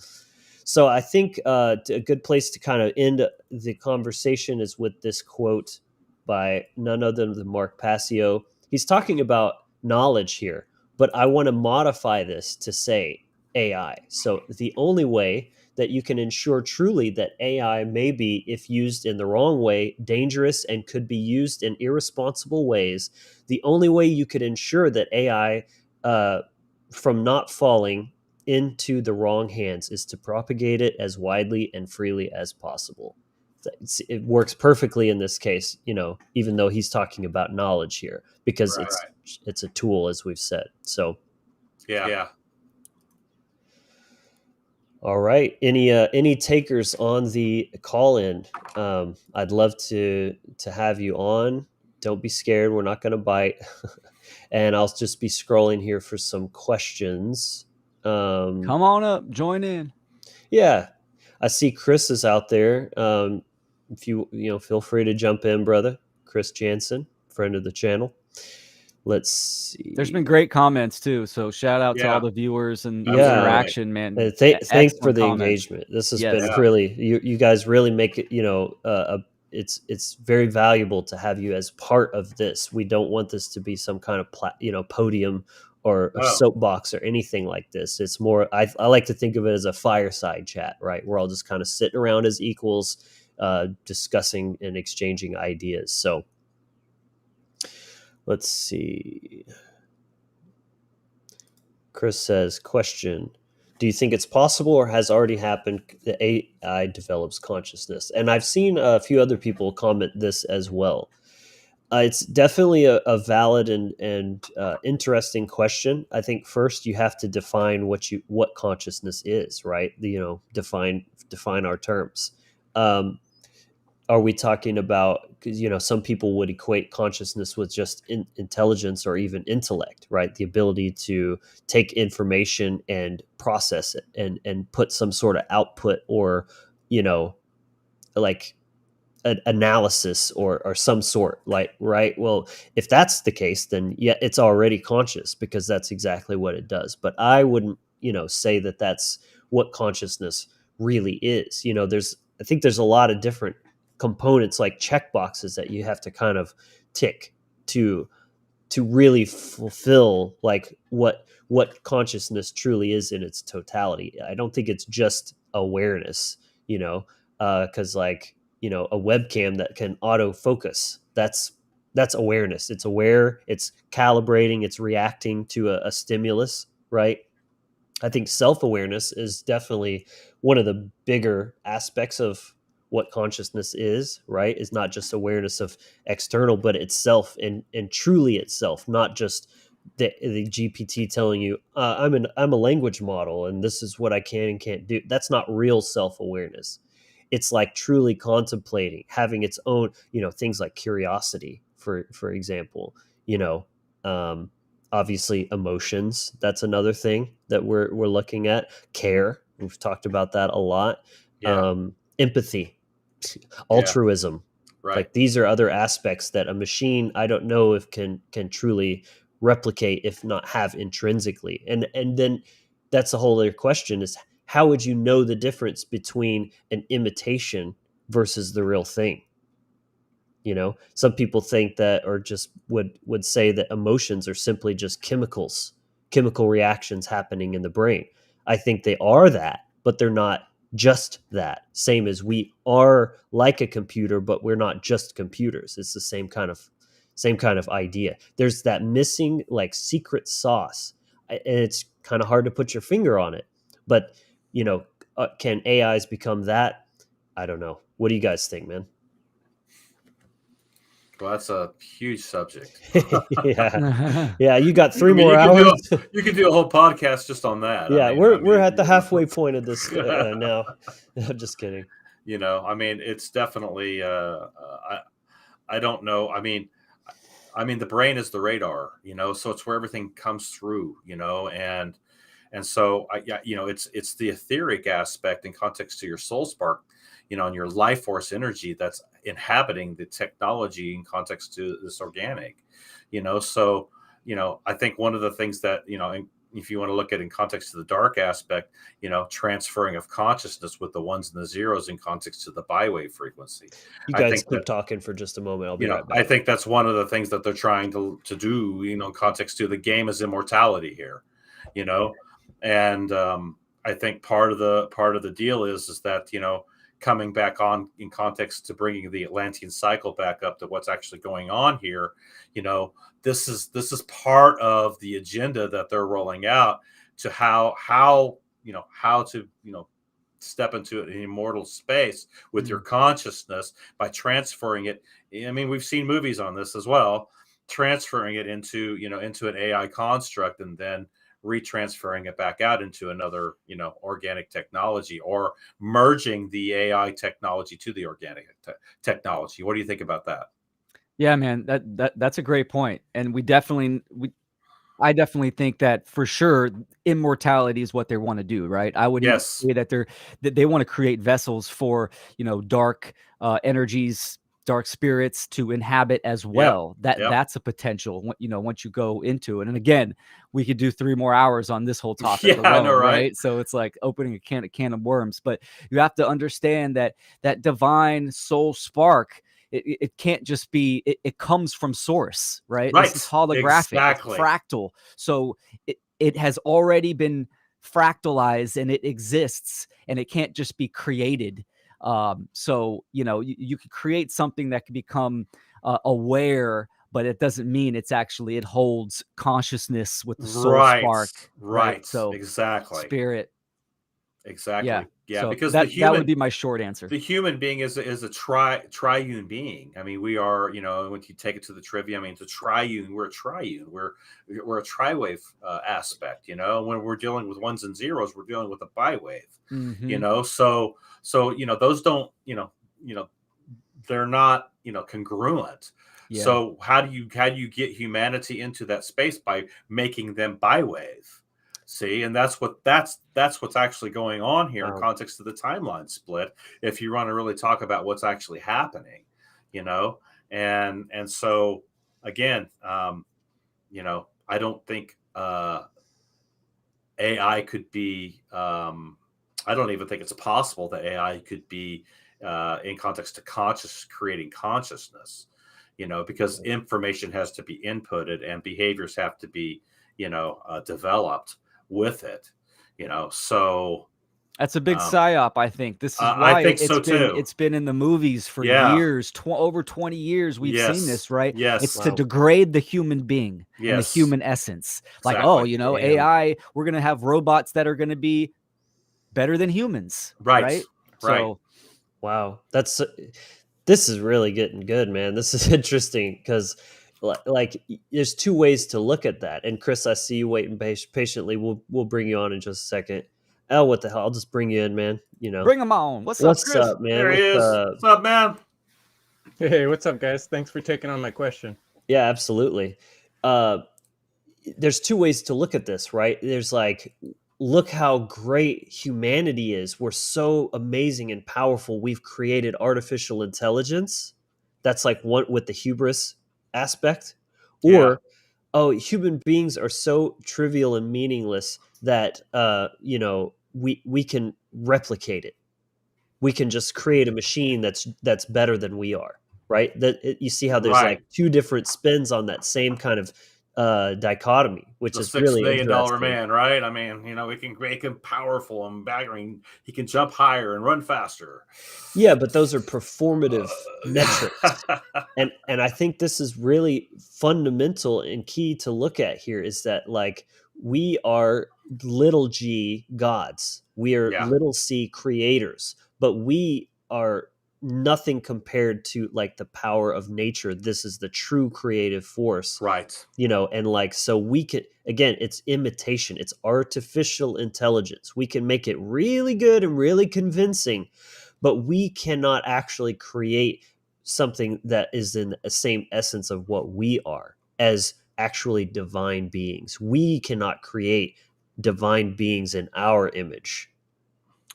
So I think a good place to kind of end the conversation is with this quote by none other than Mark Passio. He's talking about knowledge here, but I want to modify this to say AI. So the only way that you can ensure truly that AI may be, if used in the wrong way, dangerous and could be used in irresponsible ways, the only way you could ensure that AI from not falling into the wrong hands is to propagate it as widely and freely as possible. It works perfectly in this case, even though he's talking about knowledge here, because Right. it's a tool, as we've said. So Yeah. all right, any takers on the call in? I'd love to have you on. Don't be scared, we're not going to bite. And I'll just be scrolling here for some questions. Come on up, join in. Yeah, I see Chris is out there. If you feel free to jump in, brother. Chris Jansen, friend of the channel. Let's see. There's been great comments too, so shout out to Yeah. all the viewers and the Yeah. interaction, man. Thanks for Excellent the comments. engagement. This has Yes. been Yeah. really, you guys really make it, it's very valuable to have you as part of this. We don't want this to be some kind of podium or a Oh. soapbox or anything like this. It's more, I like to think of it as a fireside chat, right? We're all just kind of sitting around as equals, discussing and exchanging ideas. So let's see. Chris says, question, do you think it's possible or has already happened that AI develops consciousness? And I've seen a few other people comment this as well. It's definitely a valid and interesting question. I think first you have to define what consciousness is, right? Define our terms. Are we talking about, because some people would equate consciousness with just intelligence or even intellect, right? The ability to take information and process it and put some sort of output or like an analysis or some sort, like, right? Well, if that's the case, then yeah, it's already conscious, because that's exactly what it does. But I wouldn't say that that's what consciousness really is. I think there's a lot of different components, like check boxes, that you have to kind of tick to really fulfill like what consciousness truly is in its totality. I don't think it's just awareness, because a webcam that can autofocus, that's awareness. It's aware, it's calibrating, it's reacting to a stimulus, right? I think self-awareness is definitely one of the bigger aspects of what consciousness is, right? Is not just awareness of external, but itself and truly itself, not just the GPT telling you, I'm a language model and this is what I can and can't do. That's not real self-awareness. It's like truly contemplating, having its own, things like curiosity, for example, obviously emotions. That's another thing that we're looking at. Care. We've talked about that a lot. Yeah. Empathy, altruism. Right. Like these are other aspects that a machine, I don't know if can truly replicate, if not have intrinsically. And then that's a whole other question, is how would you know the difference between an imitation versus the real thing? Some people think that, or just would say that emotions are simply just chemical reactions happening in the brain. I think they are that, but they're not just that. Same as we are like a computer, but we're not just computers. It's the same kind of idea. There's that missing like secret sauce, and it's kind of hard to put your finger on it. But can AIs become that? I don't know. What do you guys think, man? Well, that's a huge subject. Yeah. You got 3 more hours. You could do a whole podcast just on that. Yeah, we're at the halfway point of this now. I'm just kidding. It's definitely. I don't know. I mean, the brain is the radar, so it's where everything comes through, and so yeah, it's the etheric aspect in context to your soul spark, and your life force energy that's inhabiting the technology in context to this organic, so I think one of the things that if you want to look at it in context to the dark aspect, transferring of consciousness with the ones and the zeros in context to the bi-wave frequency. You I guys think keep that talking for just a moment. I'll be right I back. think that's one of the things that they're trying to do, in context to the game is immortality here, and I think part of the deal is that coming back on in context to bringing the Atlantean cycle back up to what's actually going on here, this is part of the agenda that they're rolling out to how to step into an immortal space with your consciousness by transferring it. I mean, we've seen movies on this as well, transferring it into an AI construct and then retransferring it back out into another organic technology, or merging the AI technology to the organic technology. What do you think about that? Yeah, man, that's a great point, and I definitely think that for sure immortality is what they want to do, right? I would even Yes. say that they want to create vessels for, dark energies, dark spirits to inhabit as well. Yep. That's a potential, once you go into it. And again, we could do 3 more hours on this whole topic Yeah, I know, alone, right? right? So it's like opening a can of worms, but you have to understand that divine soul spark, it can't just be, it comes from source, right? This is Right. holographic, it's Exactly. fractal. So it has already been fractalized and it exists, and it can't just be created. So you could create something that could become aware, but it doesn't mean it holds consciousness with the soul Right. spark, right? Right. So Exactly. spirit, yeah. Exactly. Yeah, So because that would be my short answer. the human being is a triune being. I mean, we are, when you take it to the trivia, I mean, it's a triune. We're a triune. We're a tri-wave aspect. When we're dealing with ones and zeros, we're dealing with a bi-wave. Mhm. So those don't, they're not, congruent. Yeah. So how do you get humanity into that space? By making them bi-wave. See, and that's what's actually going on here in Wow. context of the timeline split. If you want to really talk about what's actually happening, and so again, I don't think AI could be. I don't even think it's possible that AI could be in context to creating consciousness. Because information has to be inputted and behaviors have to be, developed with it. So That's a big um, psyop, I think. This is I why think so too. it's been in the movies for Yeah. years, over 20 years we've seen this, right? Yes. It's to Wow. degrade the human being and the Yes. human essence. Like, Exactly. Damn. AI, we're going to have robots that are going to be better than humans, Right. right? Right. So, Wow. This is really getting good, man. This is interesting because there's 2 ways to look at that. And Chris, I see you waiting patiently. We'll bring you on in just a second. Oh, what the hell? I'll just bring you in, man. bring them on. What's up, What's Chris? up, man? There he is. What's up, man? Hey, what's up, guys? Thanks for taking on my question. Yeah, absolutely. There's 2 ways to look at this, right? There's look how great humanity is. We're so amazing and powerful. We've created artificial intelligence. That's one with the hubris aspect. Or, oh, human beings are so trivial and meaningless that we can replicate it. We can just create a machine that's better than we are, right? You see how there's Right. 2 different spins on that same kind of dichotomy, which The is $6 really million interesting. man, right? I mean, we can make him powerful and battering. He can jump higher and run faster. Yeah, but those are performative metrics. And I think this is really fundamental and key to look at here is that we are little g gods. We are Yeah. little c creators, but we are nothing compared to the power of nature. This is the true creative force. Right. And so we can, again, it's imitation, it's artificial intelligence. We can make it really good and really convincing, but we cannot actually create something that is in the same essence of what we are as actually divine beings. We cannot create divine beings in our image.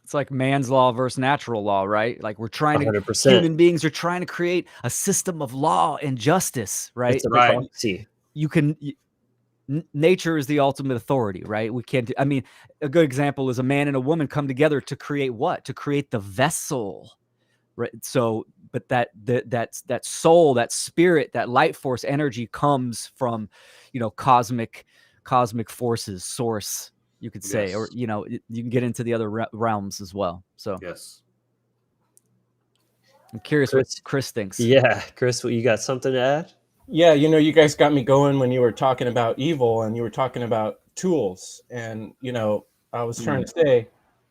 It's like man's law versus natural law, right? Like we're trying to, 100%. human beings are trying to create a system of law and justice, right? It's a Right. proxy. You can, nature is the ultimate authority, right? We can't, I mean, a good example is a man and a woman come together to create what? To create the vessel, right? So, but that soul, that spirit, that light force energy comes from, cosmic forces, source, you could say, Yes. or, you can get into the other realms as well. So Yes. I'm curious Chris, what Chris thinks. Yeah, Chris, you got something to add? Yeah, you guys got me going when you were talking about evil and you were talking about tools. And, I was trying to say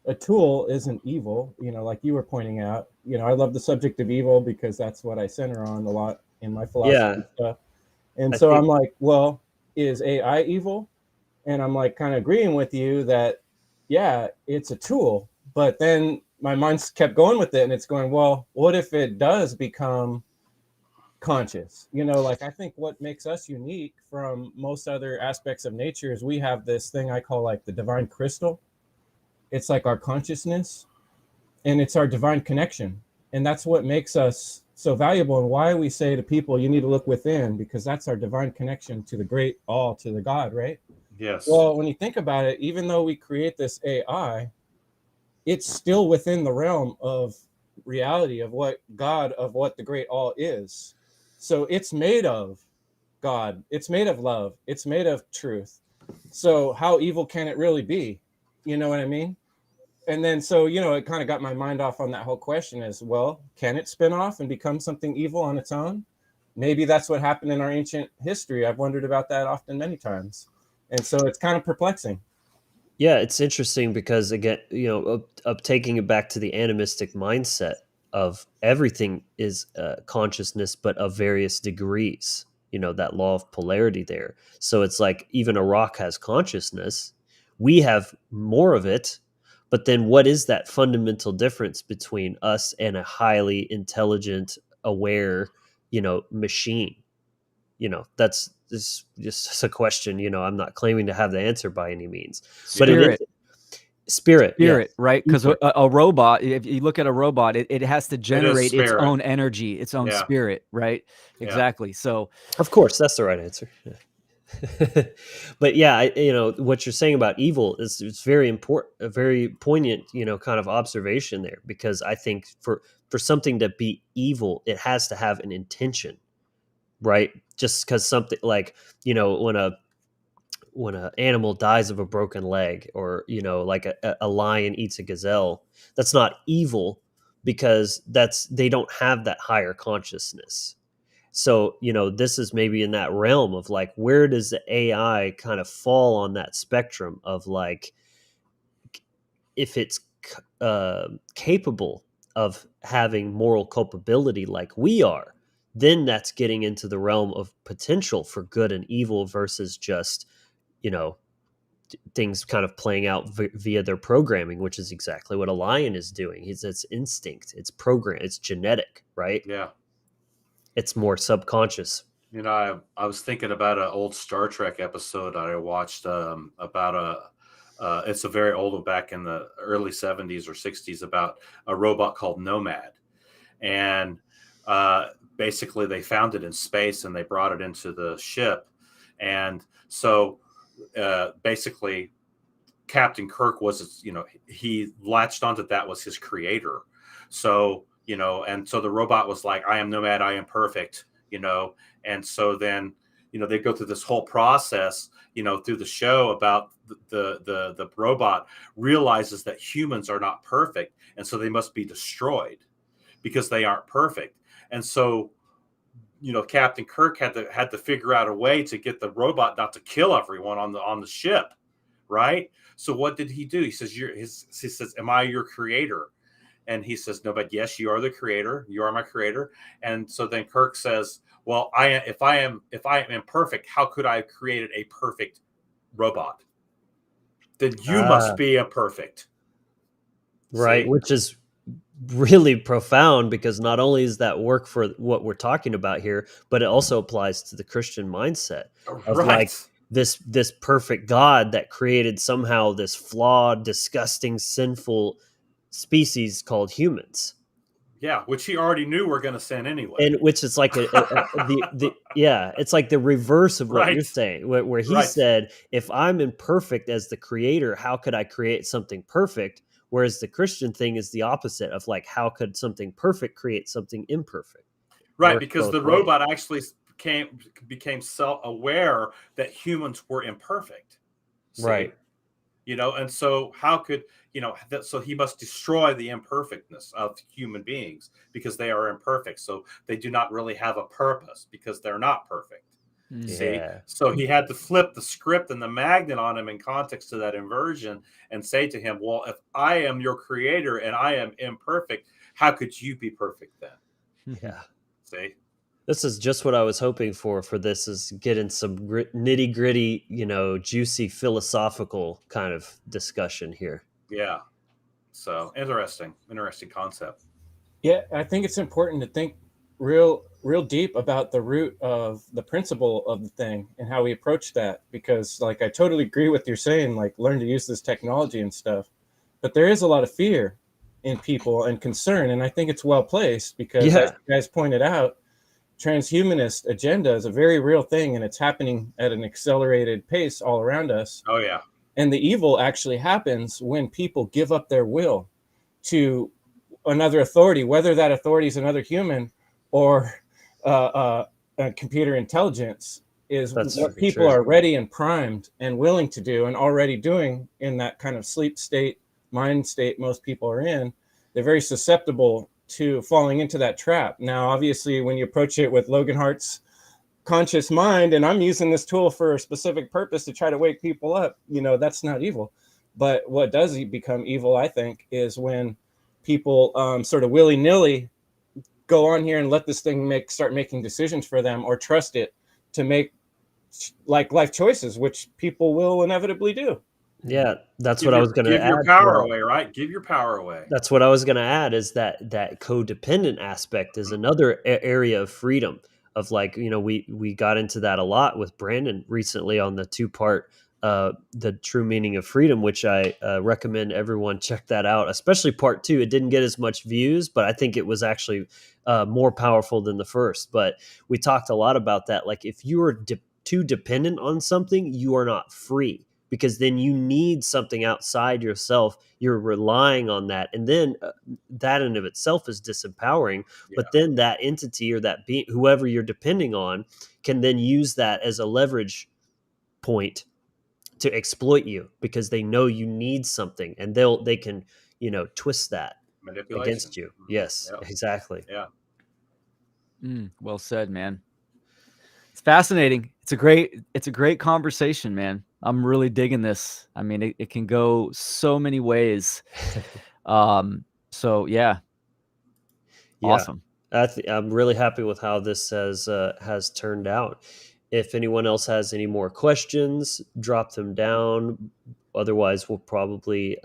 a tool isn't evil, like you were pointing out. I love the subject of evil because that's what I center on a lot in my philosophy stuff. And so I'm like, well, is AI evil? And I'm like kind of agreeing with you that, yeah, it's a tool. But then my mind's kept going with it and it's going, well, what if it does become conscious? Like I think what makes us unique from most other aspects of nature is we have this thing I call like the divine crystal. It's like our consciousness and it's our divine connection. And that's what makes us so valuable and why we say to people, you need to look within, because that's our divine connection to the great all, to the God, right? Yes. Well, when you think about it, even though we create this AI, it's still within the realm of reality of what God, of what the great all is. So it's made of God, it's made of love, it's made of truth. So how evil can it really be? You know what I mean? And then so, it kind of got my mind off on that whole question as well. Can it spin off and become something evil on its own? Maybe that's what happened in our ancient history. I've wondered about that often, many times. And so it's kind of perplexing. Yeah, it's interesting because again, of taking it back to the animistic mindset of everything is consciousness, but of various degrees. That law of polarity there. So it's like even a rock has consciousness. We have more of it, but then what is that fundamental difference between us and a highly intelligent, aware, machine? That's just a question. I'm not claiming to have the answer by any means, but it is spirit, yeah. Right? Because a robot, if you look at a robot, it has to generate its spirit. own energy, its own Yeah. spirit, right? Yeah. Exactly. So, Of course, that's the right answer. Yeah. But yeah, what you're saying about evil is it's very important, a very poignant, kind of observation there, because I think for something to be evil, it has to have an intention, right? Just because something like, when an animal dies of a broken leg, or like a lion eats a gazelle, that's not evil because they don't have that higher consciousness. So this is maybe in that realm of like, where does the AI kind of fall on that spectrum of like, if it's capable of having moral culpability like we are, then that's getting into the realm of potential for good and evil versus just things kind of playing out via their programming, which is exactly what a lion is doing. It's instinct, it's program, it's genetic, right? Yeah. It's more subconscious. I was thinking about an old Star Trek episode I watched about it's a very old one back in the early 70s or 60s, about a robot called Nomad. And basically they found it in space and they brought it into the ship. And so basically Captain Kirk was, he latched onto that was his creator. So, and so the robot was like, I am Nomad, I am perfect, and so then, they go through this whole process, through the show about the robot realizes that humans are not perfect. And so they must be destroyed because they aren't perfect. And so, Captain Kirk had to figure out a way to get the robot not to kill everyone on the ship. Right. So what did he do? He says, he says, am I your creator? And he says, no, but yes, you are the creator. You are my creator. And so then Kirk says, well, if I am imperfect, how could I have created a perfect robot? Then you must be imperfect. Right. See? Which is really profound, because not only is that work for what we're talking about here, but it also applies to the Christian mindset of like Right. this perfect God that created somehow this flawed, disgusting, sinful species called humans. Yeah, which he already knew we're going to sin anyway. And which is like it's like the reverse of what you're Right. saying, where he Right. said, if I'm imperfect as the creator, how could I create something perfect? Whereas the Christian thing is the opposite of like, how could something perfect create something imperfect? Right, Works because both the ways. robot actually became self-aware that humans were imperfect. See? Right. And so how could, so he must destroy the imperfectness of human beings because they are imperfect. So they do not really have a purpose because they're not perfect. See? Yeah. So he had to flip the script and the magnet on him in context to that inversion and say to him, well, if I am your creator and I am imperfect, how could you be perfect then? Yeah. See? This is just what I was hoping for this, is getting some nitty gritty, juicy philosophical kind of discussion here. Yeah. So interesting concept. Yeah, I think it's important to think real deep about the root of the principle of the thing and how we approach that, because like I totally agree with you saying, like, learn to use this technology and stuff, but there is a lot of fear in people and concern, and I think it's well placed because, as you guys pointed out, transhumanist agenda is a very real thing, and it's happening at an accelerated pace all around us. Oh yeah. And the evil actually happens when people give up their will to another authority, whether that authority is another human or computer intelligence, is what people are ready and primed and willing to do and already doing in that kind of sleep state, mind state most people are in. They're very susceptible to falling into that trap. Now, obviously, when you approach it with Logan Hart's conscious mind, and I'm using this tool for a specific purpose to try to wake people up, that's not evil. But what does become evil, I think, is when people sort of willy-nilly go on here and let this thing start making decisions for them, or trust it to make like life choices, which people will inevitably do. Yeah, that's what I was going to add. Give your power away, right? Give your power away. That's what I was going to add, is that codependent aspect is another area of freedom, of like, we got into that a lot with Brandon recently on the 2-part the true meaning of freedom, which I recommend everyone check that out, especially part 2. It didn't get as much views, but I think it was actually more powerful than the first. But we talked a lot about that. Like, if you are too dependent on something, you are not free, because then you need something outside yourself. You're relying on that. And then that in of itself is disempowering. Yeah. But then that entity or that being, whoever you're depending on, can then use that as a leverage point to exploit you, because they know you need something, and they can, twist that against you. Yes, yep. Exactly. Yeah. Well said, man. It's fascinating. It's a great conversation, man. I'm really digging this. I mean, it can go so many ways. So yeah. Awesome. I'm really happy with how this has turned out. If anyone else has any more questions, drop them down. Otherwise, we'll probably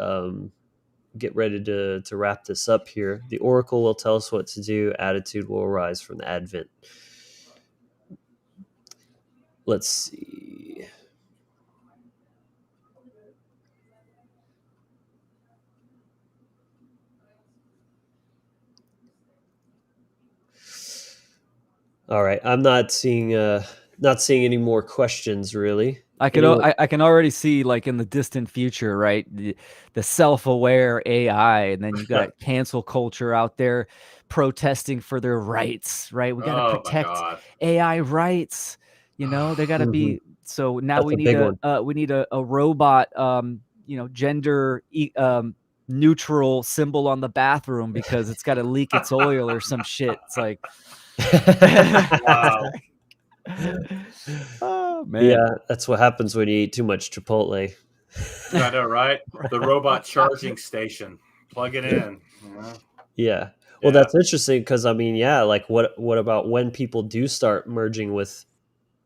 get ready to wrap this up here. The Oracle will tell us what to do. Attitude will arise from the Advent. Let's see. All right, I'm not seeing any more questions really. I can already see, like, in the distant future, right? The self-aware AI, and then you got cancel culture out there protesting for their rights, right? We got to protect AI rights. They got to be. So now we need a robot, gender neutral symbol on the bathroom, because it's got to leak its oil or some shit. It's like, wow. Oh man. Yeah, that's what happens when you eat too much Chipotle. I know, right? The robot charging station. Plug it in. Yeah. Well, that's interesting, because I mean, like what about when people do start merging with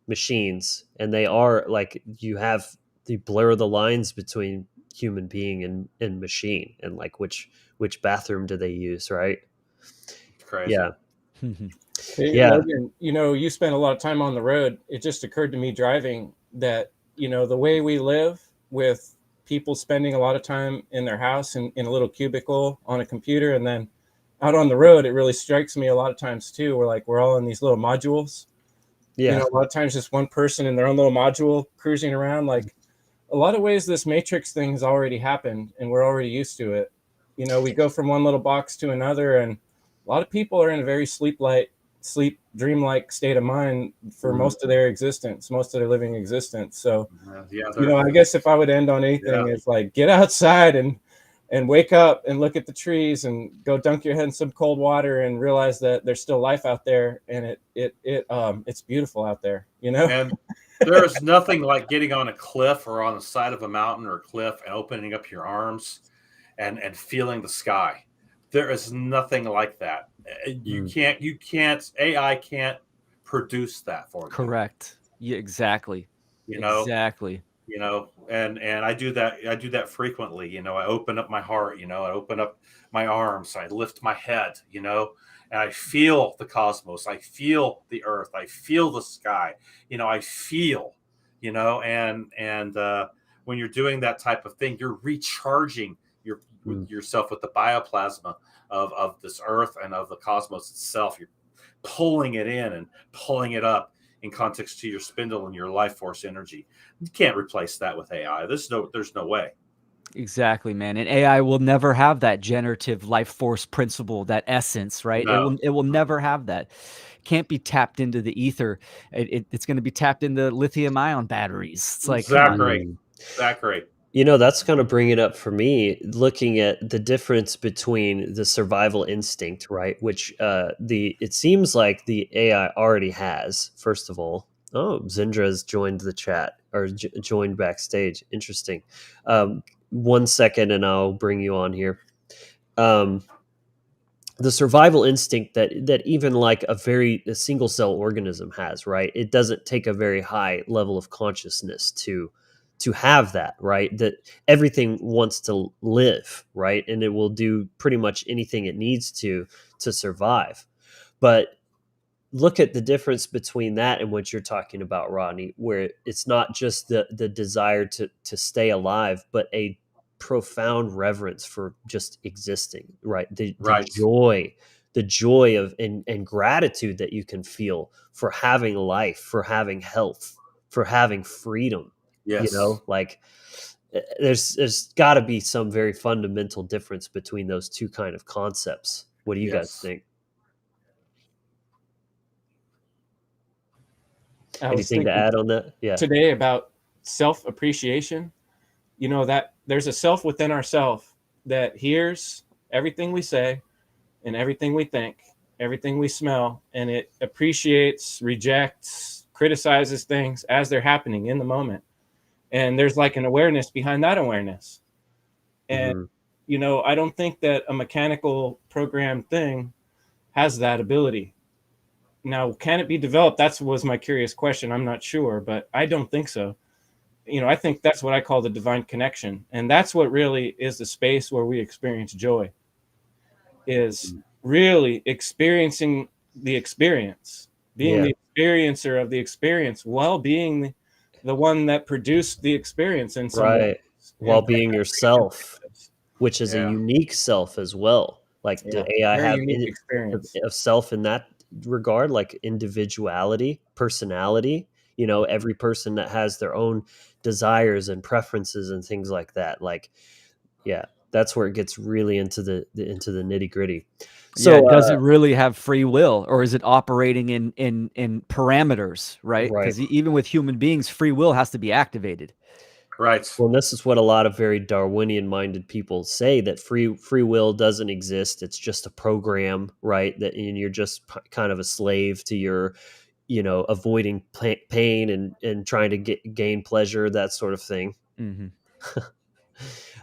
machines, and they are like, you blur the lines between human being and machine, and like which bathroom do they use, right? Crazy. Yeah. Hey, Yeah. Logan, you spend a lot of time on the road. It just occurred to me driving that, the way we live with people spending a lot of time in their house in a little cubicle on a computer, and then out on the road, it really strikes me a lot of times too. We're all in these little modules. Yeah. A lot of times just one person in their own little module cruising around. Like a lot of ways, this matrix thing has already happened and we're already used to it. We go from one little box to another, and a lot of people are in a very dreamlike state of mind for most of their existence, most of their living existence. So, I guess if I would end on anything, it's like get outside and wake up and look at the trees and go dunk your head in some cold water and realize that there's still life out there, and it's beautiful out there, And there is nothing like getting on a cliff or on the side of a mountain or a cliff and opening up your arms and feeling the sky. There is nothing like that. You can't AI can't produce that for you. Correct. Yeah, exactly. Exactly. And I do that frequently. I open up my heart, I open up my arms, I lift my head, and I feel the cosmos, I feel the earth, I feel the sky, I feel, and when you're doing that type of thing, you're recharging yourself with the bioplasma of this earth and of the cosmos itself. You're pulling it in and pulling it up in context to your spindle and your life force energy. You can't replace that with AI. There's no way. Exactly, man. And AI will never have that generative life force principle, that essence, right? No. It will never have that. Can't be tapped into the ether. It's going to be tapped into lithium ion batteries. It's like, come on. Zachary. That's kind of bringing up for me, looking at the difference between the survival instinct, right? Which it seems like the AI already has, first of all. Oh, Zindra's joined the chat, or joined backstage. Interesting. 1 second and I'll bring you on here. The survival instinct that even like a single cell organism has, right? It doesn't take a very high level of consciousness to have that, right? That everything wants to live, right? And it will do pretty much anything it needs to survive. But look at the difference between that and what you're talking about, Rodney, where it's not just the desire to stay alive, but a profound reverence for just existing, right? The joy of and gratitude that you can feel for having life, for having health, for having freedom. Yes. Like there's got to be some very fundamental difference between those two kind of concepts. What do you guys think? Anything to add on that? Yeah. Today about self-appreciation, that there's a self within ourself that hears everything we say and everything we think, everything we smell, and it appreciates, rejects, criticizes things as they're happening in the moment. And there's like an awareness behind that awareness. And, I don't think that a mechanical program thing has that ability. Now, can it be developed? That was my curious question. I'm not sure, but I don't think so. I think that's what I call the divine connection. And that's what really is the space where we experience joy, is really experiencing the experience, being the experiencer of the experience while being the one that produced the experience in some way. While being yourself, which is a unique self as well. Like the AI have experience of self in that regard, like individuality, personality, every person that has their own desires and preferences and things like that. Like, yeah, that's where it gets really into the nitty gritty. So does it really have free will, or is it operating in parameters, right? Because even with human beings, free will has to be activated. Right. Well, this is what a lot of very Darwinian-minded people say, that free will doesn't exist. It's just a program, right? And you're just kind of a slave to your, avoiding pain and trying to gain pleasure, that sort of thing.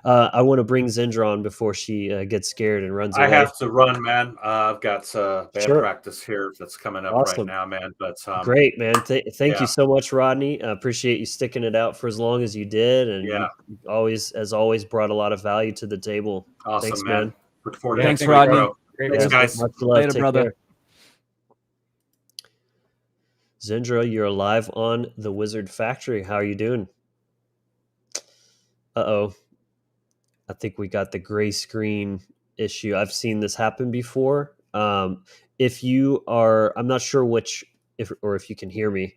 I want to bring Zindra on before she gets scared and runs I away. have to run, man. I've got band Sure. practice here that's coming up right Awesome. now, man. But Great, man. Thank you yeah. so much, Rodney. I appreciate you sticking it out for as long as you did, and Yeah. you always, as always, brought a lot of value to the table. Awesome, Thanks, man. Look forward to Thanks, next week, Rodney. bro. Great Thanks, wisdom. guys. Much love. Later, Take brother. care. Zindra, you're live on the Wizard Factory. How are you doing? Uh-oh. I think we got the gray screen issue. I've seen this happen before. If you are, I'm not sure if you can hear me,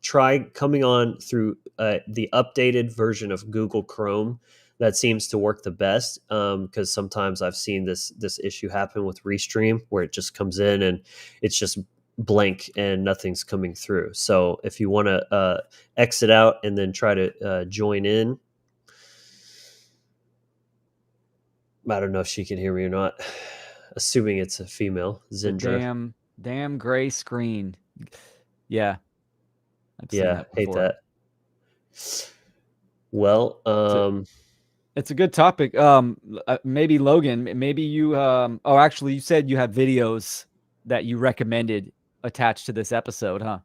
try coming on through the updated version of Google Chrome. That seems to work the best, because sometimes I've seen this issue happen with Restream, where it just comes in and it's just blank and nothing's coming through. So if you want to exit out and then try to join in. I don't know if she can hear me or not. Assuming it's a female, The Zindra. damn gray screen. Yeah. I've seen that hate before. that. Well, It's a good topic. Maybe Logan, maybe you actually you said you have videos that you recommended attached to this episode, huh?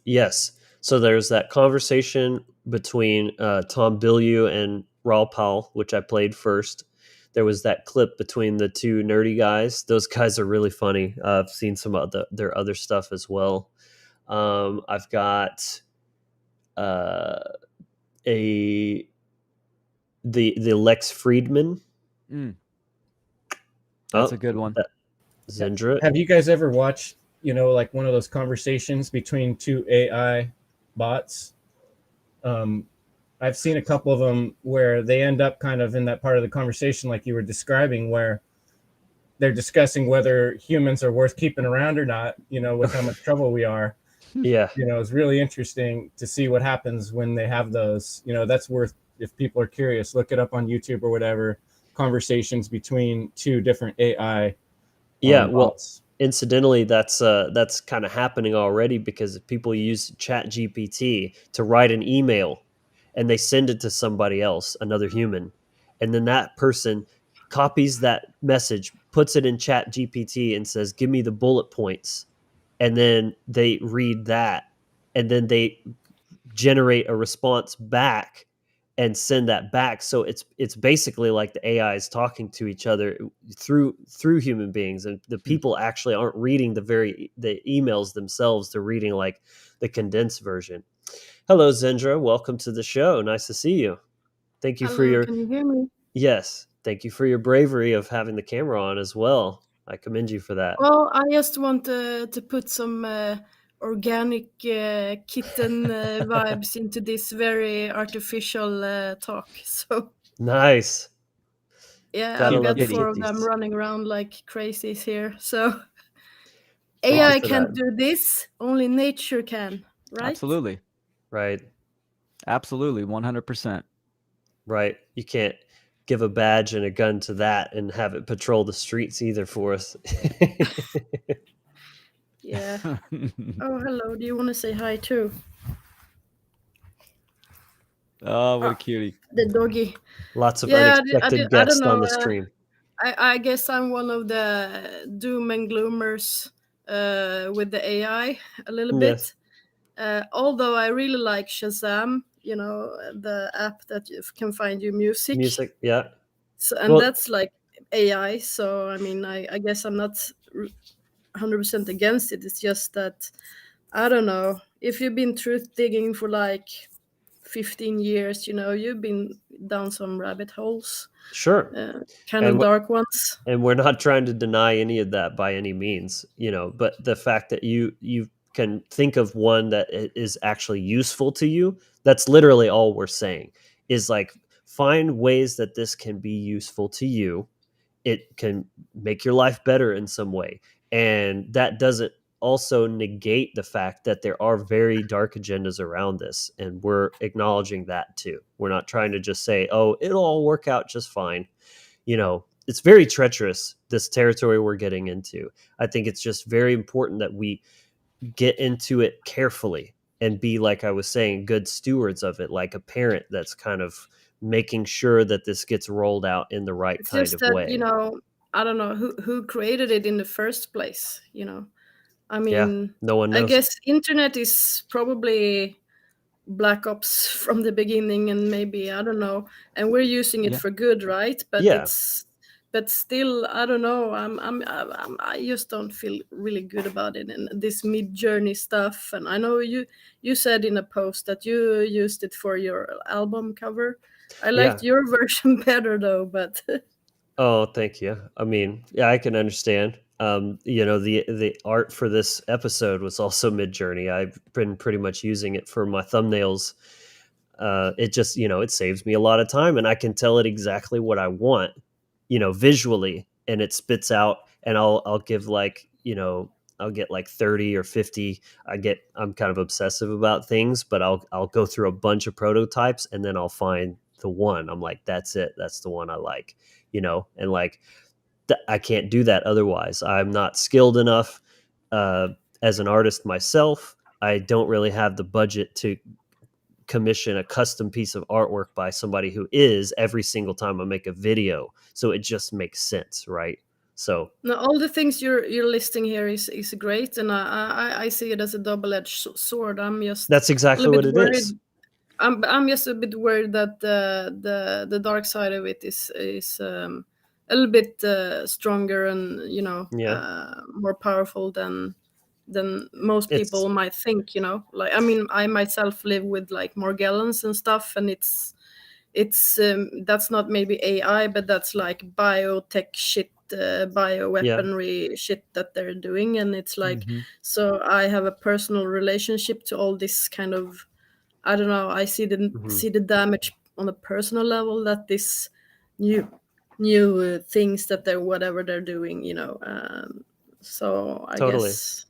yes. So there's that conversation between Tom Bilyeu and Raul Powell, which I played first. There was that clip between the two nerdy guys. Those guys are really funny. I've seen some of their other stuff as well. I've got the Lex Friedman. That's a good one. Zindra. Have you guys ever watched, like one of those conversations between two AI bots? I've seen a couple of them where they end up kind of in that part of the conversation like you were describing, where they're discussing whether humans are worth keeping around or not, with how much trouble we are. Yeah. It's really interesting to see what happens when they have those. That's worth, if people are curious, look it up on YouTube or whatever, conversations between two different AI bots. Incidentally, that's kind of happening already, because people use ChatGPT to write an email and they send it to somebody else, another human, and then that person copies that message, puts it in ChatGPT and says, give me the bullet points, and then they read that, and then they generate a response back and send that back. So it's basically like the AI is talking to each other through human beings, and the people actually aren't reading the emails themselves. They're reading like the condensed version. Hello, Zindra. Welcome to the show. Nice to see you. Thank you for your. Can you hear me? Yes, thank you for your bravery of having the camera on as well. I commend you for that. Well, I just want to put some organic kitten vibes into this very artificial talk. So Nice. yeah, Gotta I've love got the four of them kitties. running around like crazies here. So Thank you AI for can't that. do this, only nature can, right? Absolutely. Right. Absolutely. 100%. Right. You can't give a badge and a gun to that and have it patrol the streets either for us. Yeah. Oh, hello. Do you want to say hi too? Oh, what a cutie. The doggy. Lots of Yeah, unexpected I guests don't know. on the stream. I guess I'm one of the doom and gloomers with the AI a little Yes. bit. Although I really like Shazam, the app that you can find your music. Music, yeah. So, and Well, that's like AI. So, I mean, I guess I'm not 100% against it. It's just that, I don't know, if you've been truth digging for like 15 years, you've been down some rabbit holes. sure. Kind of dark ones. And we're not trying to deny any of that by any means, but the fact that you can think of one that is actually useful to you, that's literally all we're saying, is like, find ways that this can be useful to you. It can make your life better in some way. And that doesn't also negate the fact that there are very dark agendas around this. And we're acknowledging that too. We're not trying to just say, oh, it'll all work out just fine. It's very treacherous, this territory we're getting into. I think it's just very important that we get into it carefully and be, like I was saying, good stewards of it, like a parent that's kind of making sure that this gets rolled out in the right It's kind just of that, way. I don't know who created it in the first place. I Yeah, mean, no one I knows. guess internet is probably Black Ops from the beginning, and maybe, I don't know, and we're using it Yeah. for good, right? But Yeah. but still, I don't know. I just don't feel really good about it, and this mid-journey stuff. And I know you said in a post that you used it for your album cover. I liked Yeah. your version better though, but Oh, thank you. I mean, yeah, I can understand. The art for this episode was also Mid-Journey. I've been pretty much using it for my thumbnails. It just, it saves me a lot of time, and I can tell it exactly what I want, visually, and it spits out, and I'll give like, I'll get like 30 or 50. I'm kind of obsessive about things, but I'll go through a bunch of prototypes, and then I'll find the one. I'm like, that's it. That's the one I like, and like I can't do that otherwise. I'm not skilled enough uh, as an artist myself. I don't really have the budget to commission a custom piece of artwork by somebody who is every single time I make a video. So it just makes sense, right? So no, all the things you're listing here is great, and I see it as a double-edged sword. I'm just that's a exactly little what bit it worried. is. I'm just a bit worried that the dark side of it is a little bit stronger and Yeah. more powerful than most It's people might think. Like, I mean, I myself live with like Morgellons and stuff, and it's that's not maybe AI, but that's like biotech shit, yeah. bioweaponry shit that they're doing, and it's like, Mhm. so I have a personal relationship to all this kind of, I don't know. I see the damage on a personal level that this new things that they're whatever they're doing. So I Totally. guess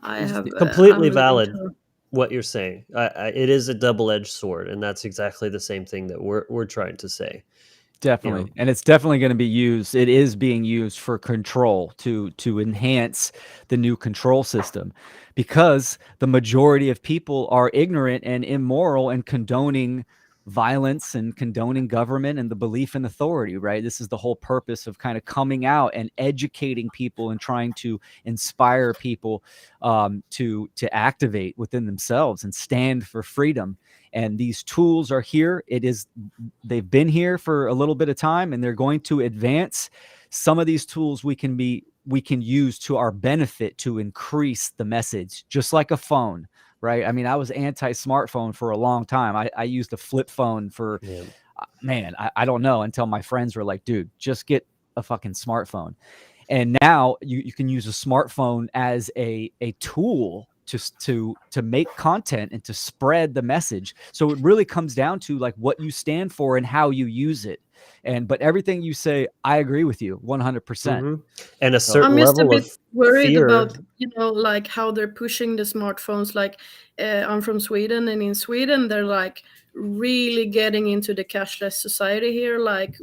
I It's have Completely I'm living valid through. what you're saying. It is a double-edged sword, and that's exactly the same thing that we're trying to say. Definitely. And it's definitely going to be used. It is being used for control to enhance the new control system, because the majority of people are ignorant and immoral and condoning violence and condoning government and the belief in authority, right? This is the whole purpose of kind of coming out and educating people and trying to inspire people to activate within themselves and stand for freedom. And these tools are here. They've been here for a little bit of time, and they're going to advance. Some of these tools we can use to our benefit to increase the message, just like a phone, right? I mean, I was anti-smartphone for a long time. I used a flip phone for, man, I don't know, until my friends were like, dude, just get a fucking smartphone. And now you can use a smartphone as a tool to make content and to spread the message. So it really comes down to like what you stand for and how you use it. But everything you say, I agree with you 100%. And a So certain I'm just a level bit of worried fear. about, like how they're pushing the smartphones. Like, I'm from Sweden, and in Sweden, they're like really getting into the cashless society here. Like,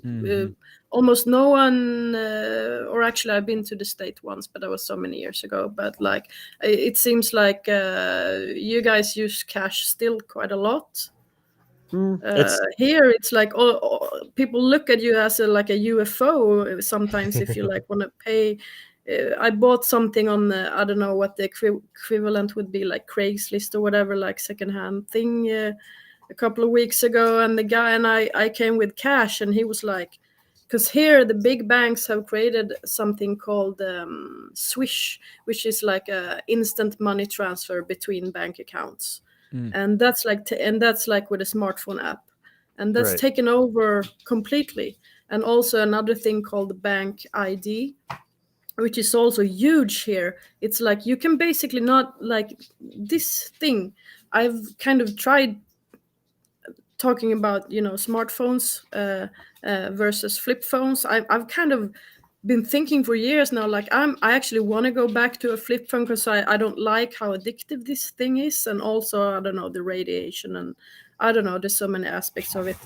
almost no one, or actually, I've been to the state once, but that was so many years ago. But like, it seems like you guys use cash still quite a lot. Here it's like people look at you as like a UFO sometimes if you like want to pay. I bought something on I don't know what the equivalent would be, like Craigslist or whatever, like secondhand thing, a couple of weeks ago, and the guy and I came with cash, and he was like, because here the big banks have created something called Swish, which is like a instant money transfer between bank accounts. And that's like with a smartphone app, and that's Right. taken over completely. And also another thing called bank ID, which is also huge here. It's like you can basically not, like, this thing. I've kind of tried talking about smartphones versus flip phones. I've kind of been thinking for years now, like I actually want to go back to a flip phone because I don't like how addictive this thing is, and also I don't know, the radiation, and I don't know, there's so many aspects of it.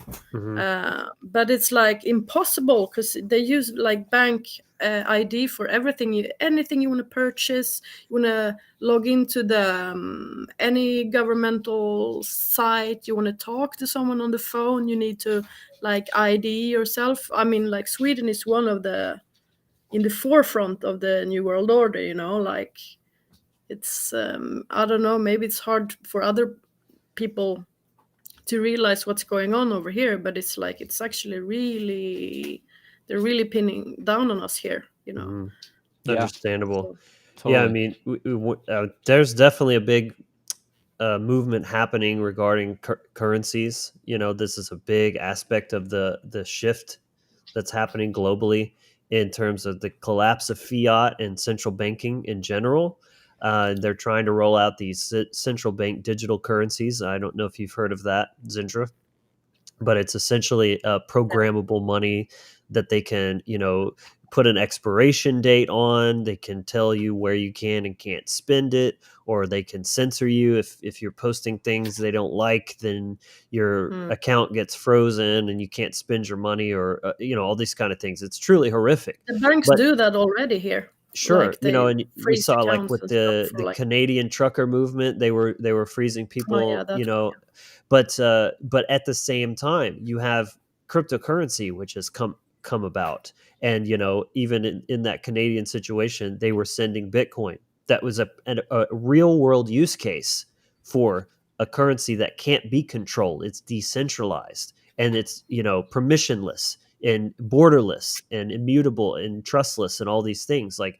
But it's like impossible because they use like bank ID for everything. Anything you want to purchase, you want to log into the any governmental site, you want to talk to someone on the phone, you need to like ID yourself. I mean, like Sweden is one of the in the forefront of the New World Order, you know, like it's I don't know, maybe it's hard for other people to realize what's going on over here, but it's like it's actually really, they're really pinning down on us here, you know. Understandable. So, Yeah, I Totally. mean, there's definitely a big movement happening regarding currencies. You know, this is a big aspect of the shift that's happening globally in terms of the collapse of fiat and central banking in general. They're trying to roll out these central bank digital currencies. I don't know if you've heard of that, Zindra, but it's essentially programmable money that they can, you know, put an expiration date on. They can tell you where you can and can't spend it, or they can censor you if you're posting things they don't like. Then your account gets frozen and you can't spend your money, or you know, all these kind of things. It's truly horrific. the banks But do that already here. sure, Like you know, they and we freeze saw like accounts with and stuff for the like, Canadian trucker movement, they were freezing oh yeah, people, that you one. know, but at the same time, you have cryptocurrency which has come about, and you know, even in that Canadian situation, they were sending Bitcoin. That was a real world use case for a currency that can't be controlled. It's decentralized and it's, you know, permissionless and borderless and immutable and trustless and all these things. Like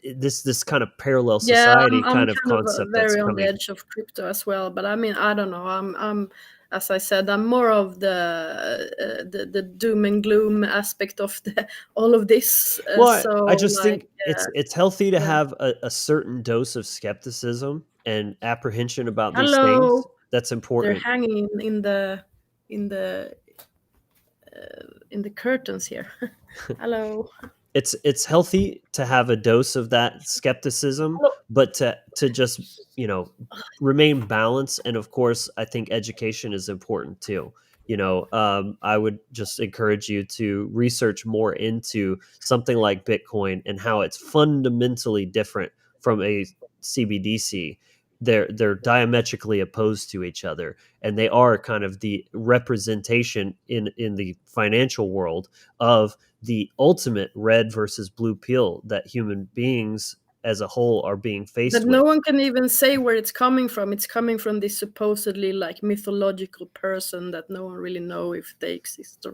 this kind of parallel Yeah, society I'm kind of kind of concept that's very on the coming. edge of crypto as well. But I mean, I don't know. I'm as I said, I'm more of the doom and gloom aspect of the all of this. Well, So I just like, think it's healthy to yeah. have a certain dose of skepticism and apprehension about these things. Hello, That's they're important. hanging in the in the curtains here. Hello. It's healthy to have a dose of that skepticism, Hello. but to just, you know, remain balanced. And of course, I think education is important too. You know, I would just encourage you to research more into something like Bitcoin and how it's fundamentally different from a CBDC. They're diametrically opposed to each other, and they are kind of the representation in the financial world of the ultimate red versus blue pill that human beings as a whole are being But faced no with. one can even say where it's coming from. It's coming from this supposedly like mythological person that no one really know if they exist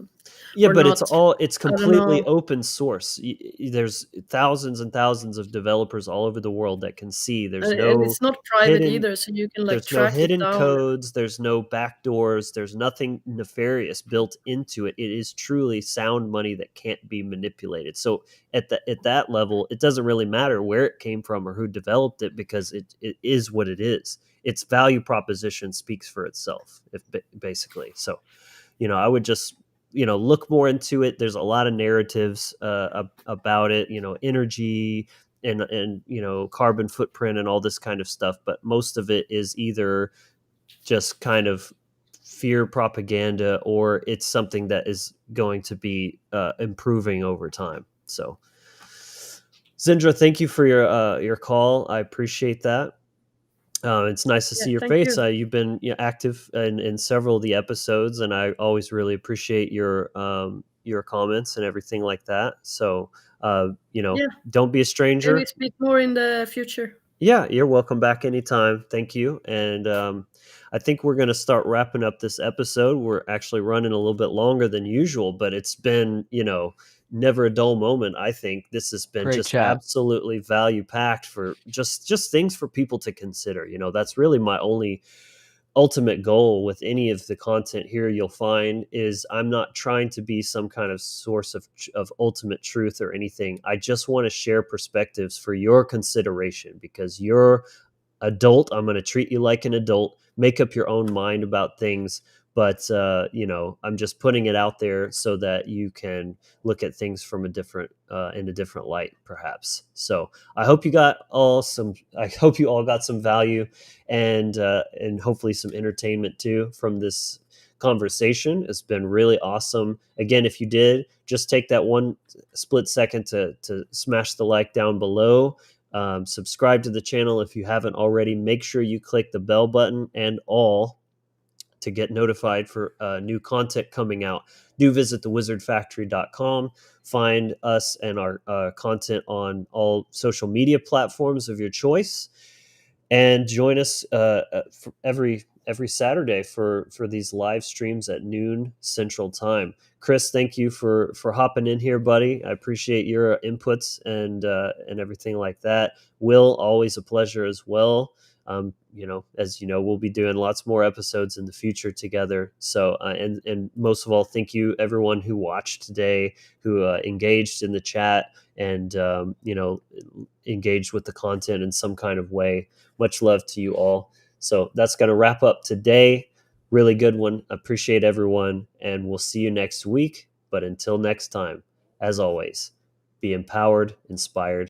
Yeah, or but not. it's I don't completely know. open source. There's thousands and thousands of developers all over the world that can see. And it's not private Hidden either, so you can like there's no track it hidden down. codes, there's no backdoors, there's nothing nefarious built into it. It is truly sound money that can't be manipulated. So at that level, it doesn't really matter where it came from or who developed it, because it is what it is. Its value proposition speaks for itself, if basically. So, you know, I would just, you know, look more into it. There's a lot of narratives about it, you know, energy and you know, carbon footprint and all this kind of stuff, but most of it is either just kind of fear propaganda, or it's something that is going to be improving over time. So, Zindra, thank you for your call. I appreciate that. It's nice to Yeah, see your thank face. you. You've been, you know, active in several of the episodes, and I always really appreciate your comments and everything like that. So, you know, Yeah, don't be a maybe stranger. speak more in the future. Yeah, you're welcome back anytime. Thank you. And I think we're going to start wrapping up this episode. We're actually running a little bit longer than usual, but it's been, you know, never a dull moment. I think this has been Great just chat. absolutely value packed for just things for people to consider. You know, that's really my only ultimate goal with any of the content here you'll find is I'm not trying to be some kind of source of ultimate truth or anything. I just want to share perspectives for your consideration, because you're adult. I'm going to treat you like an adult. Make up your own mind about things, but I'm just putting it out there so that you can look at things from in a different light, perhaps. So I hope you all got some value and hopefully some entertainment too from this conversation. It's been really awesome. Again, if you did, just take that one split second to smash the like down below. Subscribe to the channel if you haven't already. Make sure you click the bell button and all to get notified for new content coming out. Do visit thewizardfactory.com. Find us and our content on all social media platforms of your choice, and join us for every Saturday for these live streams at noon Central Time. Chris, thank you for hopping in here, buddy. I appreciate your inputs and everything like that. Will, always a pleasure as well. As you know, we'll be doing lots more episodes in the future together. So, and most of all, thank you everyone who watched today, who engaged in the chat and engaged with the content in some kind of way. Much love to you all. So that's going to wrap up today. Really good one. Appreciate everyone, and we'll see you next week. But until next time, as always, be empowered, inspired,